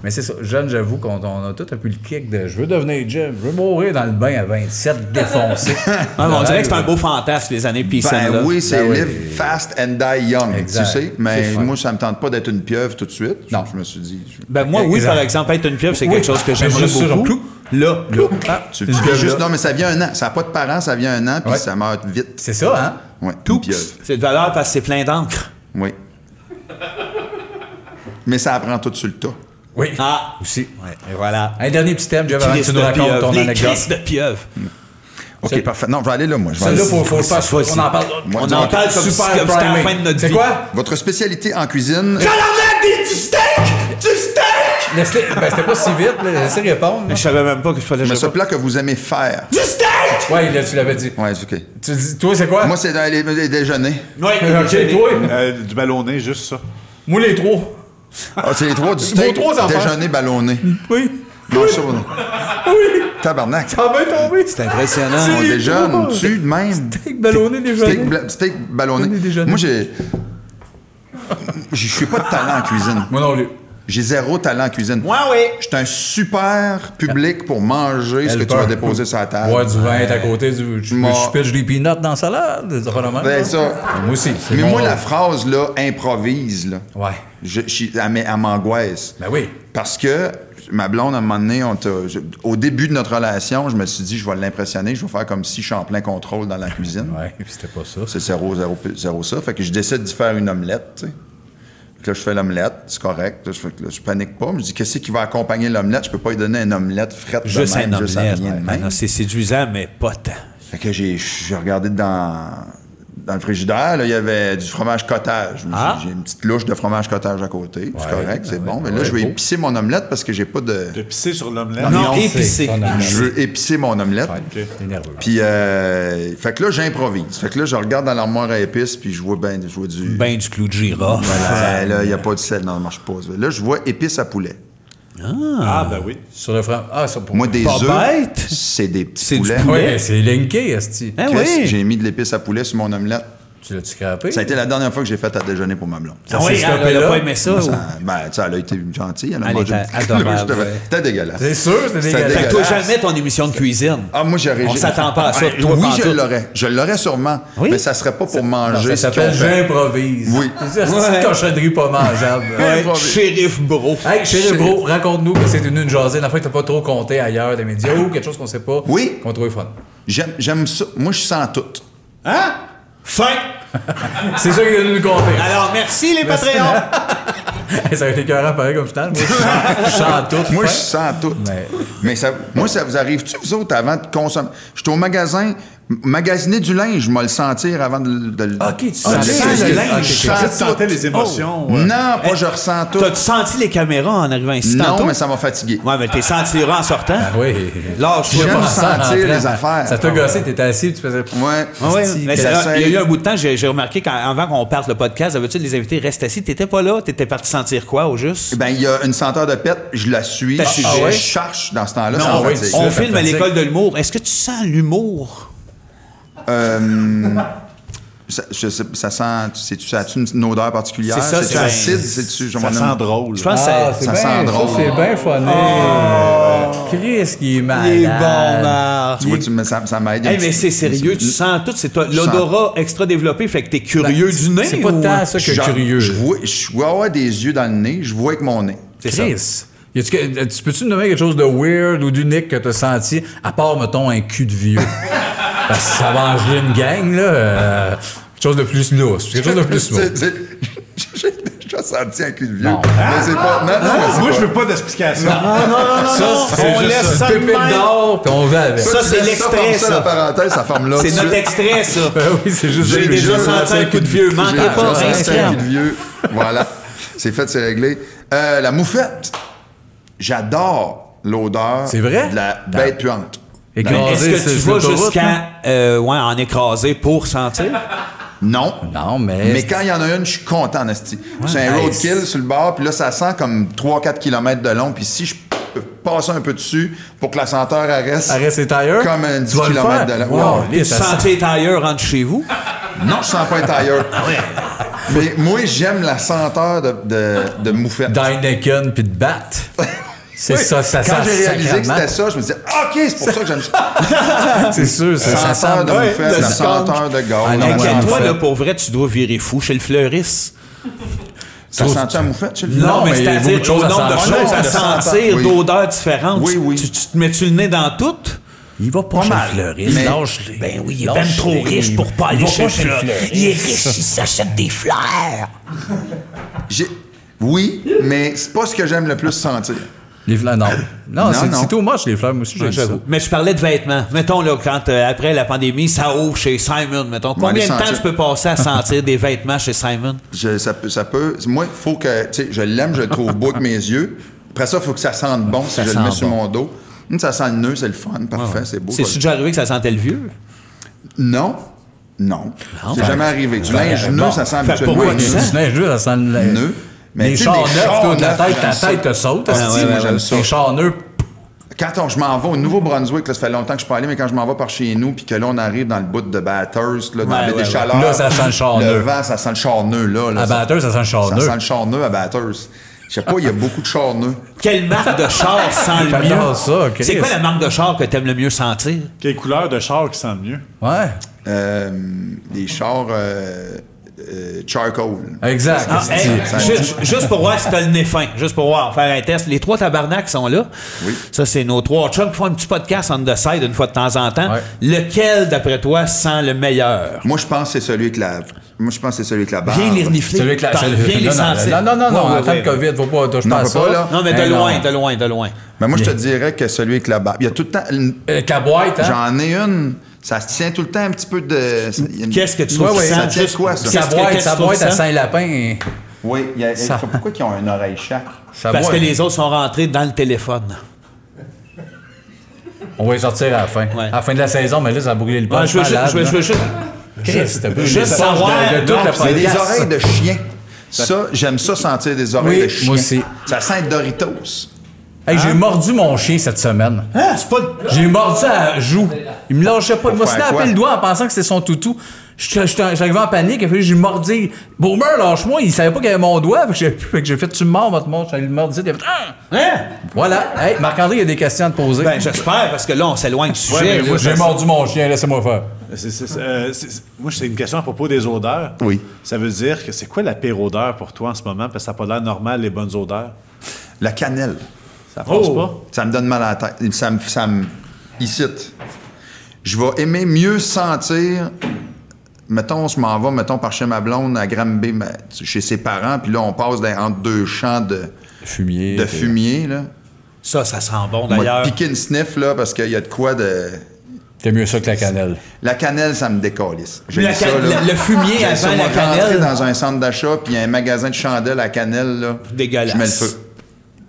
[SPEAKER 3] Mais c'est ça. Jeune, j'avoue qu'on a tout un peu le kick de je veux devenir Jim, je veux mourir dans le bain à 27, défoncé.
[SPEAKER 5] Ah, mais on dirait que c'est un beau fantasme, les années Peace and
[SPEAKER 6] Ben
[SPEAKER 5] Love.
[SPEAKER 6] oui, c'est
[SPEAKER 3] Ben oui.
[SPEAKER 6] Live Fast and Die Young,
[SPEAKER 3] Exact.
[SPEAKER 6] tu sais. Mais
[SPEAKER 3] C'est fun.
[SPEAKER 6] moi, ça me tente pas d'être une pieuvre tout de suite.
[SPEAKER 3] Non.
[SPEAKER 6] Je me suis dit...
[SPEAKER 5] Ben moi, oui,
[SPEAKER 3] Exact.
[SPEAKER 5] par exemple, être une pieuvre, c'est
[SPEAKER 3] Oui.
[SPEAKER 5] quelque chose que
[SPEAKER 3] Mais
[SPEAKER 5] j'aimerais
[SPEAKER 3] juste ça, genre,
[SPEAKER 5] beaucoup.
[SPEAKER 3] plou.
[SPEAKER 5] Là.
[SPEAKER 3] Ah,
[SPEAKER 6] Tu
[SPEAKER 3] une
[SPEAKER 6] vis
[SPEAKER 3] pieuvre,
[SPEAKER 6] juste...
[SPEAKER 3] là.
[SPEAKER 6] Non, mais ça vient un an. Ça n'a pas de parents, ça vient un an, puis
[SPEAKER 3] Ouais.
[SPEAKER 6] ça meurt vite.
[SPEAKER 3] C'est ça, hein?
[SPEAKER 6] Ouais,
[SPEAKER 5] Tout.
[SPEAKER 6] une pieuvre.
[SPEAKER 5] C'est de valeur parce que c'est plein d'encre.
[SPEAKER 6] Oui. Mais ça apprend tout sur le tas.
[SPEAKER 3] Oui.
[SPEAKER 5] Ah.
[SPEAKER 3] Aussi.
[SPEAKER 5] Ouais, et voilà.
[SPEAKER 3] Un dernier petit thème, Jeff, avant que
[SPEAKER 5] Crise
[SPEAKER 3] tu
[SPEAKER 5] de
[SPEAKER 3] nous racontes
[SPEAKER 5] pieuvre.
[SPEAKER 3] ton
[SPEAKER 5] Les
[SPEAKER 3] anecdote.
[SPEAKER 5] crises de pieuvre.
[SPEAKER 6] OK, parfait. Non, je vais aller là, moi. Je vais
[SPEAKER 3] Celle-là,
[SPEAKER 6] aller-
[SPEAKER 3] faut le faire. On en parle.
[SPEAKER 6] Moi,
[SPEAKER 5] On
[SPEAKER 6] dis-
[SPEAKER 5] en parle comme si
[SPEAKER 3] Super
[SPEAKER 5] c'était la
[SPEAKER 3] primé.
[SPEAKER 5] fin de notre
[SPEAKER 3] C'est
[SPEAKER 5] vie.
[SPEAKER 3] quoi?
[SPEAKER 6] Votre spécialité en cuisine...
[SPEAKER 5] Du steak! Du steak!
[SPEAKER 3] Laissez- Ben, c'était pas si vite, là. Laissez répondre. là.
[SPEAKER 5] Je savais même pas que je fallait
[SPEAKER 6] Mais
[SPEAKER 5] que
[SPEAKER 6] ce plat que vous aimez faire.
[SPEAKER 5] Du steak!
[SPEAKER 3] Ouais, là, tu l'avais dit.
[SPEAKER 6] Ouais, c'est OK.
[SPEAKER 3] Tu dis, toi, c'est quoi?
[SPEAKER 6] Moi, c'est dans les déjeuners.
[SPEAKER 5] Oui,
[SPEAKER 3] Ok, toi?
[SPEAKER 4] Du ballonné, juste ça.
[SPEAKER 3] Moi, les trois.
[SPEAKER 6] Ah, c'est les trois du steak,
[SPEAKER 3] trois enfants.
[SPEAKER 6] déjeuner ballonné.
[SPEAKER 3] Oui.
[SPEAKER 6] Mange ça, non?
[SPEAKER 3] Oui.
[SPEAKER 6] Tabarnak.
[SPEAKER 3] Ça va tombé.
[SPEAKER 5] C'est impressionnant.
[SPEAKER 6] On
[SPEAKER 3] les
[SPEAKER 6] déjeune,
[SPEAKER 3] trois.
[SPEAKER 6] tu de même.
[SPEAKER 3] Steak ballonné déjeuner.
[SPEAKER 6] Steak ballonné.
[SPEAKER 3] Déjeuner.
[SPEAKER 6] Moi, je suis pas de talent en cuisine.
[SPEAKER 3] Moi non plus.
[SPEAKER 6] J'ai zéro talent en cuisine.
[SPEAKER 5] Ouais, oui.
[SPEAKER 6] Je suis un super public pour manger ce que tu vas déposer sur la table.
[SPEAKER 3] Boire du vin, être à côté du. Je
[SPEAKER 6] Moi-
[SPEAKER 3] pitche des peanuts dans la salade. Des affaires de même,
[SPEAKER 6] Ben,
[SPEAKER 3] là.
[SPEAKER 6] ça.
[SPEAKER 3] Moi aussi. c'est
[SPEAKER 6] Mais
[SPEAKER 3] mon-
[SPEAKER 6] moi, la phrase, là, improvise, là,
[SPEAKER 3] Ouais.
[SPEAKER 6] elle m'angoisse.
[SPEAKER 3] Ben oui.
[SPEAKER 6] Parce que ma blonde, à un moment donné, au début de notre relation, je me suis dit, je vais l'impressionner, je vais faire comme si je suis en plein contrôle dans la cuisine.
[SPEAKER 3] Ouais, puis c'était pas ça.
[SPEAKER 6] C'est zéro ça. Fait que je décide d'y faire une omelette, tu sais. Fait que là, je fais l'omelette, c'est correct. Là, je panique pas. Je me dis, qu'est-ce qui va accompagner l'omelette? Je peux pas lui donner une omelette frette de
[SPEAKER 5] Juste
[SPEAKER 6] même,
[SPEAKER 5] un
[SPEAKER 6] juste à
[SPEAKER 5] omelette.
[SPEAKER 6] rien de
[SPEAKER 5] Ouais.
[SPEAKER 6] même.
[SPEAKER 5] Non, c'est séduisant, mais pas tant.
[SPEAKER 6] Fait que j'ai regardé dans le frigidaire, là, il y avait du fromage cottage.
[SPEAKER 5] Ah.
[SPEAKER 6] J'ai une petite louche de fromage cottage à côté. C'est correct, c'est bon. Mais là, je vais épicer mon omelette parce que j'ai pas de...
[SPEAKER 4] De pisser sur l'omelette.
[SPEAKER 5] Non,
[SPEAKER 3] c'est
[SPEAKER 5] épicé.
[SPEAKER 3] son omelette.
[SPEAKER 6] Je veux épicer mon omelette.
[SPEAKER 3] Ouais, t'es nerveux.
[SPEAKER 6] Puis, fait que là, j'improvise. Fait que là, je regarde dans l'armoire à épices, puis je vois du...
[SPEAKER 5] Ben du clou de girofle.
[SPEAKER 6] Voilà, là, il n'y a pas de sel. Non, ça marche pas. Là, je vois épices à poulet.
[SPEAKER 4] Ah, ben oui.
[SPEAKER 3] Sur le franc. Ah, ça pour
[SPEAKER 6] Moi, des
[SPEAKER 5] Pas
[SPEAKER 6] œufs,
[SPEAKER 5] bête.
[SPEAKER 6] c'est des petits
[SPEAKER 5] C'est du
[SPEAKER 6] poulets.
[SPEAKER 5] poulet.
[SPEAKER 3] Ouais, c'est linké, esti.
[SPEAKER 5] Hein,
[SPEAKER 6] Chris,
[SPEAKER 5] oui.
[SPEAKER 6] J'ai mis de l'épice à poulet sur mon omelette.
[SPEAKER 3] Tu l'as-tu scrappé?
[SPEAKER 6] Ça a été la dernière fois que j'ai fait à déjeuner pour ma blonde.
[SPEAKER 5] Ah oui,
[SPEAKER 3] s'est
[SPEAKER 5] elle
[SPEAKER 3] stoppé
[SPEAKER 5] a
[SPEAKER 3] là.
[SPEAKER 5] pas aimé ça. ou-
[SPEAKER 6] Ben, tu sais, elle a été gentille. Elle a
[SPEAKER 5] Elle
[SPEAKER 6] mangé
[SPEAKER 5] était
[SPEAKER 6] une petite
[SPEAKER 5] adorable,
[SPEAKER 6] louche de-
[SPEAKER 5] ouais.
[SPEAKER 6] C'était dégueulasse.
[SPEAKER 3] C'est sûr, c'était
[SPEAKER 6] C'était
[SPEAKER 3] dégueulasse.
[SPEAKER 5] Fait que toi,
[SPEAKER 6] dégueulasse.
[SPEAKER 5] jamais ton émission de cuisine.
[SPEAKER 6] Ah, moi, j'aurais...
[SPEAKER 5] On s'attend pas à ça,
[SPEAKER 6] Ben,
[SPEAKER 5] toi,
[SPEAKER 6] oui,
[SPEAKER 5] pantoute.
[SPEAKER 6] je l'aurais. Je l'aurais sûrement.
[SPEAKER 5] Oui?
[SPEAKER 6] Mais ça serait pas pour manger
[SPEAKER 3] Ça
[SPEAKER 6] ce
[SPEAKER 3] s'appelle
[SPEAKER 6] qu'on fait.
[SPEAKER 3] J'improvise.
[SPEAKER 6] Oui.
[SPEAKER 3] C'est une petite cochonnerie pas mangeable.
[SPEAKER 5] Ouais,
[SPEAKER 6] Improvise.
[SPEAKER 5] Shérif Bro.
[SPEAKER 3] Hey, chérie bro, raconte-nous que c'est une jasée. La fois que t'as pas trop compté ailleurs des médias ou quelque chose qu'on sait pas.
[SPEAKER 6] Oui.
[SPEAKER 3] Qu'on trouve fun.
[SPEAKER 6] J'aime ça. Moi, je sens tout.
[SPEAKER 5] Hein? Fin!
[SPEAKER 3] C'est ça qu'il vient de nous compter.
[SPEAKER 5] Alors, merci les Patreons!
[SPEAKER 3] Ça aurait été écœurant pareil comme final. Moi, je chante tout.
[SPEAKER 6] Moi,
[SPEAKER 3] fin.
[SPEAKER 6] je sens tout.
[SPEAKER 3] Mais-
[SPEAKER 6] Mais ça vous arrive-tu, vous autres, avant de consommer? Je suis au magasin, Magasiner du linge, je vais le sentir avant de le...
[SPEAKER 3] OK, tu
[SPEAKER 4] Ah,
[SPEAKER 3] sens
[SPEAKER 4] tu sens
[SPEAKER 3] le
[SPEAKER 4] le
[SPEAKER 3] linge.
[SPEAKER 4] linge.
[SPEAKER 6] Je
[SPEAKER 4] Tu
[SPEAKER 6] sens
[SPEAKER 4] sentais
[SPEAKER 6] tout.
[SPEAKER 4] les émotions.
[SPEAKER 6] Non, pas je ressens tout.
[SPEAKER 5] T'as-tu senti les caméras en arrivant ici
[SPEAKER 6] Non,
[SPEAKER 5] tantôt?
[SPEAKER 6] mais ça m'a fatigué.
[SPEAKER 5] Ouais, mais t'es sentiras en sortant.
[SPEAKER 3] Ah oui.
[SPEAKER 5] Lâche,
[SPEAKER 6] J'aime
[SPEAKER 5] pas.
[SPEAKER 6] sentir les affaires.
[SPEAKER 3] Ça t'a gossé, t'étais assis, tu faisais...
[SPEAKER 6] Ouais.
[SPEAKER 5] Ah ouais, mais il y a
[SPEAKER 6] J'essaye.
[SPEAKER 5] eu un bout de temps, j'ai remarqué qu'avant qu'on parte le podcast, d'habitude, les invités restent assis. T'étais pas là, t'étais parti sentir quoi au juste?
[SPEAKER 6] Ben, il y a une senteur de pète, je la suis.
[SPEAKER 5] T'as
[SPEAKER 6] Je
[SPEAKER 5] suivi.
[SPEAKER 6] je
[SPEAKER 5] Ah ouais?
[SPEAKER 6] cherche dans ce temps-là, ça
[SPEAKER 3] Non,
[SPEAKER 6] me
[SPEAKER 3] oui,
[SPEAKER 6] fatigue.
[SPEAKER 5] On
[SPEAKER 3] ça
[SPEAKER 5] filme à
[SPEAKER 3] fatigue.
[SPEAKER 5] l'école de l'humour. Est-ce que tu sens l'humour?
[SPEAKER 6] Ça sent... Ça a-tu une odeur particulière?
[SPEAKER 5] C'est ça,
[SPEAKER 6] C'est
[SPEAKER 5] c'est-
[SPEAKER 6] acide? C'est-tu...
[SPEAKER 4] Ça sent drôle.
[SPEAKER 5] Je pense que
[SPEAKER 3] Ah,
[SPEAKER 5] c'est...
[SPEAKER 6] Ça sent drôle.
[SPEAKER 3] C'est bien funny. Chris, qui est malade.
[SPEAKER 5] Il est bon, Marc.
[SPEAKER 6] Tu vois, ça m'aide.
[SPEAKER 5] Hey, mais c'est sérieux, tu sens tout, c'est toi. L'odorat extra développé, fait que t'es curieux du nez.
[SPEAKER 3] C'est pas
[SPEAKER 5] ou-
[SPEAKER 3] tant ça que curieux.
[SPEAKER 6] Je vois avoir des yeux dans le nez, je vois avec mon nez.
[SPEAKER 5] C'est ça.
[SPEAKER 3] Chris, tu peux-tu nommer quelque chose de weird ou d'unique que t'as senti, à part, mettons, un cul de vieux? Parce que ça va enlever une gang, là. Quelque chose de plus lousse. Quelque chose de plus lousse.
[SPEAKER 6] J'ai déjà senti un cul de vieux.
[SPEAKER 3] Non.
[SPEAKER 6] Mais c'est pas... Non, mais c'est
[SPEAKER 4] Moi,
[SPEAKER 6] pas...
[SPEAKER 4] je veux pas d'explication.
[SPEAKER 5] On laisse ça de
[SPEAKER 3] Pépite
[SPEAKER 5] même.
[SPEAKER 3] d'or, puis on va avec.
[SPEAKER 5] Ça,
[SPEAKER 6] tu
[SPEAKER 5] c'est
[SPEAKER 6] laisses
[SPEAKER 5] l'extrait,
[SPEAKER 6] forme
[SPEAKER 5] ça.
[SPEAKER 6] la parenthèse, ça forme là.
[SPEAKER 5] C'est
[SPEAKER 6] tout de
[SPEAKER 5] notre
[SPEAKER 6] suite.
[SPEAKER 5] extrait, ça.
[SPEAKER 3] Ben oui, c'est juste
[SPEAKER 5] J'ai déjà senti un coup de vieux. Manquez
[SPEAKER 6] J'ai
[SPEAKER 5] pas,
[SPEAKER 6] déjà senti un
[SPEAKER 5] Instagram.
[SPEAKER 6] coup de vieux. Voilà. C'est fait, c'est réglé. La moufette. J'adore l'odeur
[SPEAKER 3] C'est vrai?
[SPEAKER 6] de la bête puante.
[SPEAKER 3] Écrasé,
[SPEAKER 5] Est-ce que tu
[SPEAKER 3] sur
[SPEAKER 5] vas
[SPEAKER 3] l'autoroute, hein?
[SPEAKER 5] jusqu'à en écraser pour sentir?
[SPEAKER 6] Non.
[SPEAKER 3] Non, mais...
[SPEAKER 6] Mais quand il y en a une, je suis content, Nasty. C'est un
[SPEAKER 3] nice.
[SPEAKER 6] roadkill sur le bord, puis là, ça sent comme 3-4 km de long, puis si je peux passer un peu dessus pour que la senteur reste
[SPEAKER 3] Arrête ses tailleurs.
[SPEAKER 6] comme un 10
[SPEAKER 3] Tu vas le
[SPEAKER 6] km
[SPEAKER 3] faire?
[SPEAKER 6] de long.
[SPEAKER 3] Wow.
[SPEAKER 6] Ouais.
[SPEAKER 5] Et tu sens tes tailleurs rentre chez vous?
[SPEAKER 6] Non, je sens pas un tailleur. Mais moi, j'aime la senteur de moufette.
[SPEAKER 3] D'Heineken puis de Bat. C'est
[SPEAKER 6] Oui.
[SPEAKER 3] ça, ça
[SPEAKER 6] Quand
[SPEAKER 3] sent
[SPEAKER 6] j'ai réalisé que
[SPEAKER 3] sacrément.
[SPEAKER 6] c'était ça, je me disais, OK, c'est pour ça que j'aime ça.
[SPEAKER 3] C'est sûr, ça
[SPEAKER 6] La
[SPEAKER 3] sent...
[SPEAKER 6] senteur de
[SPEAKER 5] ouais,
[SPEAKER 6] moufette,
[SPEAKER 5] le
[SPEAKER 6] la
[SPEAKER 5] skunk.
[SPEAKER 6] senteur de gaz.
[SPEAKER 3] Ah non,
[SPEAKER 6] la
[SPEAKER 3] moi,
[SPEAKER 6] senteur-
[SPEAKER 5] Toi,
[SPEAKER 3] moufette.
[SPEAKER 5] là, pour vrai, tu dois virer fou chez le fleuriste.
[SPEAKER 6] Ça sent-tu un moufette chez le
[SPEAKER 3] Non,
[SPEAKER 5] mais
[SPEAKER 3] mais il y a beaucoup
[SPEAKER 5] c'est-à-dire
[SPEAKER 3] de choses
[SPEAKER 5] au
[SPEAKER 3] à
[SPEAKER 5] nombre de
[SPEAKER 3] sentir.
[SPEAKER 5] choses à
[SPEAKER 6] de
[SPEAKER 5] sentir,
[SPEAKER 6] oui.
[SPEAKER 5] d'odeurs différentes.
[SPEAKER 6] Oui, oui.
[SPEAKER 5] Tu te mets-tu le nez dans toutes?
[SPEAKER 3] Il va pas
[SPEAKER 6] Pas
[SPEAKER 3] chez
[SPEAKER 6] mal.
[SPEAKER 3] le fleuriste.
[SPEAKER 6] Mais-
[SPEAKER 3] Lâche-les.
[SPEAKER 5] Ben oui, il est
[SPEAKER 3] Lâche-les.
[SPEAKER 5] ben trop riche pour pas aller
[SPEAKER 3] va
[SPEAKER 5] chez
[SPEAKER 3] pas
[SPEAKER 5] le fleuriste. Il est riche, il s'achète des fleurs.
[SPEAKER 6] Oui, mais c'est pas ce que j'aime le plus sentir.
[SPEAKER 3] Les fleurs, non. Non,
[SPEAKER 6] Non,
[SPEAKER 3] c'est
[SPEAKER 6] non.
[SPEAKER 3] too much, les fleurs. Moi aussi, j'ai ça.
[SPEAKER 5] J'avoue. Mais je parlais de vêtements. Mettons, là, quand après la pandémie, ça ouvre chez Simon, mettons. Combien
[SPEAKER 6] les
[SPEAKER 5] de temps
[SPEAKER 6] sentir.
[SPEAKER 5] tu peux passer à sentir des vêtements chez Simon?
[SPEAKER 6] Ça peut. Moi, il faut que. Tu sais, je l'aime, je le trouve beau avec mes yeux. Après ça, il faut que ça sente bon si
[SPEAKER 3] Ça
[SPEAKER 6] je le
[SPEAKER 3] sent
[SPEAKER 6] mets sur
[SPEAKER 3] bon.
[SPEAKER 6] mon dos. Ça sent le nœud, c'est le fun, parfait, c'est beau.
[SPEAKER 5] C'est-tu déjà arrivé que ça sentait le vieux?
[SPEAKER 6] Non. Non. C'est jamais arrivé. Du linge
[SPEAKER 3] bon.
[SPEAKER 6] nœud, ça sent
[SPEAKER 5] Fait
[SPEAKER 6] habituellement
[SPEAKER 5] pourquoi
[SPEAKER 6] un
[SPEAKER 5] tu
[SPEAKER 6] nœud.
[SPEAKER 5] sens?
[SPEAKER 3] Du neige, ça sent le...
[SPEAKER 6] Nœud. Mais
[SPEAKER 3] Les
[SPEAKER 6] tu sais,
[SPEAKER 3] chars
[SPEAKER 6] les
[SPEAKER 3] neufs,
[SPEAKER 6] chars
[SPEAKER 3] toi,
[SPEAKER 6] neufs,
[SPEAKER 3] ta
[SPEAKER 6] j'aime ça.
[SPEAKER 3] tête te saute.
[SPEAKER 6] Ah,
[SPEAKER 3] asti.
[SPEAKER 6] moi, j'aime ça.
[SPEAKER 3] Les chars neufs,
[SPEAKER 6] Quand je m'en vais au Nouveau-Brunswick, là, ça fait longtemps que je suis pas allé, mais quand je m'en vais par chez nous, puis que là, on arrive dans le bout de Bathurst, là, dans la baie des Chaleurs.
[SPEAKER 3] Là, ça sent le char
[SPEAKER 6] Le
[SPEAKER 3] neuf.
[SPEAKER 6] vent, ça sent le char nœud, là.
[SPEAKER 3] à Bathurst, ça sent le char
[SPEAKER 6] Ça
[SPEAKER 3] neuf.
[SPEAKER 6] sent le char nœud à Bathurst. Je sais pas, il y a beaucoup de chars nœuds.
[SPEAKER 5] Quelle marque de char sent le
[SPEAKER 3] J'adore
[SPEAKER 5] mieux?
[SPEAKER 3] ça, Chris.
[SPEAKER 5] C'est quoi la marque de char que t'aimes le mieux sentir?
[SPEAKER 4] Quelle couleur de char qui sent le mieux?
[SPEAKER 3] Ouais.
[SPEAKER 6] Des chars charcoal.
[SPEAKER 3] Exact.
[SPEAKER 5] Ah,
[SPEAKER 3] asti.
[SPEAKER 5] hey, juste pour voir si t'as le nez fin, juste pour voir, faire un test. Les trois tabarnaks sont là.
[SPEAKER 6] Oui.
[SPEAKER 5] Ça, c'est nos trois chums qui font un petit podcast on the side une fois de temps en temps.
[SPEAKER 3] Ouais.
[SPEAKER 5] Lequel, d'après toi, sent le meilleur?
[SPEAKER 6] Moi, je pense que c'est celui avec la... Moi, je pense que c'est celui avec la barbe.
[SPEAKER 5] Viens les renifler.
[SPEAKER 3] Celui avec la...
[SPEAKER 5] Viens les sentir.
[SPEAKER 3] Non,
[SPEAKER 5] Ouais,
[SPEAKER 3] en
[SPEAKER 5] ouais,
[SPEAKER 3] temps de
[SPEAKER 5] ouais.
[SPEAKER 3] COVID, faut pas toucher
[SPEAKER 6] Non,
[SPEAKER 3] pas à
[SPEAKER 6] faut
[SPEAKER 3] ça.
[SPEAKER 6] pas, là.
[SPEAKER 5] Non, mais
[SPEAKER 3] Eh,
[SPEAKER 5] de loin.
[SPEAKER 6] Mais moi, je te dirais que celui avec la barbe. Il y a tout le temps...
[SPEAKER 3] Avec la boîte, hein?
[SPEAKER 6] J'en ai une... Ça se tient tout le temps un petit peu de... il y a une-
[SPEAKER 5] Qu'est-ce que tu
[SPEAKER 3] Ouais,
[SPEAKER 5] trouves
[SPEAKER 3] ouais,
[SPEAKER 5] qui
[SPEAKER 6] ça
[SPEAKER 5] sent
[SPEAKER 6] tient
[SPEAKER 5] juste-
[SPEAKER 6] quoi, ça?
[SPEAKER 3] Sa boîte,
[SPEAKER 5] qu'est-ce
[SPEAKER 3] sa
[SPEAKER 5] que tu
[SPEAKER 3] boîte
[SPEAKER 5] trouves
[SPEAKER 3] à
[SPEAKER 5] qui sent?
[SPEAKER 6] Oui,
[SPEAKER 3] Saint-Lapin.
[SPEAKER 6] je sais pas pourquoi ils ont une oreille chaque.
[SPEAKER 5] Parce que les autres sont rentrés dans le téléphone.
[SPEAKER 3] On va y sortir à la fin.
[SPEAKER 5] Ouais.
[SPEAKER 3] À la fin de la saison, mais là, ça a brûlé le
[SPEAKER 5] Ouais,
[SPEAKER 3] punch.
[SPEAKER 5] je veux juste...
[SPEAKER 3] Chris, t'as brûlé
[SPEAKER 5] Juste
[SPEAKER 3] le punch
[SPEAKER 5] savoir-
[SPEAKER 3] de toute
[SPEAKER 5] Non,
[SPEAKER 3] la
[SPEAKER 6] C'est des
[SPEAKER 3] podcast.
[SPEAKER 6] oreilles de chien. Ça, j'aime ça sentir des oreilles
[SPEAKER 3] Oui,
[SPEAKER 6] de chien.
[SPEAKER 3] moi aussi.
[SPEAKER 6] Ça sent Doritos.
[SPEAKER 3] Hey, j'ai mordu mon chien cette semaine.
[SPEAKER 5] Ah, c'est pas...
[SPEAKER 3] J'ai mordu à la joue. Il me lâchait pas. Il m'a
[SPEAKER 6] Pour faire
[SPEAKER 3] snappé
[SPEAKER 6] quoi?
[SPEAKER 3] le doigt en pensant que c'était son toutou. J'étais arrivé en panique. Il a fallu que j'ai mordi. Boomer, lâche-moi. Il savait pas qu'il y avait mon doigt. Fait que j'ai fait, tu me mords, votre mort. J'ai mordu. Il a fait, ah!
[SPEAKER 5] Hein?
[SPEAKER 3] Voilà. Hey, Marc-André, il y a des questions à te poser.
[SPEAKER 5] Ben, j'espère, parce que là, on s'éloigne du sujet.
[SPEAKER 4] mais moi,
[SPEAKER 3] J'ai mordu mon chien. Laissez-moi faire.
[SPEAKER 4] Moi, c'est une question à propos des odeurs.
[SPEAKER 6] Oui.
[SPEAKER 4] Ça veut dire que c'est quoi la pire odeur pour toi en ce moment? Parce que ça n'a pas l'air normal, les bonnes odeurs.
[SPEAKER 6] La cannelle.
[SPEAKER 4] Ça passe
[SPEAKER 5] Oh.
[SPEAKER 4] pas?
[SPEAKER 6] Ça me donne mal à la tête. Ça me incite. Je vais aimer mieux sentir... Mettons, on se m'en va, mettons, par chez ma blonde à Granby, chez ses parents, puis là, on passe entre deux champs de
[SPEAKER 3] Fumier.
[SPEAKER 6] fumier, là.
[SPEAKER 5] Ça sent bon,
[SPEAKER 6] On va
[SPEAKER 5] d'ailleurs.
[SPEAKER 6] piquer une sniff, là, parce qu'il y a de quoi de...
[SPEAKER 3] T'aimes mieux ça que la cannelle.
[SPEAKER 6] La cannelle, ça me décalisse. J'ai
[SPEAKER 5] Le
[SPEAKER 6] ça, là.
[SPEAKER 5] le fumier
[SPEAKER 6] J'ai ça,
[SPEAKER 5] avant
[SPEAKER 6] moi,
[SPEAKER 5] la
[SPEAKER 6] rentrer
[SPEAKER 5] cannelle.
[SPEAKER 6] dans un centre d'achat, puis il y a un magasin de chandelles à cannelle, là.
[SPEAKER 5] Dégueulasse.
[SPEAKER 6] Je mets le feu.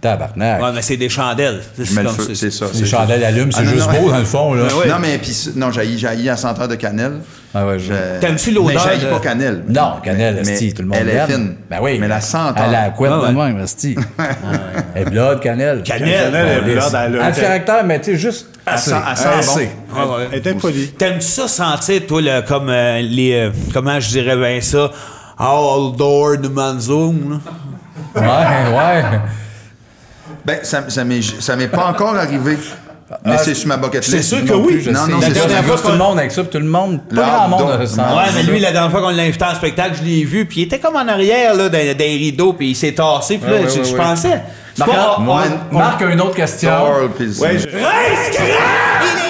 [SPEAKER 3] Tabarnak.
[SPEAKER 5] Ouais, mais c'est des chandelles.
[SPEAKER 6] Je mets le feu, c'est ça.
[SPEAKER 3] Les chandelles allument, c'est
[SPEAKER 6] Ah, non,
[SPEAKER 3] juste
[SPEAKER 6] non.
[SPEAKER 3] beau dans le fond, là.
[SPEAKER 5] Ouais.
[SPEAKER 6] Non, mais puis non, j'haïs à senteur de cannelle.
[SPEAKER 3] Ah ouais,
[SPEAKER 5] T'aimes-tu l'odeur
[SPEAKER 6] Mais j'haïs
[SPEAKER 5] de-
[SPEAKER 6] pas cannelle.
[SPEAKER 3] Non, cannelle,
[SPEAKER 6] Mais
[SPEAKER 3] esti, tout le monde
[SPEAKER 6] elle est
[SPEAKER 3] l'aime.
[SPEAKER 6] fine.
[SPEAKER 3] Ben oui.
[SPEAKER 6] Mais la senteur.
[SPEAKER 3] Elle a la couette
[SPEAKER 5] Ah ouais.
[SPEAKER 3] de même, esti. Et blood, cannelle.
[SPEAKER 5] Cannelle.
[SPEAKER 4] Cannelle, elle est là,
[SPEAKER 3] Un petit caractère, mais tu sais, juste assez.
[SPEAKER 6] Elle sent
[SPEAKER 3] Assez.
[SPEAKER 6] bon.
[SPEAKER 5] Ah ouais.
[SPEAKER 4] Elle est impolie.
[SPEAKER 5] T'aimes-tu ça sentir, toi, comme les. Comment je dirais bien ça? All door de Manzoom, là?
[SPEAKER 3] Ouais.
[SPEAKER 6] Ben, ça m'est pas encore arrivé. Mais c'est sur ma bucket list.
[SPEAKER 5] c'est sûr que
[SPEAKER 6] Non
[SPEAKER 5] oui.
[SPEAKER 6] plus, je
[SPEAKER 5] Non,
[SPEAKER 6] sais.
[SPEAKER 5] non,
[SPEAKER 3] La
[SPEAKER 5] c'est
[SPEAKER 3] dernière
[SPEAKER 5] ça.
[SPEAKER 3] fois, tout le monde avec ça, puis tout le monde, pas grand monde
[SPEAKER 6] L'art
[SPEAKER 3] de ça.
[SPEAKER 6] d'or.
[SPEAKER 5] Ouais, mais lui, la dernière fois qu'on l'a invité en spectacle, je l'ai vu, puis il était comme en arrière, là, dans les rideaux, puis il s'est tassé, puis là,
[SPEAKER 6] Ouais,
[SPEAKER 5] je
[SPEAKER 6] ouais.
[SPEAKER 5] pensais. C'est
[SPEAKER 3] Marc,
[SPEAKER 5] pas-
[SPEAKER 3] Marc a une autre question.
[SPEAKER 6] Thor, puis
[SPEAKER 4] Ouais,
[SPEAKER 6] c'est-
[SPEAKER 4] je-
[SPEAKER 5] Rince, crème!